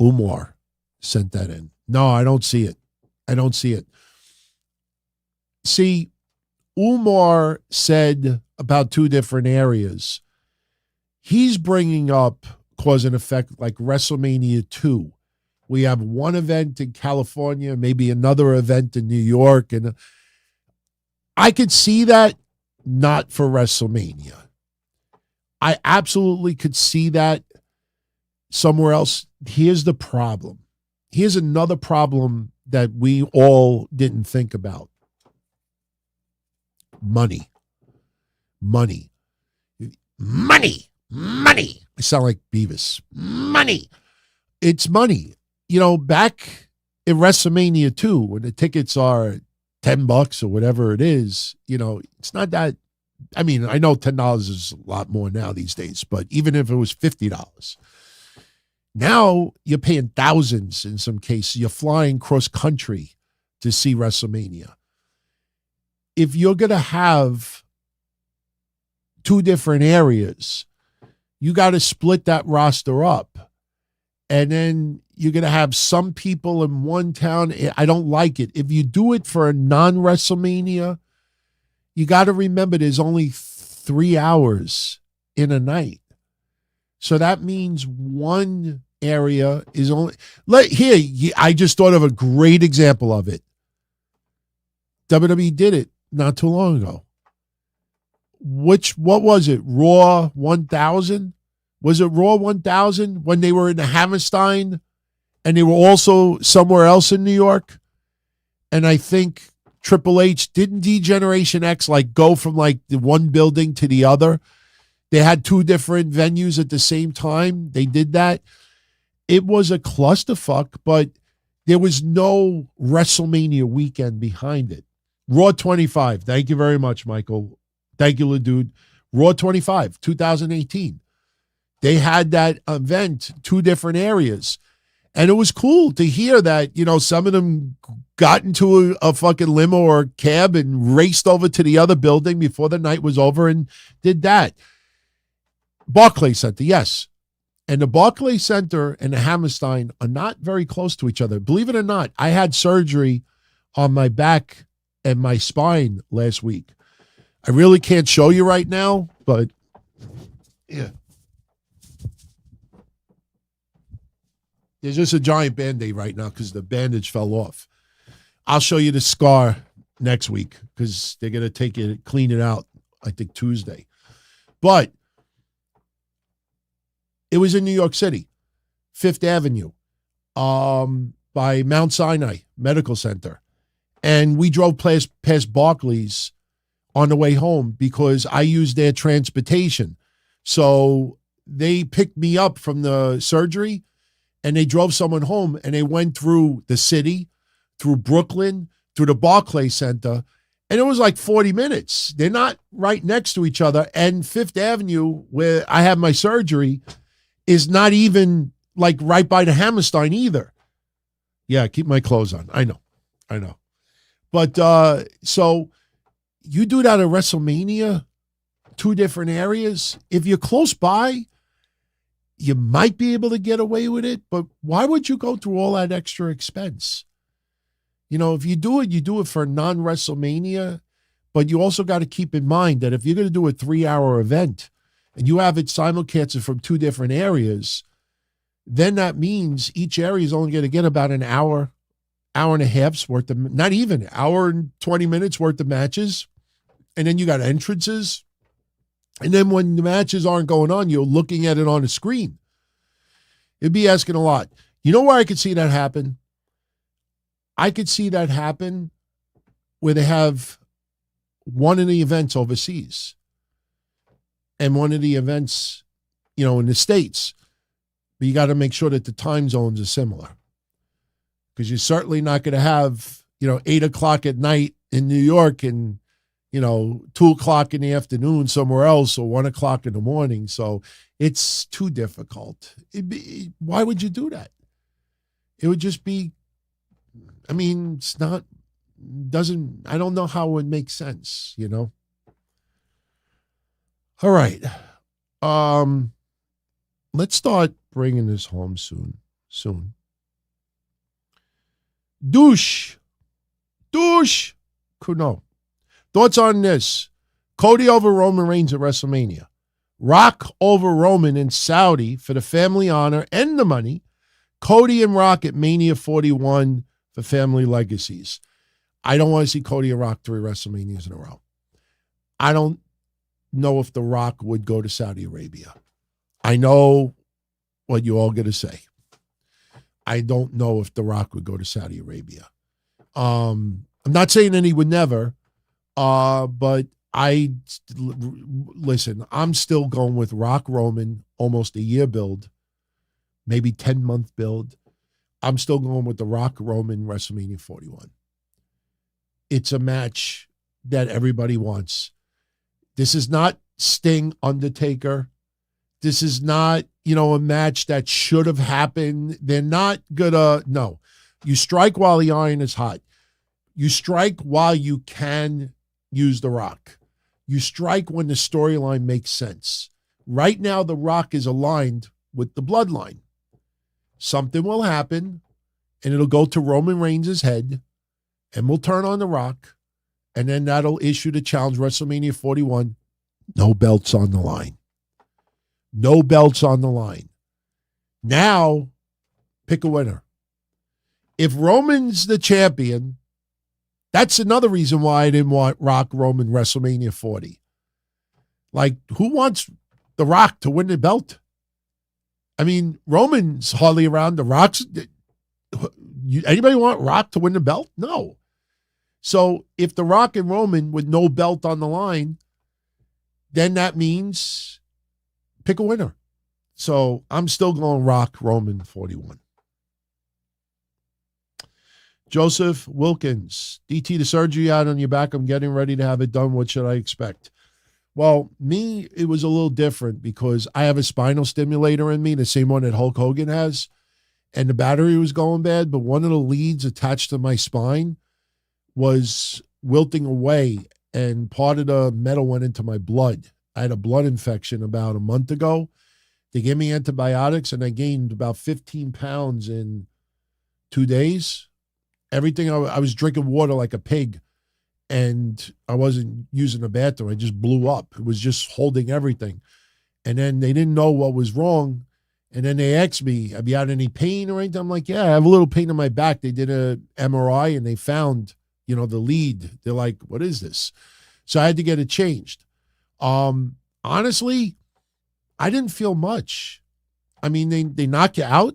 Umar sent that in. No, I don't see it. See, Umar said about 2 different areas. He's bringing up cause and effect like WrestleMania 2. We have one event in California, maybe another event in New York. And I could see that, not for WrestleMania. I absolutely could see that somewhere else. Here's the problem. Here's another problem that we all didn't think about. Money. I sound like Beavis. Money. It's money. Back in WrestleMania 2, when the tickets are $10 or whatever it is, it's not that. I mean, I know $10 is a lot more now these days, but even if it was $50, now you're paying thousands in some cases. You're flying cross country to see WrestleMania. If you're going to have 2 different areas, you got to split that roster up. And then you're going to have some people in one town. I don't like it. If you do it for a non-WrestleMania, you got to remember there's only 3 hours in a night. So that means one area is only... I just thought of a great example of it. WWE did it not too long ago. What was it? Raw 1000? Was it Raw 1000 when they were in the Hammerstein and they were also somewhere else in New York? And I think Triple H, didn't D-Generation X go from the one building to the other? They had 2 different venues at the same time. They did that. It was a clusterfuck, but there was no WrestleMania weekend behind it. Raw 25. Thank you very much, Michael. Thank you, dude. Raw 25, 2018. They had that event, 2 different areas. And it was cool to hear that, some of them got into a fucking limo or cab and raced over to the other building before the night was over and did that. Barclays Center, yes. And the Barclays Center and the Hammerstein are not very close to each other. Believe it or not, I had surgery on my back and my spine last week. I really can't show you right now, but yeah. There's just a giant Band-Aid right now because the bandage fell off. I'll show you the scar next week because they're going to clean it out, I think, Tuesday. But it was in New York City, Fifth Avenue, by Mount Sinai Medical Center. And we drove past Barclays on the way home because I used their transportation. So they picked me up from the surgery and they drove someone home and they went through the city, through Brooklyn, through the Barclays Center. And it was like 40 minutes. They're not right next to each other. And Fifth Avenue, where I had my surgery, is not even like right by the Hammerstein either. Yeah, keep my clothes on. I know. But so you do that at WrestleMania, 2 different areas. If you're close by, you might be able to get away with it, but why would you go through all that extra expense? If you do it for non-WrestleMania, but you also got to keep in mind that if you're going to do a 3-hour event and you have it simulcasted from 2 different areas, then that means each area is only going to get about an hour and a half's worth of, not even, hour and 20 minutes worth of matches. And then you got entrances. And then when the matches aren't going on, you're looking at it on a screen. It'd be asking a lot. You know where I could see that happen? I could see that happen where they have one of the events overseas and one of the events, in the States. But you got to make sure that the time zones are similar. Because you're certainly not going to have, 8 o'clock at night in New York and 2 o'clock in the afternoon somewhere else or 1 o'clock in the morning. So it's too difficult. Why would you do that? It would just be, I don't know how it would make sense, All right. Let's start bringing this home soon. Douche Kuno. Thoughts on this? Cody over Roman Reigns at WrestleMania. Rock over Roman in Saudi for the family honor and the money. Cody and Rock at Mania 41 for family legacies. I don't want to see Cody and Rock 3 WrestleManias in a row. I don't know if The Rock would go to Saudi Arabia. I know what you all going to say. I don't know if The Rock would go to Saudi Arabia. I'm not saying that he would never. But listen, I'm still going with Rock Roman, almost a year build, maybe 10-month build. I'm still going with the Rock Roman WrestleMania 41. It's a match that everybody wants. This is not Sting Undertaker. This is not, a match that should have happened. They're not gonna, no. You strike while the iron is hot. You strike while you can use The Rock. You strike when the storyline makes sense. Right now, The Rock is aligned with the bloodline. Something will happen, and it'll go to Roman Reigns' head, and we'll turn on The Rock, and then that'll issue the challenge, WrestleMania 41. No belts on the line. No belts on the line. Now, pick a winner. If Roman's the champion, that's another reason why I didn't want Rock Roman WrestleMania 40. Like, who wants The Rock to win the belt? I mean, Roman's hardly around. The Rock's... Anybody want Rock to win the belt? No. So if The Rock and Roman with no belt on the line, then that means pick a winner. So I'm still going Rock Roman 41. Joseph Wilkins, DT, the surgery out on your back. I'm getting ready to have it done. What should I expect? Well, me, it was a little different because I have a spinal stimulator in me, the same one that Hulk Hogan has, and the battery was going bad, but one of the leads attached to my spine was wilting away, and part of the metal went into my blood. I had a blood infection about a month ago. They gave me antibiotics, and I gained about 15 pounds in 2 days. Everything, I was drinking water like a pig, and I wasn't using the bathroom. I just blew up. It was just holding everything. And then they didn't know what was wrong. And then they asked me, have you had any pain or anything? I'm like, yeah, I have a little pain in my back. They did a MRI, and they found, the lead. They're like, what is this? So I had to get it changed. Honestly, I didn't feel much. I mean, they knock you out.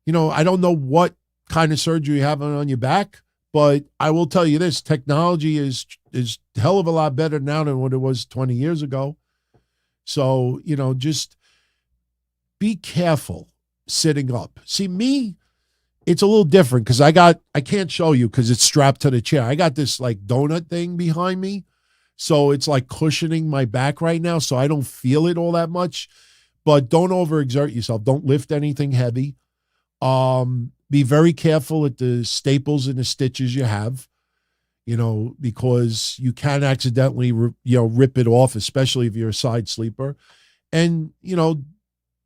I don't know what kind of surgery you have on your back, but I will tell you this, technology is a hell of a lot better now than what it was 20 years ago. So, just be careful sitting up. See, me, it's a little different because I can't show you because it's strapped to the chair. I got this like donut thing behind me. So it's like cushioning my back right now. So I don't feel it all that much, but don't overexert yourself. Don't lift anything heavy. Be very careful at the staples and the stitches you have, because you can accidentally, rip it off, especially if you're a side sleeper. And,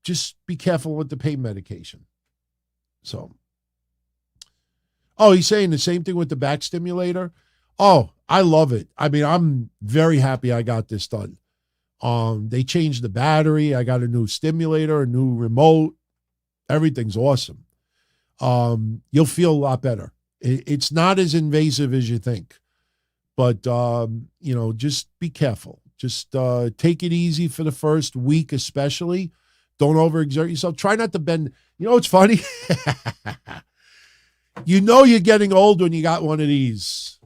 just be careful with the pain medication. So, he's saying the same thing with the back stimulator. Oh, I love it. I mean, I'm very happy I got this done. They changed the battery. I got a new stimulator, a new remote. Everything's awesome. You'll feel a lot better. It's not as invasive as you think, but, just be careful. Just take it easy for the first week, especially. Don't overexert yourself. Try not to bend. It's funny. You're getting old when you got one of these.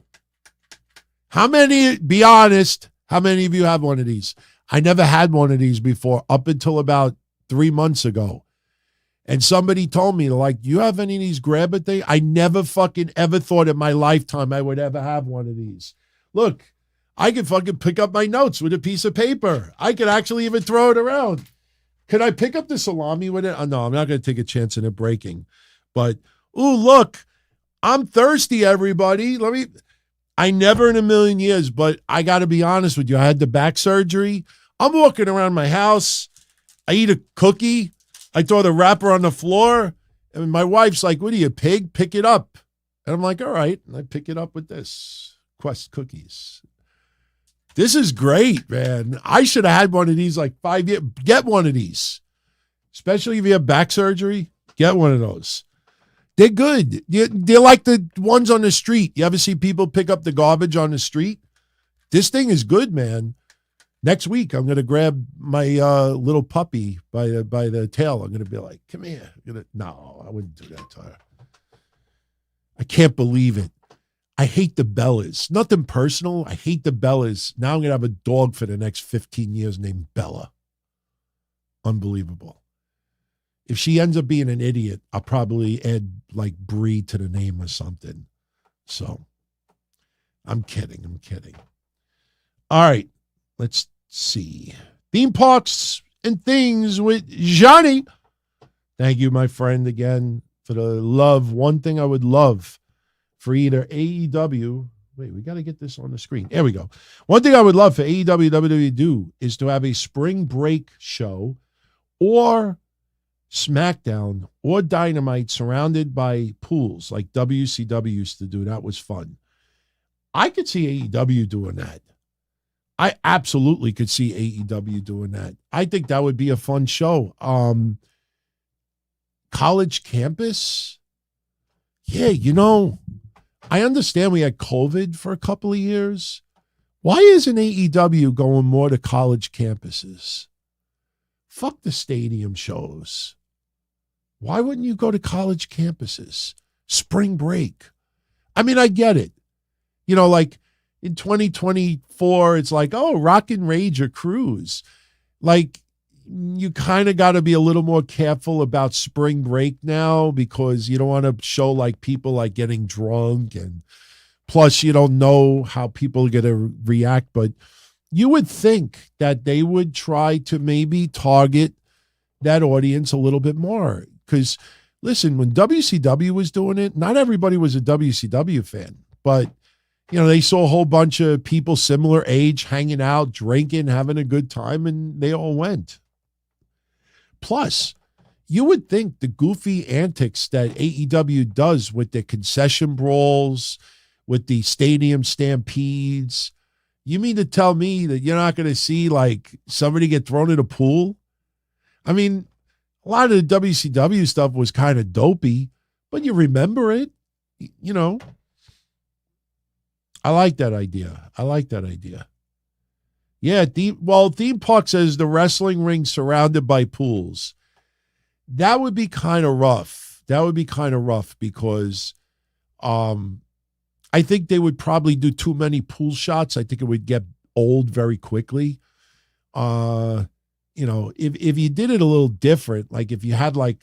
Be honest, how many of you have one of these? I never had one of these before up until about 3 months ago. And somebody told me, like, you have any of these grabber things? I never fucking ever thought in my lifetime I would ever have one of these. Look, I could fucking pick up my notes with a piece of paper. I could actually even throw it around. Could I pick up the salami with it? Oh, no, I'm not going to take a chance in it breaking. But, ooh, look, I'm thirsty, everybody. I never in a million years, but I got to be honest with you. I had the back surgery. I'm walking around my house. I eat a cookie. I throw the wrapper on the floor. And my wife's like, what are you, pig? Pick it up. And I'm like, all right. And I pick it up with this Quest cookies. This is great, man. I should have had one of these like 5 years. Get one of these. Especially if you have back surgery. Get one of those. They're good. They're like the ones on the street. You ever see people pick up the garbage on the street? This thing is good, man. Next week, I'm going to grab my little puppy by the tail. I'm going to be like, come here. No, I wouldn't do that to her. I can't believe it. I hate the Bellas. Nothing personal. I hate the Bellas. Now I'm going to have a dog for the next 15 years named Bella. Unbelievable. If she ends up being an idiot, I'll probably add like Bree to the name or something. So I'm kidding. All right. Let's see. Theme parks and things with Johnny. Thank you, my friend, again, for the love. One thing I would love for either AEW. Wait, we got to get this on the screen. There we go. One thing I would love for AEW, WWE do is to have a spring break show or SmackDown or Dynamite surrounded by pools like WCW used to do. That was fun. I could see AEW doing that. I absolutely could see AEW doing that. I think that would be a fun show. College campus? Yeah, I understand we had COVID for a couple of years. Why isn't AEW going more to college campuses? Fuck the stadium shows. Why wouldn't you go to college campuses? Spring break. I mean, I get it. Like in 2024, it's like, oh, Rock and Rage or Cruise. Like, you kind of got to be a little more careful about spring break now because you don't want to show like people like getting drunk, and plus you don't know how people are going to react. But you would think that they would try to maybe target that audience a little bit more. Because, listen, when WCW was doing it, not everybody was a WCW fan. But, they saw a whole bunch of people similar age hanging out, drinking, having a good time, and they all went. Plus, you would think the goofy antics that AEW does with the concession brawls, with the stadium stampedes, you mean to tell me that you're not going to see like somebody get thrown in a pool? I mean, a lot of the WCW stuff was kind of dopey, but you remember it, I like that idea. Yeah, Theme Park says the wrestling ring surrounded by pools. That would be kind of rough. Because I think they would probably do too many pool shots. I think it would get old very quickly. If you did it a little different, like if you had like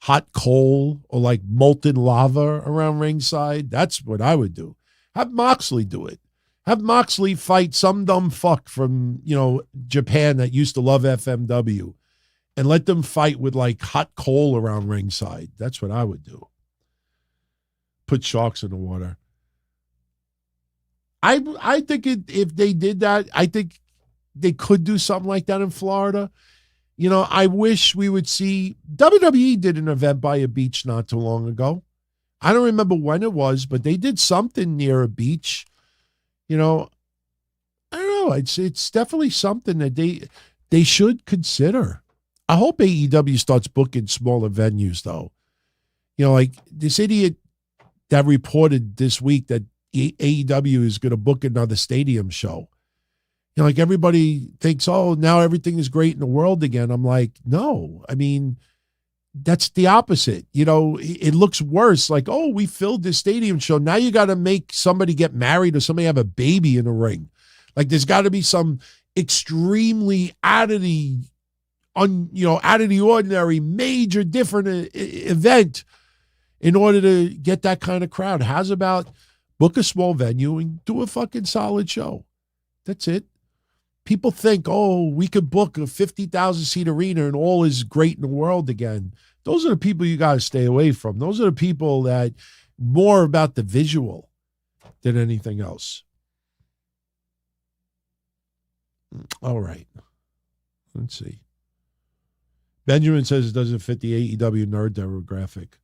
hot coal or like molten lava around ringside, that's what I would do. Have Moxley do it. Have Moxley fight some dumb fuck from, Japan that used to love FMW and let them fight with like hot coal around ringside. That's what I would do. Put sharks in the water. I think if they did that, I think they could do something like that in Florida. I wish we would see WWE did an event by a beach not too long ago. I don't remember when it was, but they did something near a beach. I don't know. It's definitely something that they should consider. I hope AEW starts booking smaller venues, though. Like this idiot that reported this week that AEW is going to book another stadium show. Like everybody thinks, oh, now everything is great in the world again. I'm like, no. I mean, that's the opposite. It looks worse. Like, oh, we filled this stadium show. Now you got to make somebody get married or somebody have a baby in the ring. Like there's got to be some extremely out of the ordinary, major different event in order to get that kind of crowd. How's about book a small venue and do a fucking solid show? That's it. People think, oh, we could book a 50,000 seat arena and all is great in the world again. Those are the people you got to stay away from. Those are the people that more about the visual than anything else. All right. Let's see. Benjamin says it doesn't fit the AEW nerd demographic.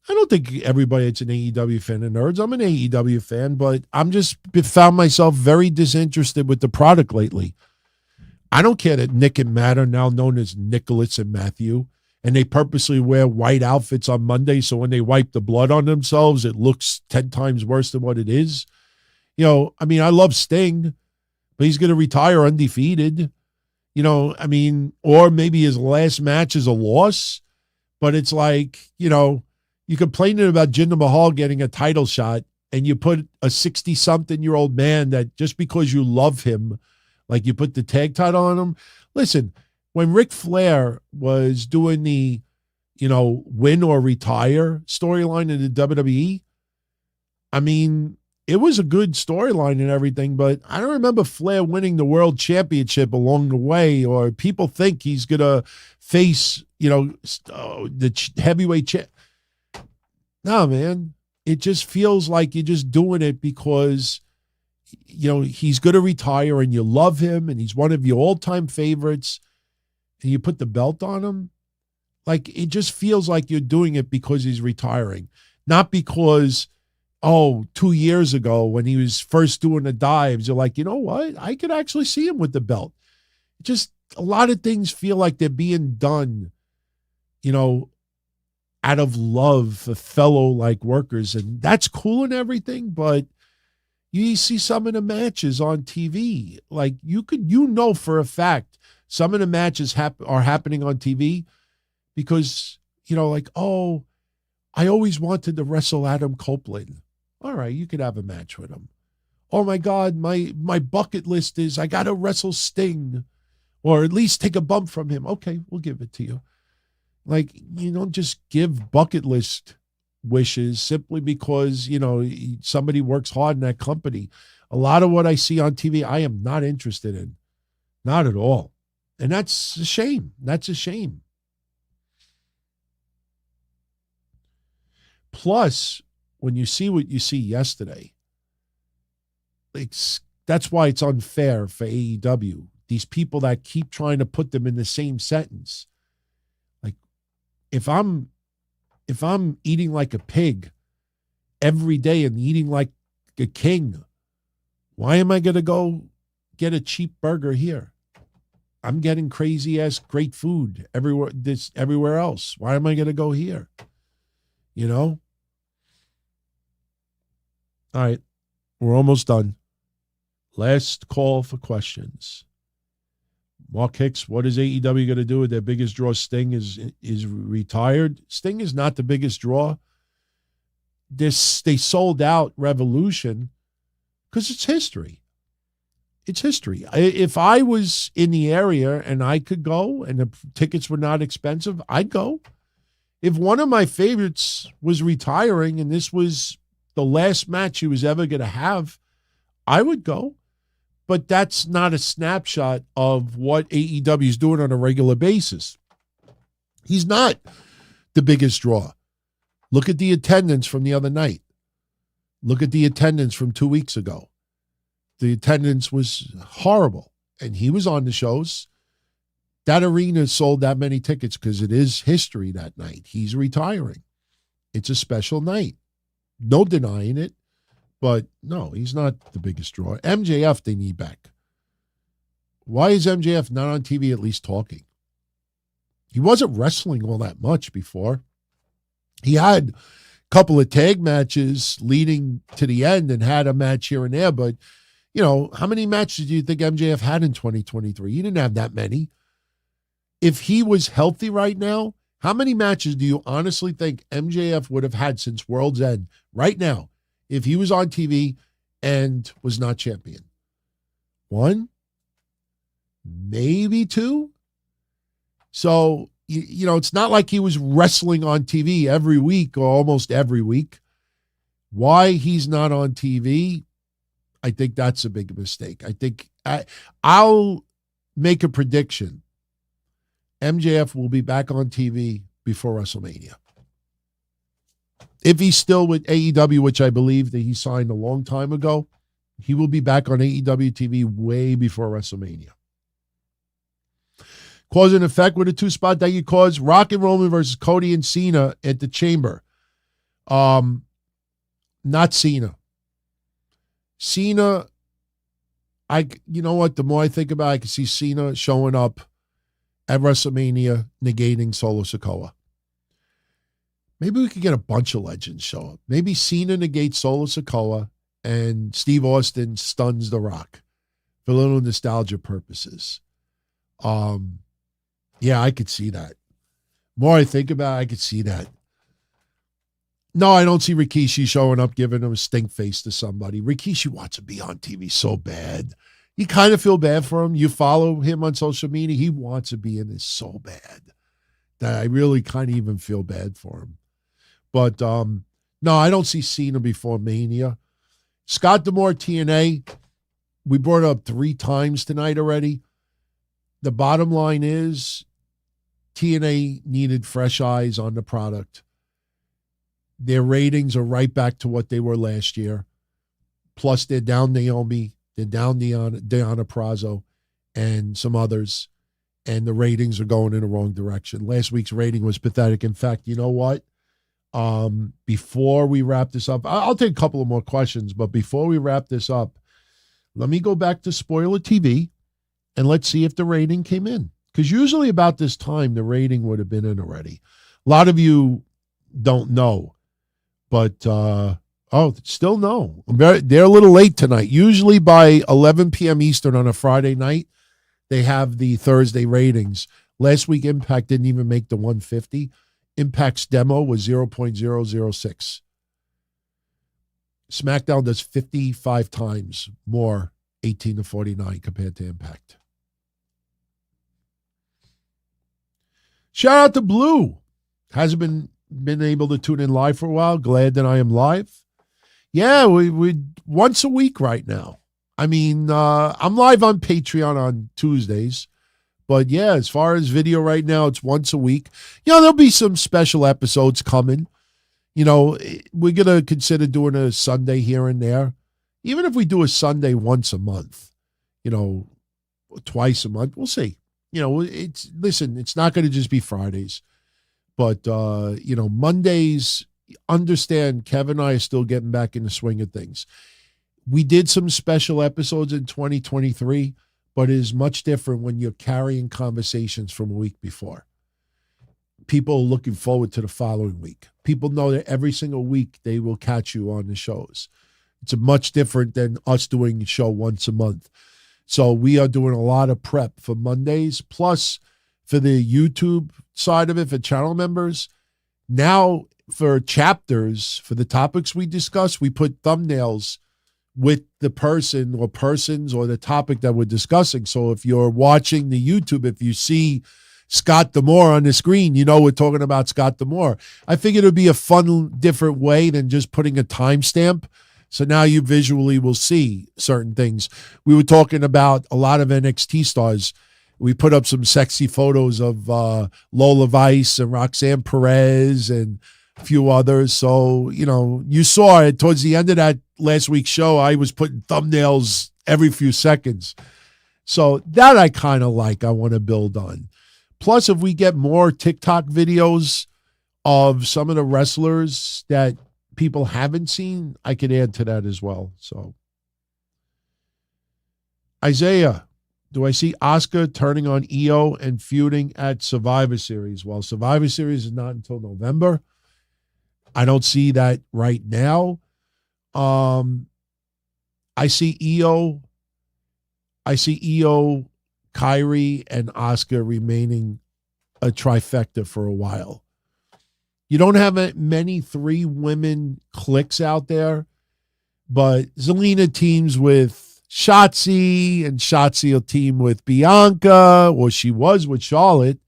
I don't think everybody that's an AEW fan are nerds. I'm an AEW fan, but I'm just found myself very disinterested with the product lately. I don't care that Nick and Matt are now known as Nicholas and Matthew, and they purposely wear white outfits on Monday, so when they wipe the blood on themselves, it looks 10 times worse than what it is. I love Sting, but he's going to retire undefeated. Or maybe his last match is a loss, but it's like, you complaining about Jinder Mahal getting a title shot and you put a 60-something-year-old man that just because you love him, like you put the tag title on him. Listen, when Ric Flair was doing the, win or retire storyline in the WWE, it was a good storyline and everything, but I don't remember Flair winning the world championship along the way, or people think he's going to face, the heavyweight champ. No, man, it just feels like you're just doing it because, he's going to retire and you love him and he's one of your all-time favorites and you put the belt on him. Like, it just feels like you're doing it because he's retiring, not because, 2 years ago when he was first doing the dives, you're like, you know what? I could actually see him with the belt. Just a lot of things feel like they're being done, out of love for fellow workers, and that's cool and everything, but you see some of the matches on TV, like you know for a fact some of the matches are happening on TV because I always wanted to wrestle Adam Copeland. All right, you could have a match with him. Oh my God, my bucket list is I got to wrestle Sting, or at least take a bump from him. Okay, we'll give it to you. Like, you don't just give bucket list wishes simply because, somebody works hard in that company. A lot of what I see on TV, I am not interested in. Not at all. And that's a shame. That's a shame. Plus, when you see what you see yesterday, that's why it's unfair for AEW. These people that keep trying to put them in the same sentence. Like, if I'm eating like a pig every day and eating like a king, why am I going to go get a cheap burger here? I'm getting crazy ass great food everywhere else. Why am I going to go here? You know? All right. We're almost done. Last call for questions. Mark Hicks, what is AEW going to do with their biggest draw? Sting is retired. Sting is not the biggest draw. They sold out Revolution because it's history. It's history. If I was in the area and I could go and the tickets were not expensive, I'd go. If one of my favorites was retiring and this was the last match he was ever going to have, I would go. But that's not a snapshot of what AEW is doing on a regular basis. He's not the biggest draw. Look at the attendance from the other night. Look at the attendance from 2 weeks ago. The attendance was horrible, and he was on the shows. That arena sold that many tickets because it is history that night. He's retiring. It's a special night. No denying it. But no, he's not the biggest draw. MJF, they need back. Why is MJF not on TV at least talking? He wasn't wrestling all that much before. He had a couple of tag matches leading to the end and had a match here and there. But, you know, how many matches do you think MJF had in 2023? He didn't have that many. If he was healthy right now, how many matches do you honestly think MJF would have had since World's End right now? If he was on TV and was not champion? 1? Maybe 2? So, you know, it's not like he was wrestling on TV every week or almost every week. Why he's not on TV, I think that's a big mistake. I think I'll make a prediction. MJF will be back on TV before WrestleMania. If he's still with AEW, which I believe that he signed a long time ago, he will be back on AEW TV way before WrestleMania. Cause and effect with a 2-spot that you caused. Rock and Roman versus Cody and Cena at the Chamber. Not Cena. Cena, you know what? The more I think about it, I can see Cena showing up at WrestleMania negating Solo Sikoa. Maybe we could get a bunch of legends show up. Maybe Cena negates Solo Sikoa and Steve Austin stuns The Rock for little nostalgia purposes. Yeah, I could see that. More I think about it, I could see that. No, I don't see Rikishi showing up giving him a stink face to somebody. Rikishi wants to be on TV so bad. You kind of feel bad for him. You follow him on social media. He wants to be in this so bad that I really kind of even feel bad for him. But no, I don't see Cena before Mania. Scott D'Amore, TNA, we brought it up 3 times tonight already. The bottom line is TNA needed fresh eyes on the product. Their ratings are right back to what they were last year. Plus, they're down Naomi, they're down Deanna Purrazzo, and some others. And the ratings are going in the wrong direction. Last week's rating was pathetic. In fact, you know what? Before we wrap this up, I'll take a couple of more questions, but before we wrap this up, let me go back to Spoiler TV and let's see if the rating came in. Because usually about this time, the rating would have been in already. A lot of you don't know, but, still no. They're a little late tonight. Usually by 11 p.m. Eastern on a Friday night, they have the Thursday ratings. Last week, Impact didn't even make the 150. Impact's demo was 0.006. SmackDown does 55 times more 18 to 49 compared to Impact. Shout out to Blue. Hasn't been able to tune in live for a while. Glad that I am live. Yeah, we once a week right now. I mean, I'm live on Patreon on Tuesdays. But yeah, as far as video right now, it's once a week. There'll be some special episodes coming. We're going to consider doing a Sunday here and there. Even if we do a Sunday once a month, twice a month, we'll see. It's not going to just be Fridays. But, Mondays, understand Kevin and I are still getting back in the swing of things. We did some special episodes in 2023, but it is much different when you're carrying conversations from a week before. People are looking forward to the following week. People know that every single week they will catch you on the shows. It's much different than us doing a show once a month. So we are doing a lot of prep for Mondays, plus for the YouTube side of it for channel members. Now for chapters, for the topics we discuss, we put thumbnails with the person or persons or the topic that we're discussing. So if you're watching the YouTube, if you see Scott D'Amore on the screen, we're talking about Scott D'Amore. I figured it would be a fun, different way than just putting a timestamp. So now you visually will see certain things. We were talking about a lot of NXT stars. We put up some sexy photos of Lola Vice and Roxanne Perez and a few others. So, you saw it towards the end of that last week's show. I was putting thumbnails every few seconds. So that I kind of like, I want to build on. Plus, if we get more TikTok videos of some of the wrestlers that people haven't seen, I could add to that as well. So, Isaiah, do I see Asuka turning on Io and feuding at Survivor Series? Well, Survivor Series is not until November. I don't see that right now. I see Io, Kyrie, and Asuka remaining a trifecta for a while. You don't have many 3-women cliques out there, but Zelina teams with Shotzi, and Shotzi will team with Bianca, or she was with Charlotte.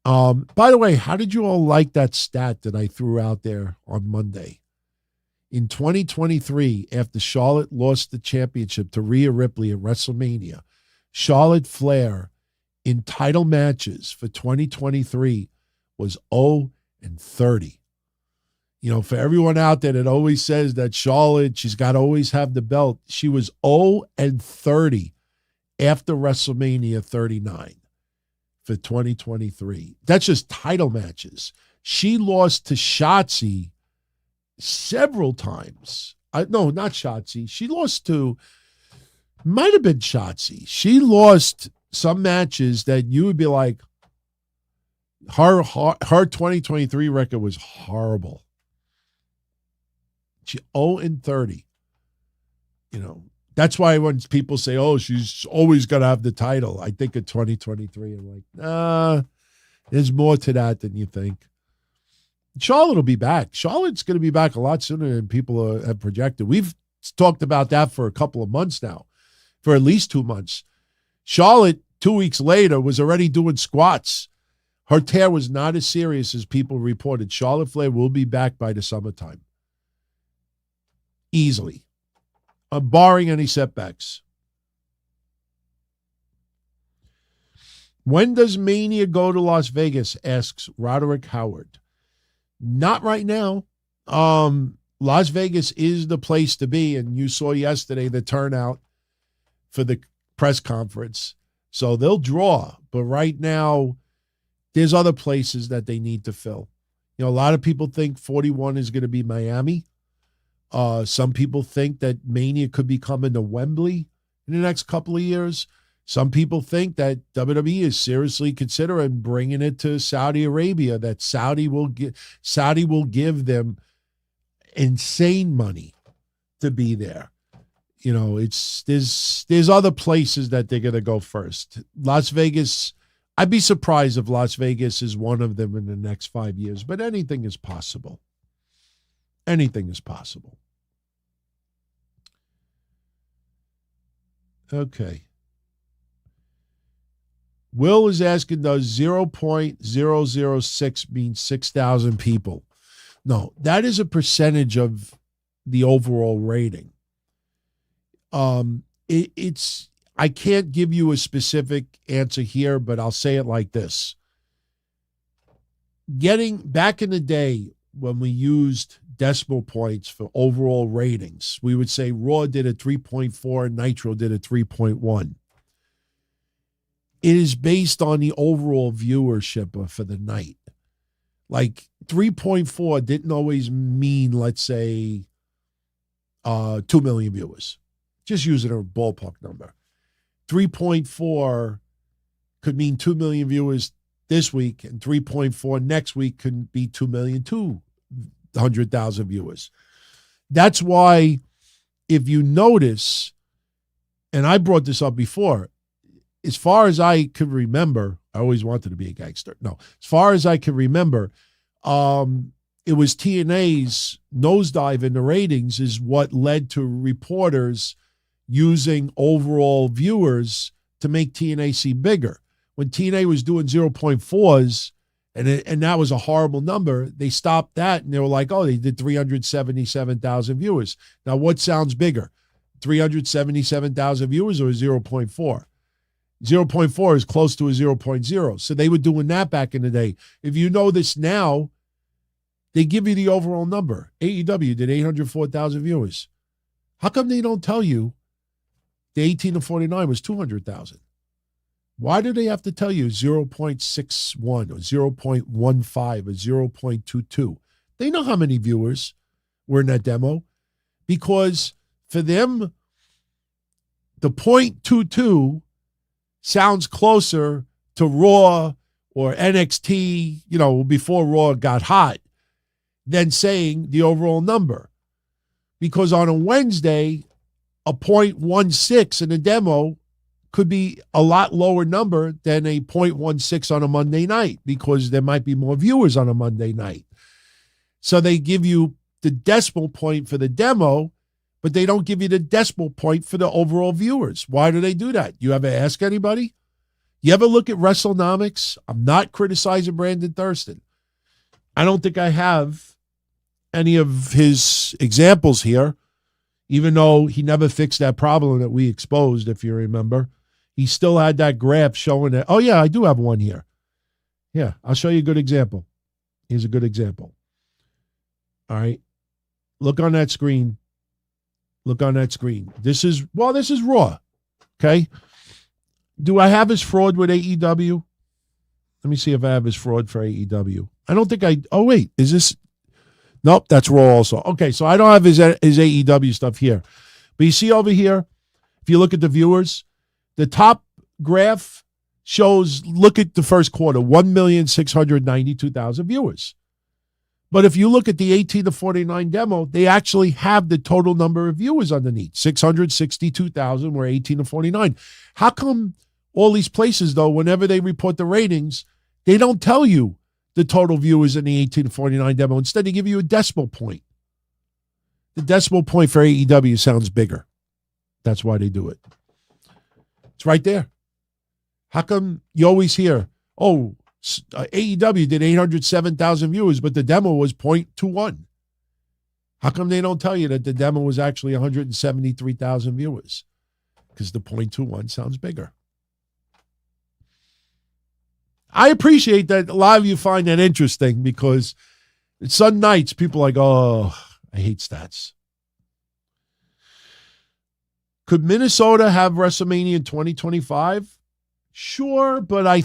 By the way, how did you all like that stat that I threw out there on Monday? In 2023, after Charlotte lost the championship to Rhea Ripley at WrestleMania, Charlotte Flair in title matches for 2023 was 0-30. For everyone out there that always says that Charlotte, she's got to always have the belt, she was 0-30 after WrestleMania 39 for 2023. That's just title matches. She lost to Shotzi several times. No, not Shotzi. She lost to, might have been Shotzi. She lost some matches that you would be like, her 2023 record was horrible. She 0-30. That's why when people say, oh, she's always going to have the title, I think of 2023. I'm like, nah, there's more to that than you think. Charlotte will be back. Charlotte's going to be back a lot sooner than people have projected. We've talked about that for a couple of months now, for at least 2 months. Charlotte, 2 weeks later, was already doing squats. Her tear was not as serious as people reported. Charlotte Flair will be back by the summertime. Easily. Barring any setbacks. When does Mania go to Las Vegas? Asks Roderick Howard. Not right now. Las Vegas is the place to be, and you saw yesterday the turnout for the press conference. So they'll draw, but right now there's other places that they need to fill. A lot of people think 41 is going to be Miami. Some people think that Mania could be coming to Wembley in the next couple of years. Some people think that WWE is seriously considering bringing it to Saudi Arabia, that Saudi will give them insane money to be there. There's other places that they're going to go first. Las Vegas, I'd be surprised if Las Vegas is one of them in the next 5 years, but anything is possible. Anything is possible. Okay. Will is asking, does 0.006 mean 6,000 people? No, that is a percentage of the overall rating. It's I can't give you a specific answer here, but I'll say it like this. Getting back in the day when we used decimal points for overall ratings, we would say Raw did a 3.4 and Nitro did a 3.1. It is based on the overall viewership for the night. Like 3.4 didn't always mean, let's say, 2 million viewers. Just using a ballpark number. 3.4 could mean 2 million viewers this week, and 3.4 next week could be 2,200,000 viewers. That's why, if you notice, and I brought this up before, as far as I could remember, I always wanted to be a gangster. No, as far as I can remember, it was TNA's nosedive in the ratings is what led to reporters using overall viewers to make TNA seem bigger. When TNA was doing 0.4s, and that was a horrible number, they stopped that, and they were like, oh, they did 377,000 viewers. Now, what sounds bigger, 377,000 viewers or 0.4? 0.4 is close to a 0.0. So they were doing that back in the day. If you know this now, they give you the overall number. AEW did 804,000 viewers. How come they don't tell you the 18 to 49 was 200,000? Why do they have to tell you 0.61 or 0.15 or 0.22? They know how many viewers were in that demo, because for them, the 0.22 sounds closer to Raw or NXT, before Raw got hot, than saying the overall number. Because on a Wednesday, a 0.16 in a demo could be a lot lower number than a 0.16 on a Monday night, because there might be more viewers on a Monday night. So they give you the decimal point for the demo, but they don't give you the decimal point for the overall viewers. Why do they do that? You ever ask anybody? You ever look at WrestleNomics? I'm not criticizing Brandon Thurston. I don't think I have any of his examples here, even though he never fixed that problem that we exposed, if you remember. He still had that graph showing that. Oh, yeah, I do have one here. Yeah, I'll show you a good example. Here's a good example. All right. Look on that screen. Look on that screen. This is Raw. Okay. Do I have his fraud with AEW? Let me see if I have his fraud for AEW. I don't think oh, wait. Is this? Nope, that's Raw also. Okay, so I don't have his AEW stuff here. But you see over here, if you look at the viewers, the top graph shows, look at the first quarter, 1,692,000 viewers. But if you look at the 18 to 49 demo, they actually have the total number of viewers underneath. 662,000 were 18 to 49. How come all these places, though, whenever they report the ratings, they don't tell you the total viewers in the 18 to 49 demo? Instead, they give you a decimal point. The decimal point for AEW sounds bigger. That's why they do it. It's right there. How come you always hear, oh, AEW did 807,000 viewers, but the demo was 0.21? How come they don't tell you that the demo was actually 173,000 viewers? Because the 0.21 sounds bigger. I appreciate that a lot of you find that interesting, because some nights people are like, oh, I hate stats. Could Minnesota have WrestleMania in 2025? Sure, but I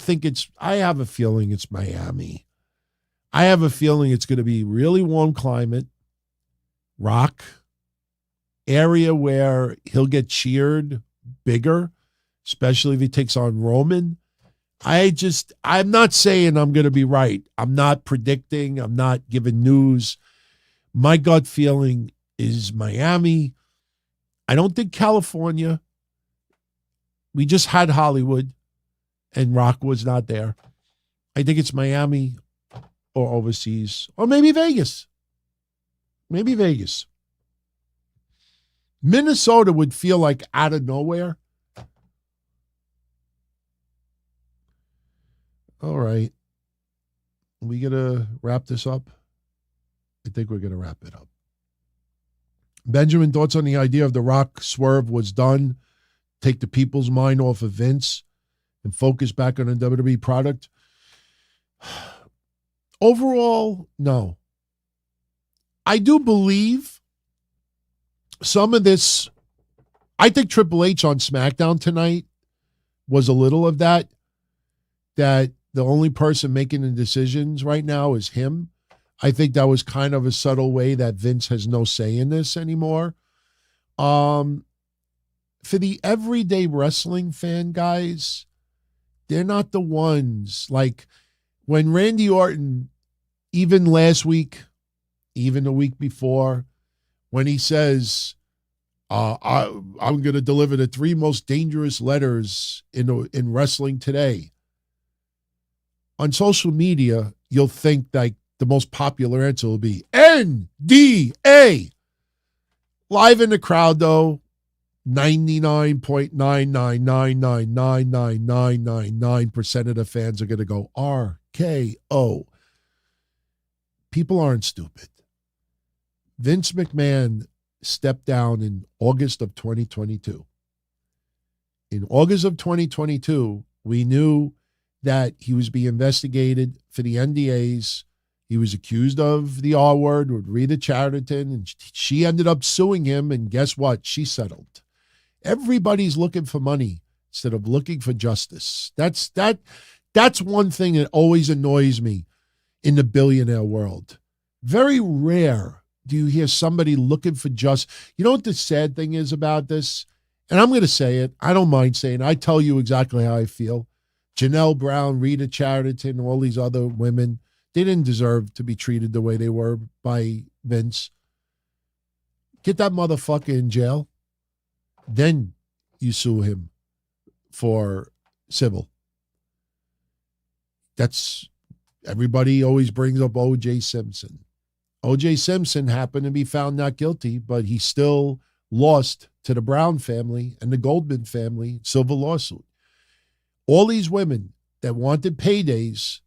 have a feeling it's Miami. I have a feeling it's going to be really warm climate, rock, area where he'll get cheered bigger, especially if he takes on Roman. I'm not saying I'm going to be right. I'm not predicting. I'm not giving news. My gut feeling is Miami. I don't think California. We just had Hollywood, and Rock was not there. I think it's Miami or overseas, or maybe Vegas. Maybe Vegas. Minnesota would feel like out of nowhere. All right. We going to wrap this up? I think we're going to wrap it up. Benjamin, thoughts on the idea of the Rock swerve was done? Take the people's mind off of Vince and focus back on a WWE product? Overall, no. I do believe some of this, I think Triple H on SmackDown tonight was a little of that the only person making the decisions right now is him. I think that was kind of a subtle way that Vince has no say in this anymore. For the everyday wrestling fan, guys, they're not the ones. Like when Randy Orton, even last week, even the week before, when he says, I'm going to deliver the 3 most dangerous letters in wrestling today. On social media, you'll think like the most popular answer will be NDA. Live in the crowd, though, 99.999999999% of the fans are going to go RKO. People aren't stupid. Vince McMahon stepped down in August of 2022. In August of 2022, we knew that he was being investigated for the NDAs. He was accused of the R word with Rita Chatterton, and she ended up suing him, and guess what? She settled. Everybody's looking for money instead of looking for justice. That's one thing that always annoys me in the billionaire world. Very rare do you hear somebody looking for justice. You know what the sad thing is about this? And I'm going to say it. I don't mind saying it. I tell you exactly how I feel. Janelle Brown, Rita Chatterton, all these other women, they didn't deserve to be treated the way they were by Vince. Get that motherfucker in jail. Then you sue him for civil. That's, everybody always brings up O.J. Simpson. O.J. Simpson happened to be found not guilty, but he still lost to the Brown family and the Goldman family civil lawsuit. All these women that wanted paydays,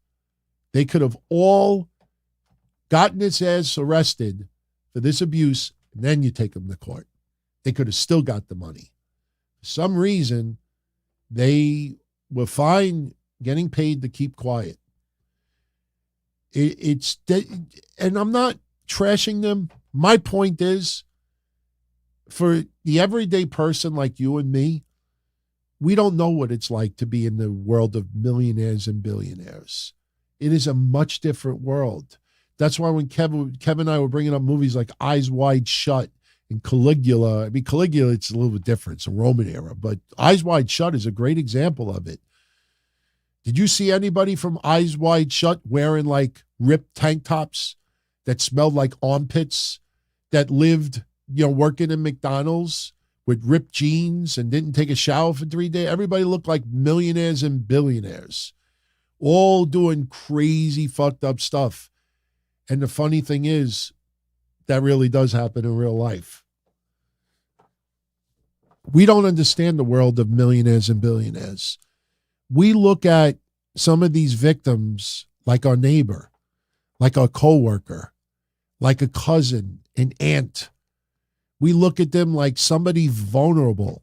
they could have all gotten his ass arrested for this abuse, and then you take them to court. They could have still got the money. For some reason, they were fine getting paid to keep quiet. And I'm not trashing them. My point is, for the everyday person like you and me, we don't know what it's like to be in the world of millionaires and billionaires. It is a much different world. That's why when Kevin and I were bringing up movies like Eyes Wide Shut and Caligula, I mean, Caligula, it's a little bit different. It's a Roman era, but Eyes Wide Shut is a great example of it. Did you see anybody from Eyes Wide Shut wearing like ripped tank tops that smelled like armpits, that lived, working in McDonald's with ripped jeans and didn't take a shower for 3 days? Everybody looked like millionaires and billionaires, all doing crazy fucked up stuff. And the funny thing is, that really does happen in real life. We don't understand the world of millionaires and billionaires. We look at some of these victims like our neighbor, like our coworker, like a cousin, an aunt. We look at them like somebody vulnerable,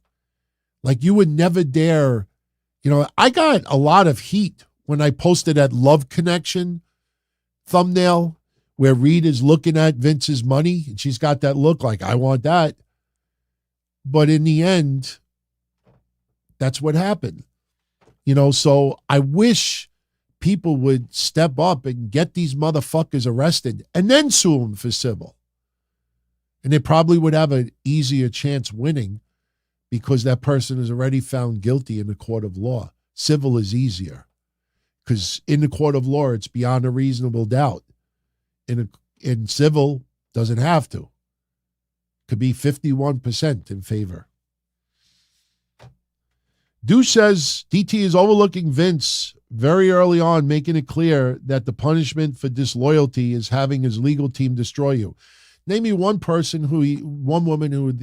like you would never dare. I got a lot of heat when I posted that Love Connection thumbnail where Reed is looking at Vince's money and she's got that look like, I want that. But in the end, that's what happened. So I wish people would step up and get these motherfuckers arrested and then sue them for civil. And they probably would have an easier chance winning because that person is already found guilty in the court of law. Civil is easier because in the court of law, it's beyond a reasonable doubt. In civil, doesn't have to. Could be 51% in favor. Deuce says DT is overlooking Vince very early on, making it clear that the punishment for disloyalty is having his legal team destroy you. Name me one woman who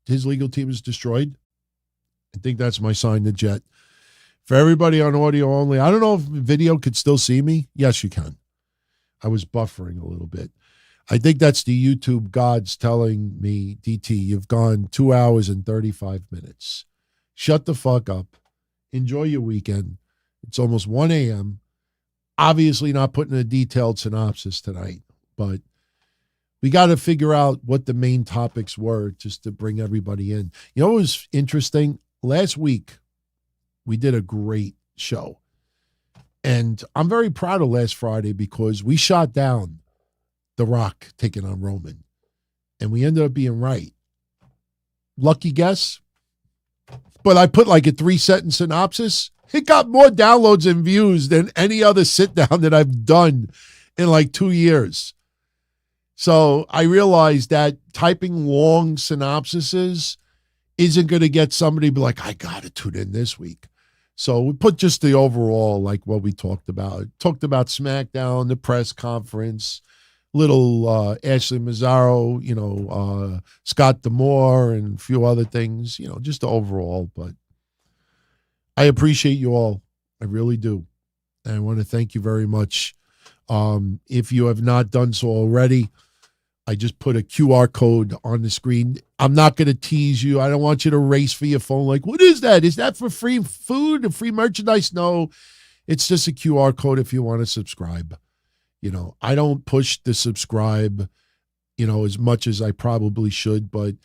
his legal team is destroyed. I think that's my sign to Jet. For everybody on audio only, I don't know if video could still see me. Yes, you can. I was buffering a little bit. I think that's the YouTube gods telling me, DT, you've gone 2 hours and 35 minutes. Shut the fuck up. Enjoy your weekend. It's almost 1 a.m. Obviously not putting a detailed synopsis tonight, but we got to figure out what the main topics were just to bring everybody in. You know what was interesting? Last week, we did a great show. And I'm very proud of last Friday because we shot down The Rock taking on Roman. And we ended up being right. Lucky guess. But I put like a 3-sentence synopsis. It got more downloads and views than any other sit down that I've done in like 2 years. So I realized that typing long synopsises isn't going to get somebody to be like, I got to tune in this week. So we put just the overall, like what we talked about. Talked about SmackDown, the press conference, little Ashley Massaro, Scott D'Amore, and a few other things, just the overall. But I appreciate you all. I really do. And I want to thank you very much. If you have not done so already, I just put a QR code on the screen. I'm not going to tease you. I don't want you to race for your phone like, what is that? Is that for free food and free merchandise? No, it's just a QR code if you want to subscribe. I don't push the subscribe, as much as I probably should. But,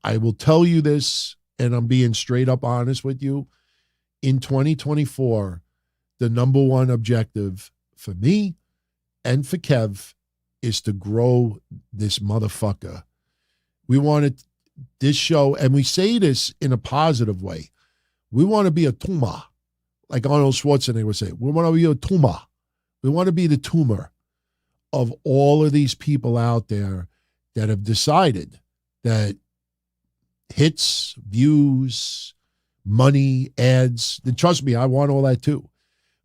I will tell you this, and I'm being straight up honest with you. In 2024, the number one objective for me and for Kev is to grow this motherfucker. We wanted this show, and we say this in a positive way. We want to be a tumor, like Arnold Schwarzenegger would say. We want to be a tumor. We want to be the tumor of all of these people out there that have decided that hits, views, money, ads, then trust me, I want all that too.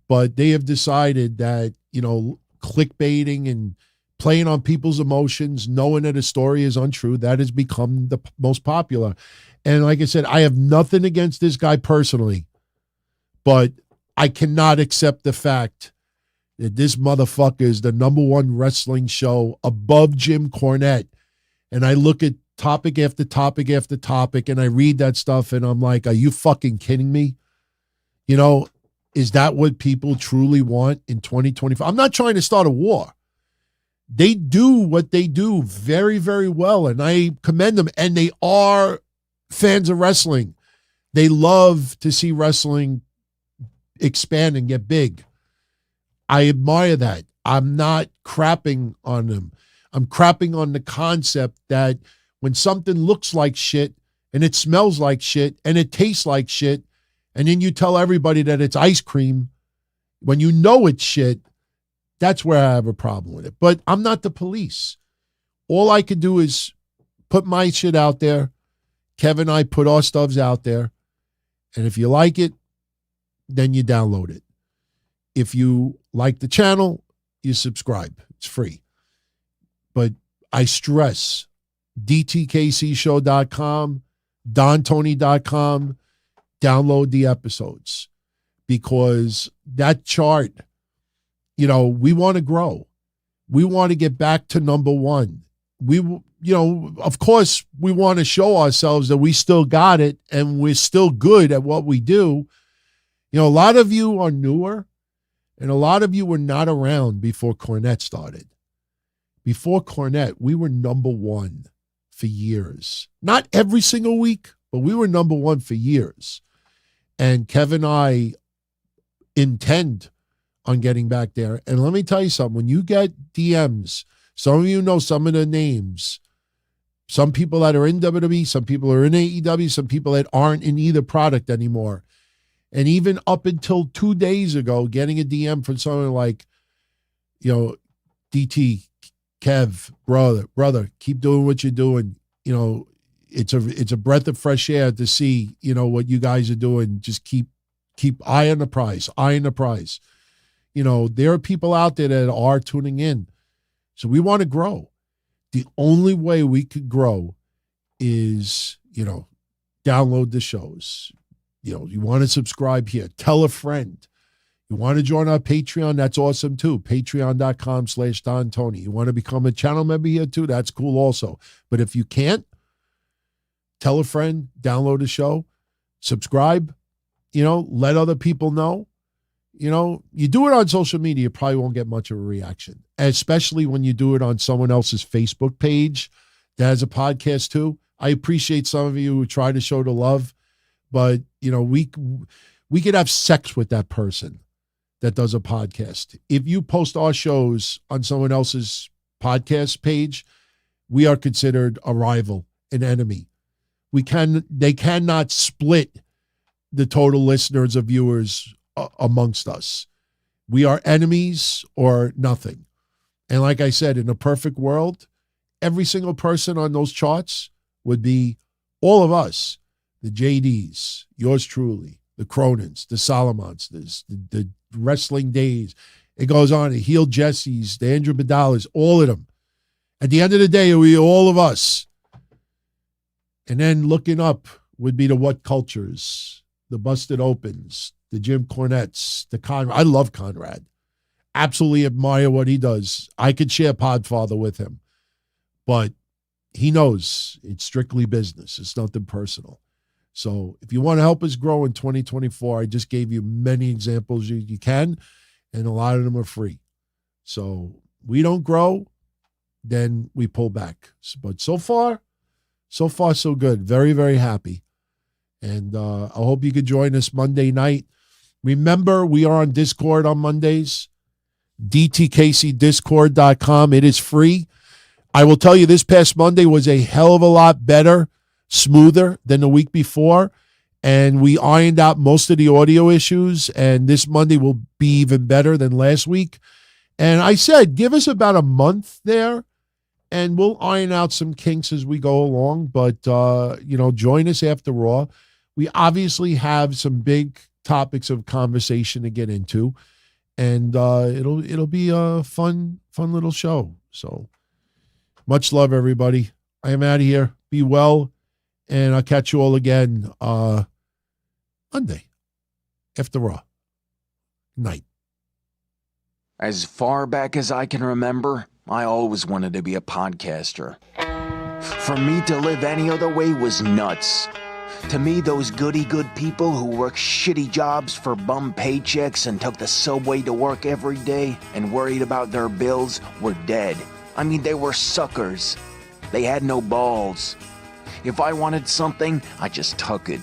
But they have decided that, clickbaiting and playing on people's emotions, knowing that a story is untrue, that has become the most popular. And like I said, I have nothing against this guy personally, but I cannot accept the fact that this motherfucker is the number one wrestling show above Jim Cornette. And I look at topic after topic after topic, and I read that stuff, and I'm like, are you fucking kidding me? Is that what people truly want in 2025? I'm not trying to start a war. They do what they do very, very well, and I commend them. And they are fans of wrestling. They love to see wrestling expand and get big. I admire that. I'm not crapping on them. I'm crapping on the concept that when something looks like shit and it smells like shit and it tastes like shit, and then you tell everybody that it's ice cream when you know it's shit, that's where I have a problem with it. But I'm not the police. All I can do is put my shit out there. Kevin and I put our stuffs out there. And if you like it, then you download it. If you like the channel, you subscribe. It's free. But I stress dtkcshow.com, dontony.com, download the episodes, because that chart, we want to grow. We want to get back to number one. Of course, we want to show ourselves that we still got it and we're still good at what we do. A lot of you are newer, and a lot of you were not around before Cornette started. Before Cornette, we were number one for years. Not every single week, but we were number one for years. And Kevin and I intend on getting back there. And let me tell you something. When you get DMs, some of you know some of the names. Some people that are in WWE, some people are in AEW, some people that aren't in either product anymore. And even up until 2 days ago, getting a DM from someone like, DT, Kev, brother, keep doing what you're doing. It's a breath of fresh air to see, what you guys are doing. Just keep eye on the prize. There are people out there that are tuning in. So we want to grow. The only way we could grow is, download the shows. You want to subscribe here. Tell a friend. You want to join our Patreon? That's awesome too. Patreon.com/Don Tony. You want to become a channel member here too? That's cool also. But if you can't, tell a friend, download the show, subscribe, let other people know. You do it on social media, you probably won't get much of a reaction, especially when you do it on someone else's Facebook page that has a podcast too. I appreciate some of you who try to show the love, but, we could have sex with that person that does a podcast. If you post our shows on someone else's podcast page, we are considered a rival, an enemy. They cannot split the total listeners or viewers amongst us. We are enemies or nothing. And like I said, in a perfect world, every single person on those charts would be all of us, the JDs, yours truly, the Cronins, the Solomons, the Wrestling Days. It goes on, the Heel Jessies, the Andrew Badalas, all of them. At the end of the day, it would be all of us. And then looking up would be the What Cultures, the Busted Opens, the Jim Cornettes, the Conrad. I love Conrad. Absolutely admire what he does. I could share Podfather with him. But he knows it's strictly business. It's nothing personal. So if you want to help us grow in 2024, I just gave you many examples you can, and a lot of them are free. So we don't grow, then we pull back. But so far, so good. Very, very happy. And I hope you could join us Monday night. Remember, we are on Discord on Mondays, dtkcdiscord.com. It is free. I will tell you, this past Monday was a hell of a lot better, smoother than the week before, and we ironed out most of the audio issues, and this Monday will be even better than last week. And I said, give us about a month there, and we'll iron out some kinks as we go along, but, join us after Raw. We obviously have some big topics of conversation to get into, and it'll be a fun little show. So much love, everybody. I am out of here. Be well, and I'll catch you all again Monday after Raw. Night. As far back as I can remember, I always wanted to be a podcaster. For me to live any other way was nuts. To me, those goody-good people who worked shitty jobs for bum paychecks and took the subway to work every day and worried about their bills were dead. I mean, they were suckers. They had no balls. If I wanted something, I just took it.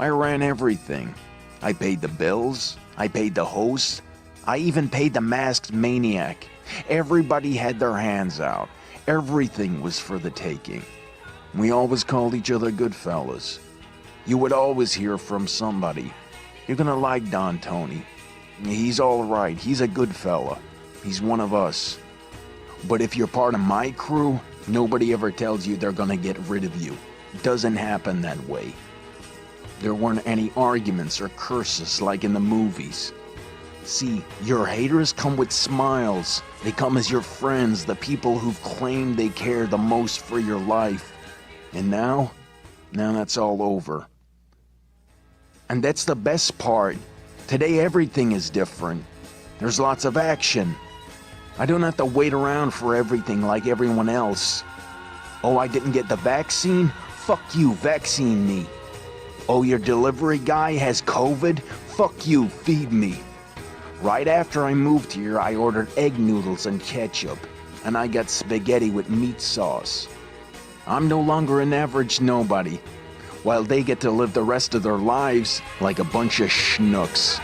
I ran everything. I paid the bills. I paid the host. I even paid the masked maniac. Everybody had their hands out. Everything was for the taking. We always called each other good fellas. You would always hear from somebody. You're gonna like Don Tony. He's all right. He's a good fella. He's one of us. But if you're part of my crew, nobody ever tells you they're gonna get rid of you. It doesn't happen that way. There weren't any arguments or curses like in the movies. See, your haters come with smiles. They come as your friends, the people who've claimed they care the most for your life. And now that's all over. And that's the best part. Today everything is different. There's lots of action. I don't have to wait around for everything like everyone else. Oh, I didn't get the vaccine? Fuck you, vaccine me. Oh, your delivery guy has COVID? Fuck you, feed me. Right after I moved here, I ordered egg noodles and ketchup, and I got spaghetti with meat sauce. I'm no longer an average nobody, while they get to live the rest of their lives like a bunch of schnooks.